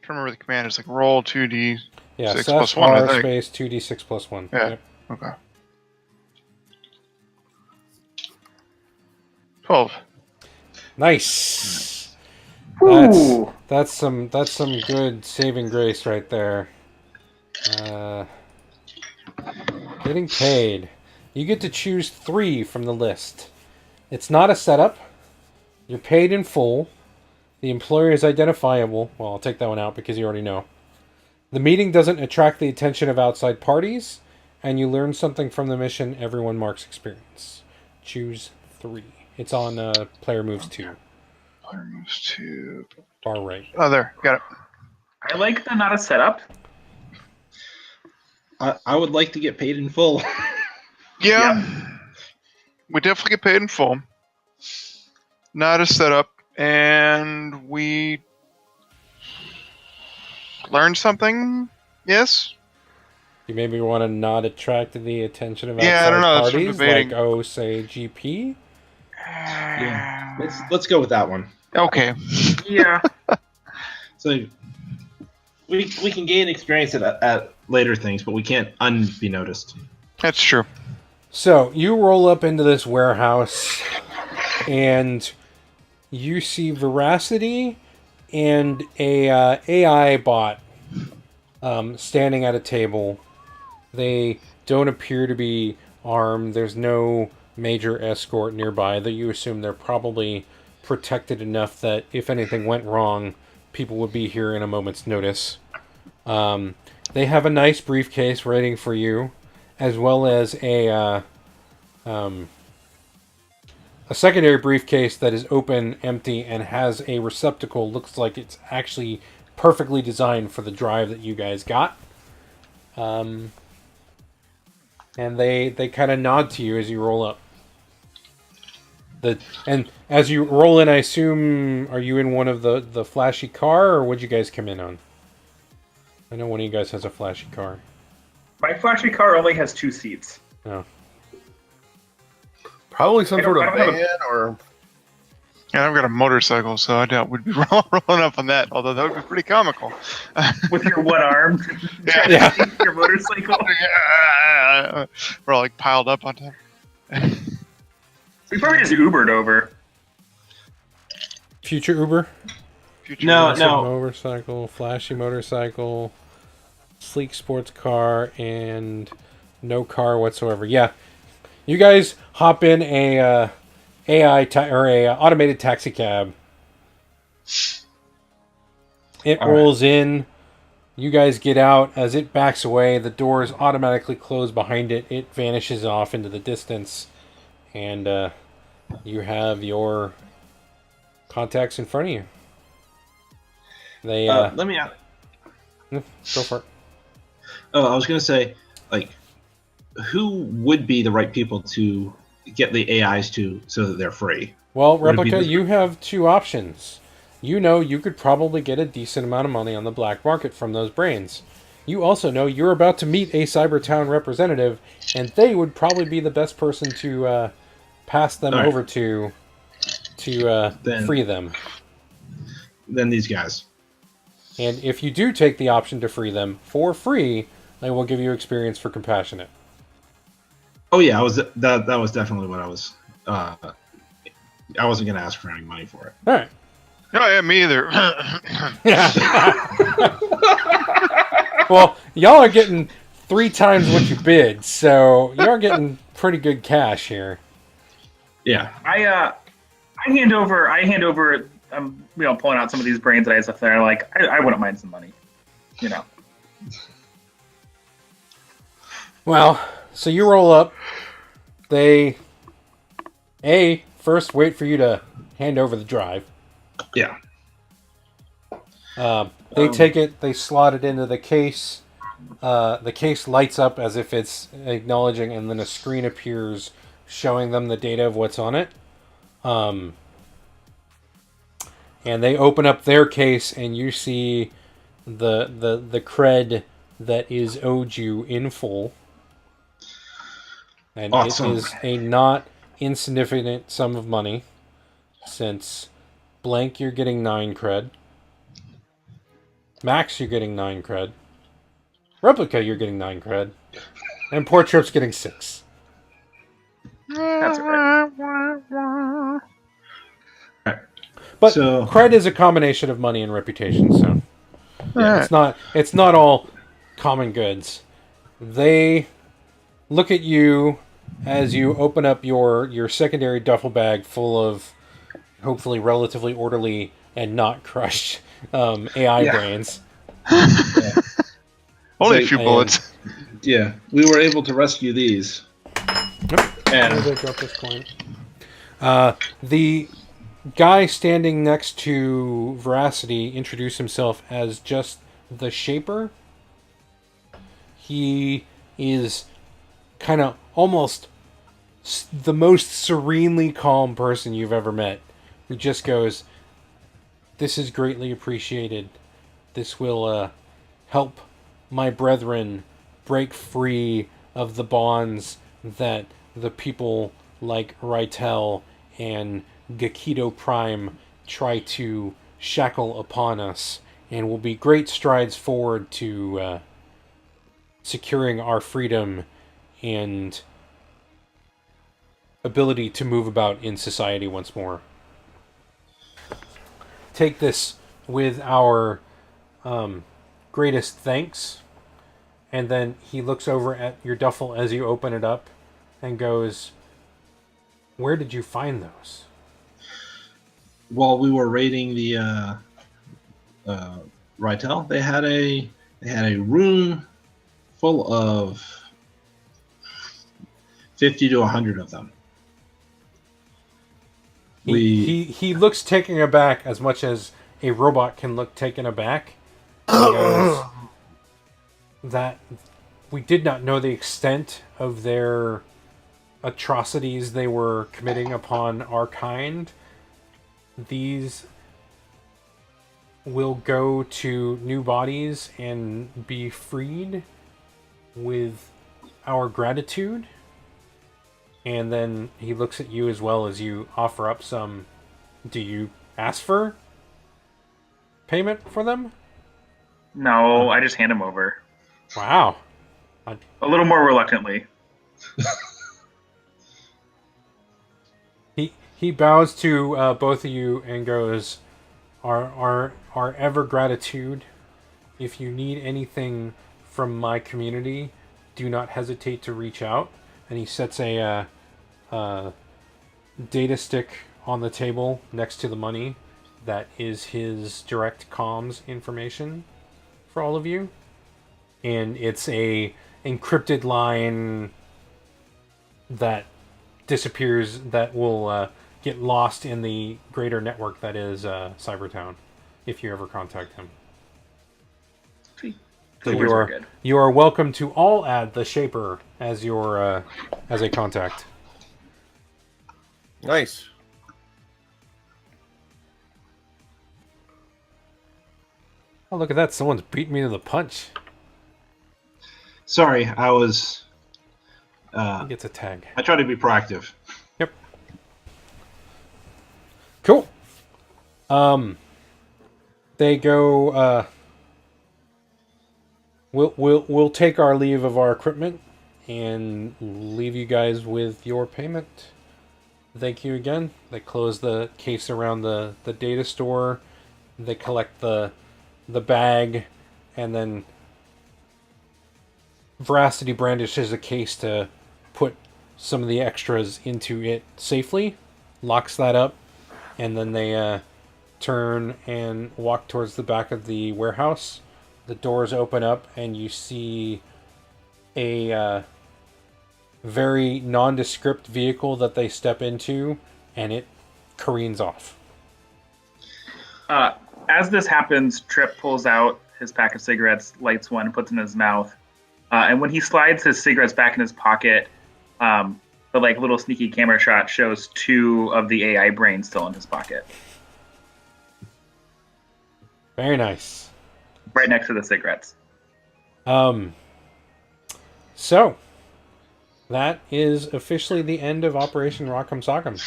Trying to remember the command. It's like roll 2d. Yeah, 6 slash plus 1, I R think. space 2d6 plus 1. Yeah. Yep. Okay. 12. Nice. Ooh. That's some good saving grace right there. Getting paid. You get to choose 3 from the list. It's not a setup. You're paid in full. The employer is identifiable. Well, I'll take that one out because you already know. The meeting doesn't attract the attention of outside parties, and you learn something from the mission. Everyone marks experience. Choose 3. It's on Player Moves 2. Player moves to. Far right. Oh, there. Got it. I like the not a setup. I would like to get paid in full. Yeah. We definitely get paid in full. Not a setup. And we learned something. Yes? You maybe want to not attract the attention of outside Yeah, I don't know. That's what I'm parties, debating. like, say, GP? Yeah. Let's go with that one. Okay. Yeah. So we can gain experience at later things, but we can't be noticed. That's true. So, you roll up into this warehouse, and you see Veracity and a AI bot standing at a table. They don't appear to be armed. There's no major escort nearby, though you assume they're probably protected enough that if anything went wrong, people would be here in a moment's notice. They have a nice briefcase waiting for you, as well as a secondary briefcase that is open, empty, and has a receptacle. Looks like it's actually perfectly designed for the drive that you guys got. And they kind of nod to you as you roll up. And as you roll in, I assume, are you in one of the flashy car, or what'd you guys come in on? I know one of you guys has a flashy car. My flashy car only has 2 seats. Oh. Probably some sort of I don't van or. And I've got a motorcycle, so I doubt we'd be rolling up on that, although that would be pretty comical. With your one arm. Yeah. Your motorcycle. Yeah. We're all like piled up on top. We probably just Ubered over. Future Uber? Future No, Uber. no. Motorcycle, flashy motorcycle, sleek sports car, and no car whatsoever. Yeah. You guys hop in a automated taxi cab. It rolls in. You guys get out. As it backs away, the doors automatically close behind it. It vanishes off into the distance. And you have your contacts in front of you. They Let me. go for it. Oh, I was gonna say, like, who would be the right people to get the AIs to so that they're free? Well, Would it be Replica, the- you have 2 options. You know you could probably get a decent amount of money on the black market from those brains. you also know you're about to meet a Cybertown representative, and they would probably be the best person to pass them All right. over to free them. Then these guys. And if you do take the option to free them for free, I will give you experience for compassionate. Oh yeah, that was definitely what I was. I wasn't going to ask for any money for it. All right. No, yeah, me either. Well, y'all are getting 3 times what you bid, so you're getting pretty good cash here. Yeah. I hand over. I'm pulling out some of these brains that I have up there. Like I wouldn't mind some money. Well, so you roll up. They first wait for you to hand over the drive. Yeah. They take it, they slot it into the case. The case lights up as if it's acknowledging, and then a screen appears showing them the data of what's on it. And they open up their case, and you see the cred that is owed you in full. And Awesome. it is a not insignificant sum of money, since blank you're getting 9 cred. Max, you're getting 9 cred. Replica, you're getting 9 cred. And Poor Trip's getting 6. That's all right. But So- cred is a combination of money and reputation, so Alright. it's not all common goods. They look at you as you open up your secondary duffel bag full of hopefully relatively orderly and not crushed AI Yeah. brains. Only a So- few and- bullets. Yeah. We were able to rescue these. Where And did I drop this coin? The guy standing next to Veracity introduced himself as just the Shaper. He is kind of almost the most serenely calm person you've ever met, who just goes, "This is greatly appreciated. This will help my brethren break free of the bonds that the people like Rytel and Gakido Prime try to shackle upon us, and will be great strides forward to securing our freedom and ability to move about in society once more. Take this with our greatest thanks." And then he looks over at your duffel as you open it up and goes, "Where did you find those?" while we were raiding the Rytel, they had a room full of 50 to 100 of them. He looks taken aback as much as a robot can look taken aback. He goes, that we did not know the extent of their atrocities they were committing upon our kind. These will go to new bodies and be freed with our gratitude. And then he looks at you as well as you offer up some. Do you ask for payment for them? No, I just hand him over. Wow. A little more reluctantly. He bows to both of you and goes, our ever gratitude. If you need anything from my community, do not hesitate to reach out. And he sets a data stick on the table next to the money. That is his direct comms information for all of you. And it's a encrypted line that disappears, that will get lost in the greater network that is Cybertown, if you ever contact him. Sweet. So Figures are good. you are welcome to all add the Shaper as your as a contact. Nice. Oh, look at that! Someone's beating me to the punch. Sorry, I was. He gets a tag. I try to be proactive. Yep. Cool. They go. We'll take our leave of our equipment and leave you guys with your payment. Thank you again. They close the case around the data store. They collect the bag, and then Veracity brandishes a case to put some of the extras into it safely, locks that up, and then they turn and walk towards the back of the warehouse. The doors open up, and you see a very nondescript vehicle that they step into, and it careens off. As this happens, Trip pulls out his pack of cigarettes, lights one, and puts it in his mouth. And when he slides his cigarettes back in his pocket, the little sneaky camera shot shows 2 of the AI brains still in his pocket. Very nice. Right next to the cigarettes. So, that is officially the end of Operation Rockem Sockem.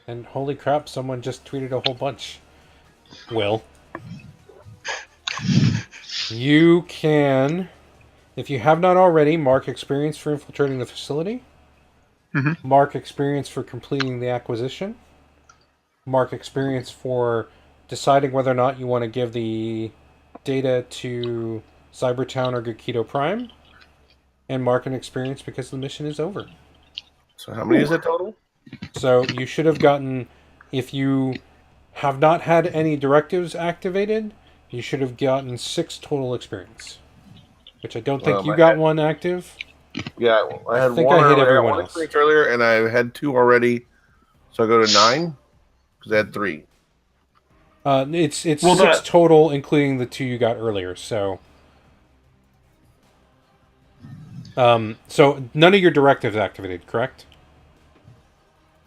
And holy crap, someone just tweeted a whole bunch. Will. You can, if you have not already, mark experience for infiltrating the facility. Mm-hmm. Mark experience for completing the acquisition. Mark experience for deciding whether or not you want to give the data to Cybertown or Gakito Prime. And mark an experience because the mission is over. So how many is it total? So you should have gotten, if you have not had any directives activated, you should have gotten 6 total experience. Which I don't think you got one active. Yeah, I had think one. I hit earlier, everyone one else. experience earlier, and I had 2 already. So I go to 9 because I had 3. It's 6 total, including the 2 you got earlier. So none of your directives activated, correct?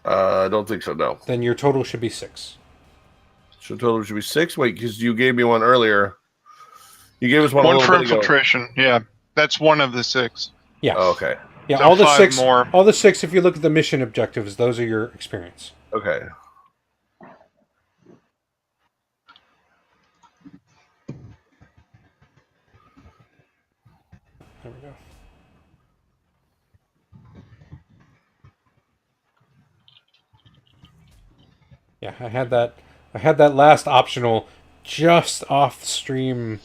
I don't think so. No. Then your total should be 6. So total should be 6. Wait, because you gave me one earlier. You gave us one. One a for little bit ago. infiltration. Yeah, that's one of the 6. Yeah. Oh, okay. Yeah, So all the 5 6 more. All the 6, if you look at the mission objectives, those are your experience. Okay. There we go. Yeah, I had that last optional just off stream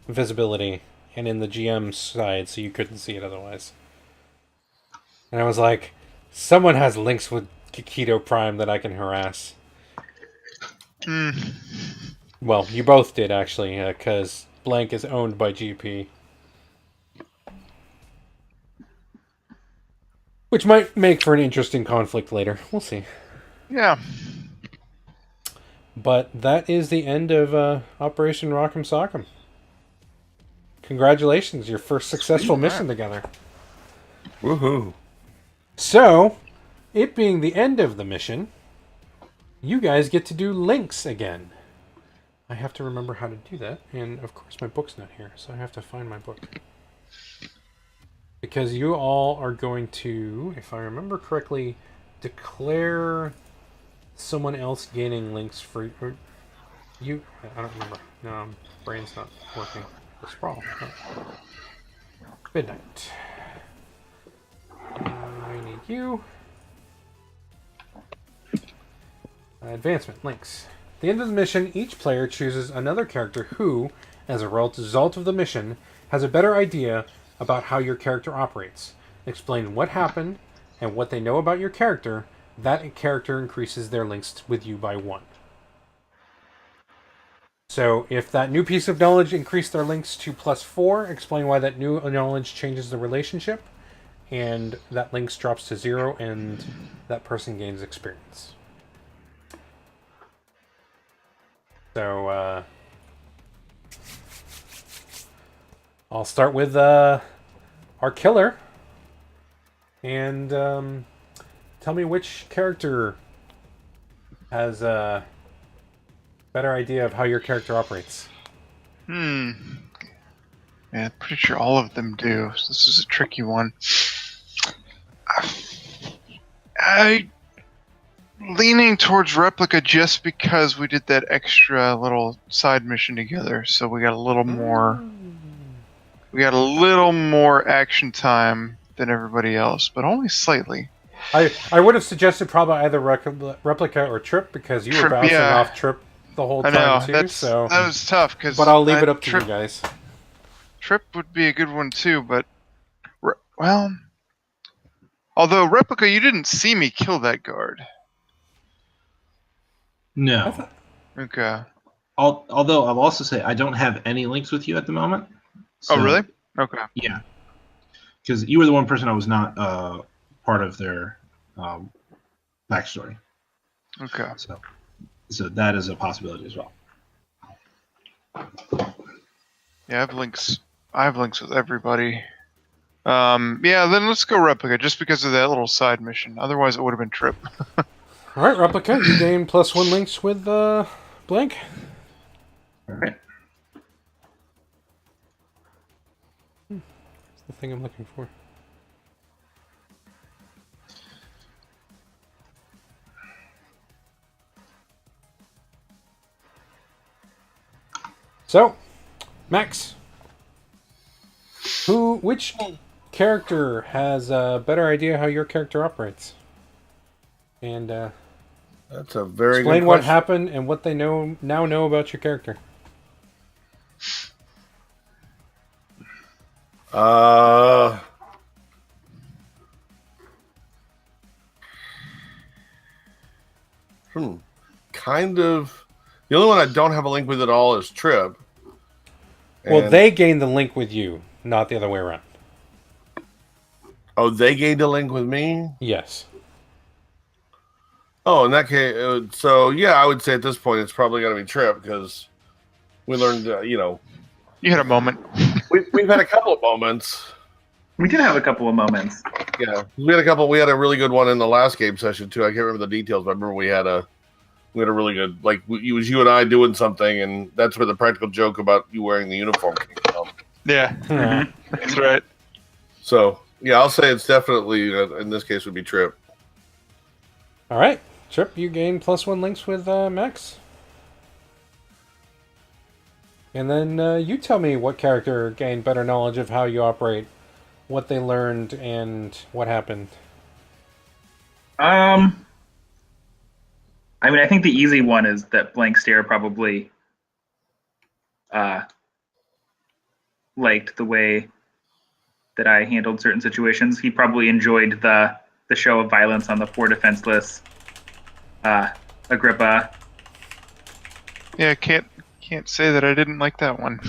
visibility and in the GM side, so you couldn't see it otherwise. And I was like, someone has links with Gakito Prime that I can harass. Well, you both did actually, because Blank is owned by GP. Which might make for an interesting conflict later. We'll see. Yeah. But that is the end of Operation Rockem Sockem. Congratulations, your first successful mission together. Woohoo! So, it being the end of the mission, you guys get to do links again. I have to remember how to do that, and of course my book's not here, so I have to find my book. Because you all are going to, if I remember correctly, declare someone else gaining links for you. I don't remember. No, brain's not working. The Sprawl. Oh. Midnight. I need you. Advancement links. At the end of the mission, each player chooses another character who, as a result of the mission, has a better idea about how your character operates. Explain what happened and what they know about your character. That character increases their links with you by 1. So if that new piece of knowledge increased their links to +4, explain why that new knowledge changes the relationship, and that links drops to 0, and that person gains experience. So I'll start with our killer, and tell me which character has a better idea of how your character operates. Yeah, I'm pretty sure all of them do. So this is a tricky one. I leaning towards Replica just because we did that extra little side mission together, so we got a little more. We got a little more action time than everybody else, but only slightly. I would have suggested probably either Replica or Trip because you were Trip, bouncing yeah. off Trip the whole I time know too. that So, was tough because. but I'll leave it up to you guys. Trip would be a good one too, but well, although Replica, you didn't see me kill that guard. No. Okay. Although I'll also say I don't have any links with you at the moment. Oh, really? Okay. Yeah. Because you were the one person I was not part of their backstory. Okay. So that is a possibility as well. Yeah, I have links. I have links with everybody. Yeah, then let's go Replica, just because of that little side mission. Otherwise, it would have been Trip. All right, Replica, you gain +1 links with Blank. All right. That's the thing I'm looking for. So, Max, which character has a better idea how your character operates? And That's a very explain good what question. happened and what they now know about your character. Kind of. The only one I don't have a link with at all is Trip. Well, And- they gained the link with you, not the other way around. Oh, they gained a link with me? Yes. Oh, in that case, so yeah, I would say at this point it's probably going to be Trip because we learned, You had a moment. we've had a couple of moments. We did have a couple of moments. Yeah, we had a couple. We had a really good one in the last game session too. I can't remember the details, but I remember we had a really good, like it was you and I doing something, and that's where the practical joke about you wearing the uniform came from. Yeah, that's right. So yeah, I'll say it's definitely in this case would be Trip. All right, Trip, you gain +1 links with Max. And then you tell me what character gained better knowledge of how you operate, what they learned, and what happened. I mean, I think the easy one is that Blank Stare probably liked the way that I handled certain situations. He probably enjoyed the show of violence on the poor defenseless Agrippa. Yeah, can't say that I didn't like that one.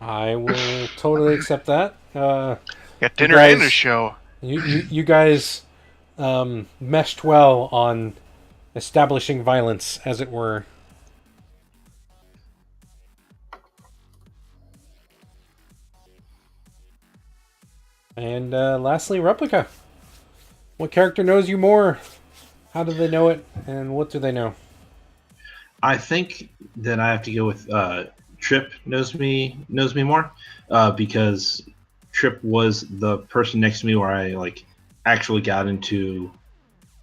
I will totally accept that. Got dinner guys- and a show. You guys meshed well on establishing violence, as it were. And lastly, Replica. What character knows you more? How do they know it? And what do they know? I think that I have to go with Trip knows me more because Trip was the person next to me where I actually got into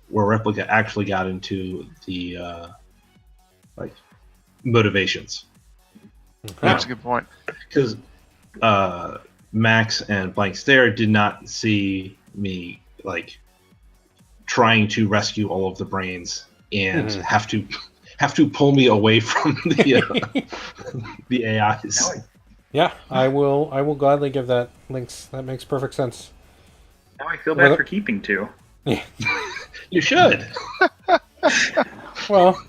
where Replica actually got into the motivations. That's a good point. Because Max and Blank Stare did not see me trying to rescue all of the brains and have to pull me away from the AIs. Yeah, I will gladly give that links. That makes perfect sense. Now I feel bad for keeping two. You should. Well,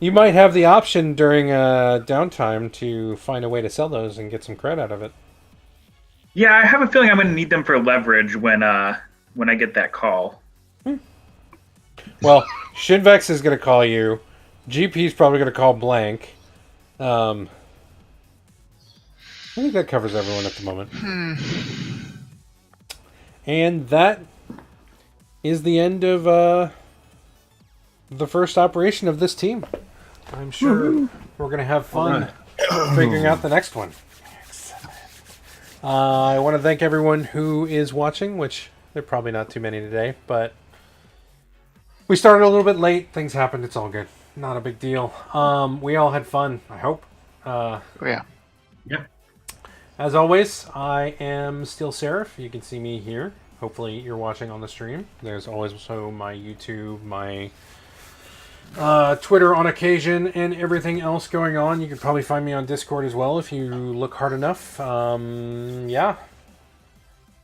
you might have the option during downtime to find a way to sell those and get some credit out of it. Yeah, I have a feeling I'm going to need them for leverage when I get that call. Well, Shinvex is going to call you. GP's probably going to call Blank. I think that covers everyone at the moment. And that is the end of the first operation of this team. I'm sure we're going to have fun figuring out the next one. I want to thank everyone who is watching, which there are probably not too many today, but we started a little bit late. Things happened. It's all good. Not a big deal. We all had fun, I hope. Oh, yeah. Yeah. As always, I am Steel Seraph. You can see me here. Hopefully you're watching on the stream. There's always also my YouTube, my Twitter on occasion, and everything else going on. You can probably find me on Discord as well if you look hard enough. Yeah.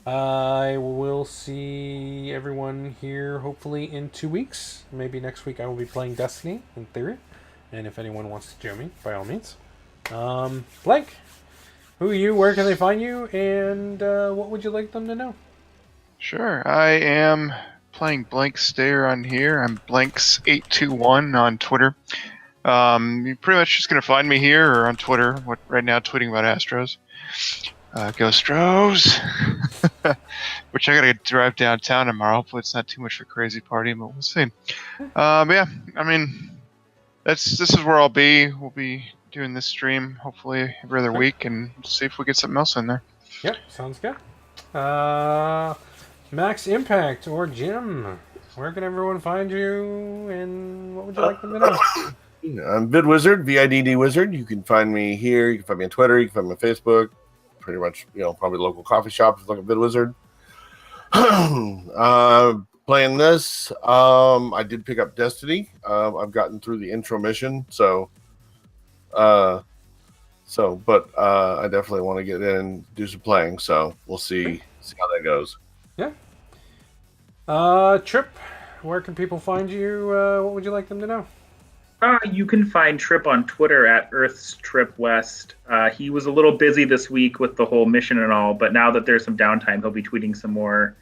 I will see everyone here hopefully in 2 weeks. Maybe next week I will be playing Destiny, in theory. And if anyone wants to join me, by all means. Blake, who are you? Where can they find you? And what would you like them to know? Sure. I am playing Blank Stare on here. I'm Blanks821 on Twitter. You're pretty much just going to find me here or on Twitter. Right now, tweeting about Astros. Go Stros! Which I gotta drive downtown tomorrow. Hopefully it's not too much of a crazy party, but we'll see. Yeah, I mean, this is where I'll be. We'll be doing this stream hopefully every other week and see if we get something else in there. Yep, sounds good. Max Impact or Jim, where can everyone find you and what would you like them to know? I'm VidWizard, VIDD Wizard. You can find me here. You can find me on Twitter. You can find me on Facebook. Pretty much, probably local coffee shops. Look at VidWizard. Playing this. I did pick up Destiny. I've gotten through the intro mission, but I definitely want to get in and do some playing. So we'll see how that goes. Yeah. Trip, where can people find you? What would you like them to know? You can find Trip on Twitter at Earth's Trip West. He was a little busy this week with the whole mission and all, but now that there's some downtime, he'll be tweeting some more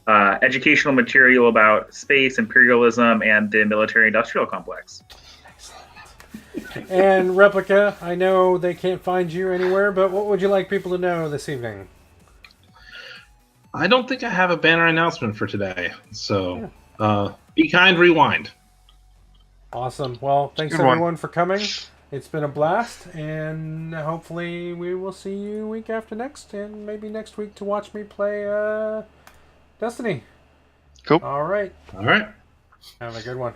educational material about space, imperialism, and the military-industrial complex. Excellent. And Replica, I know they can't find you anywhere, but what would you like people to know this evening? I don't think I have a banner announcement for today, so be kind, rewind. Awesome. Well, thanks everyone for coming. It's been a blast, and hopefully we will see you week after next, and maybe next week to watch me play Destiny. Cool. All right. All right. Have a good one.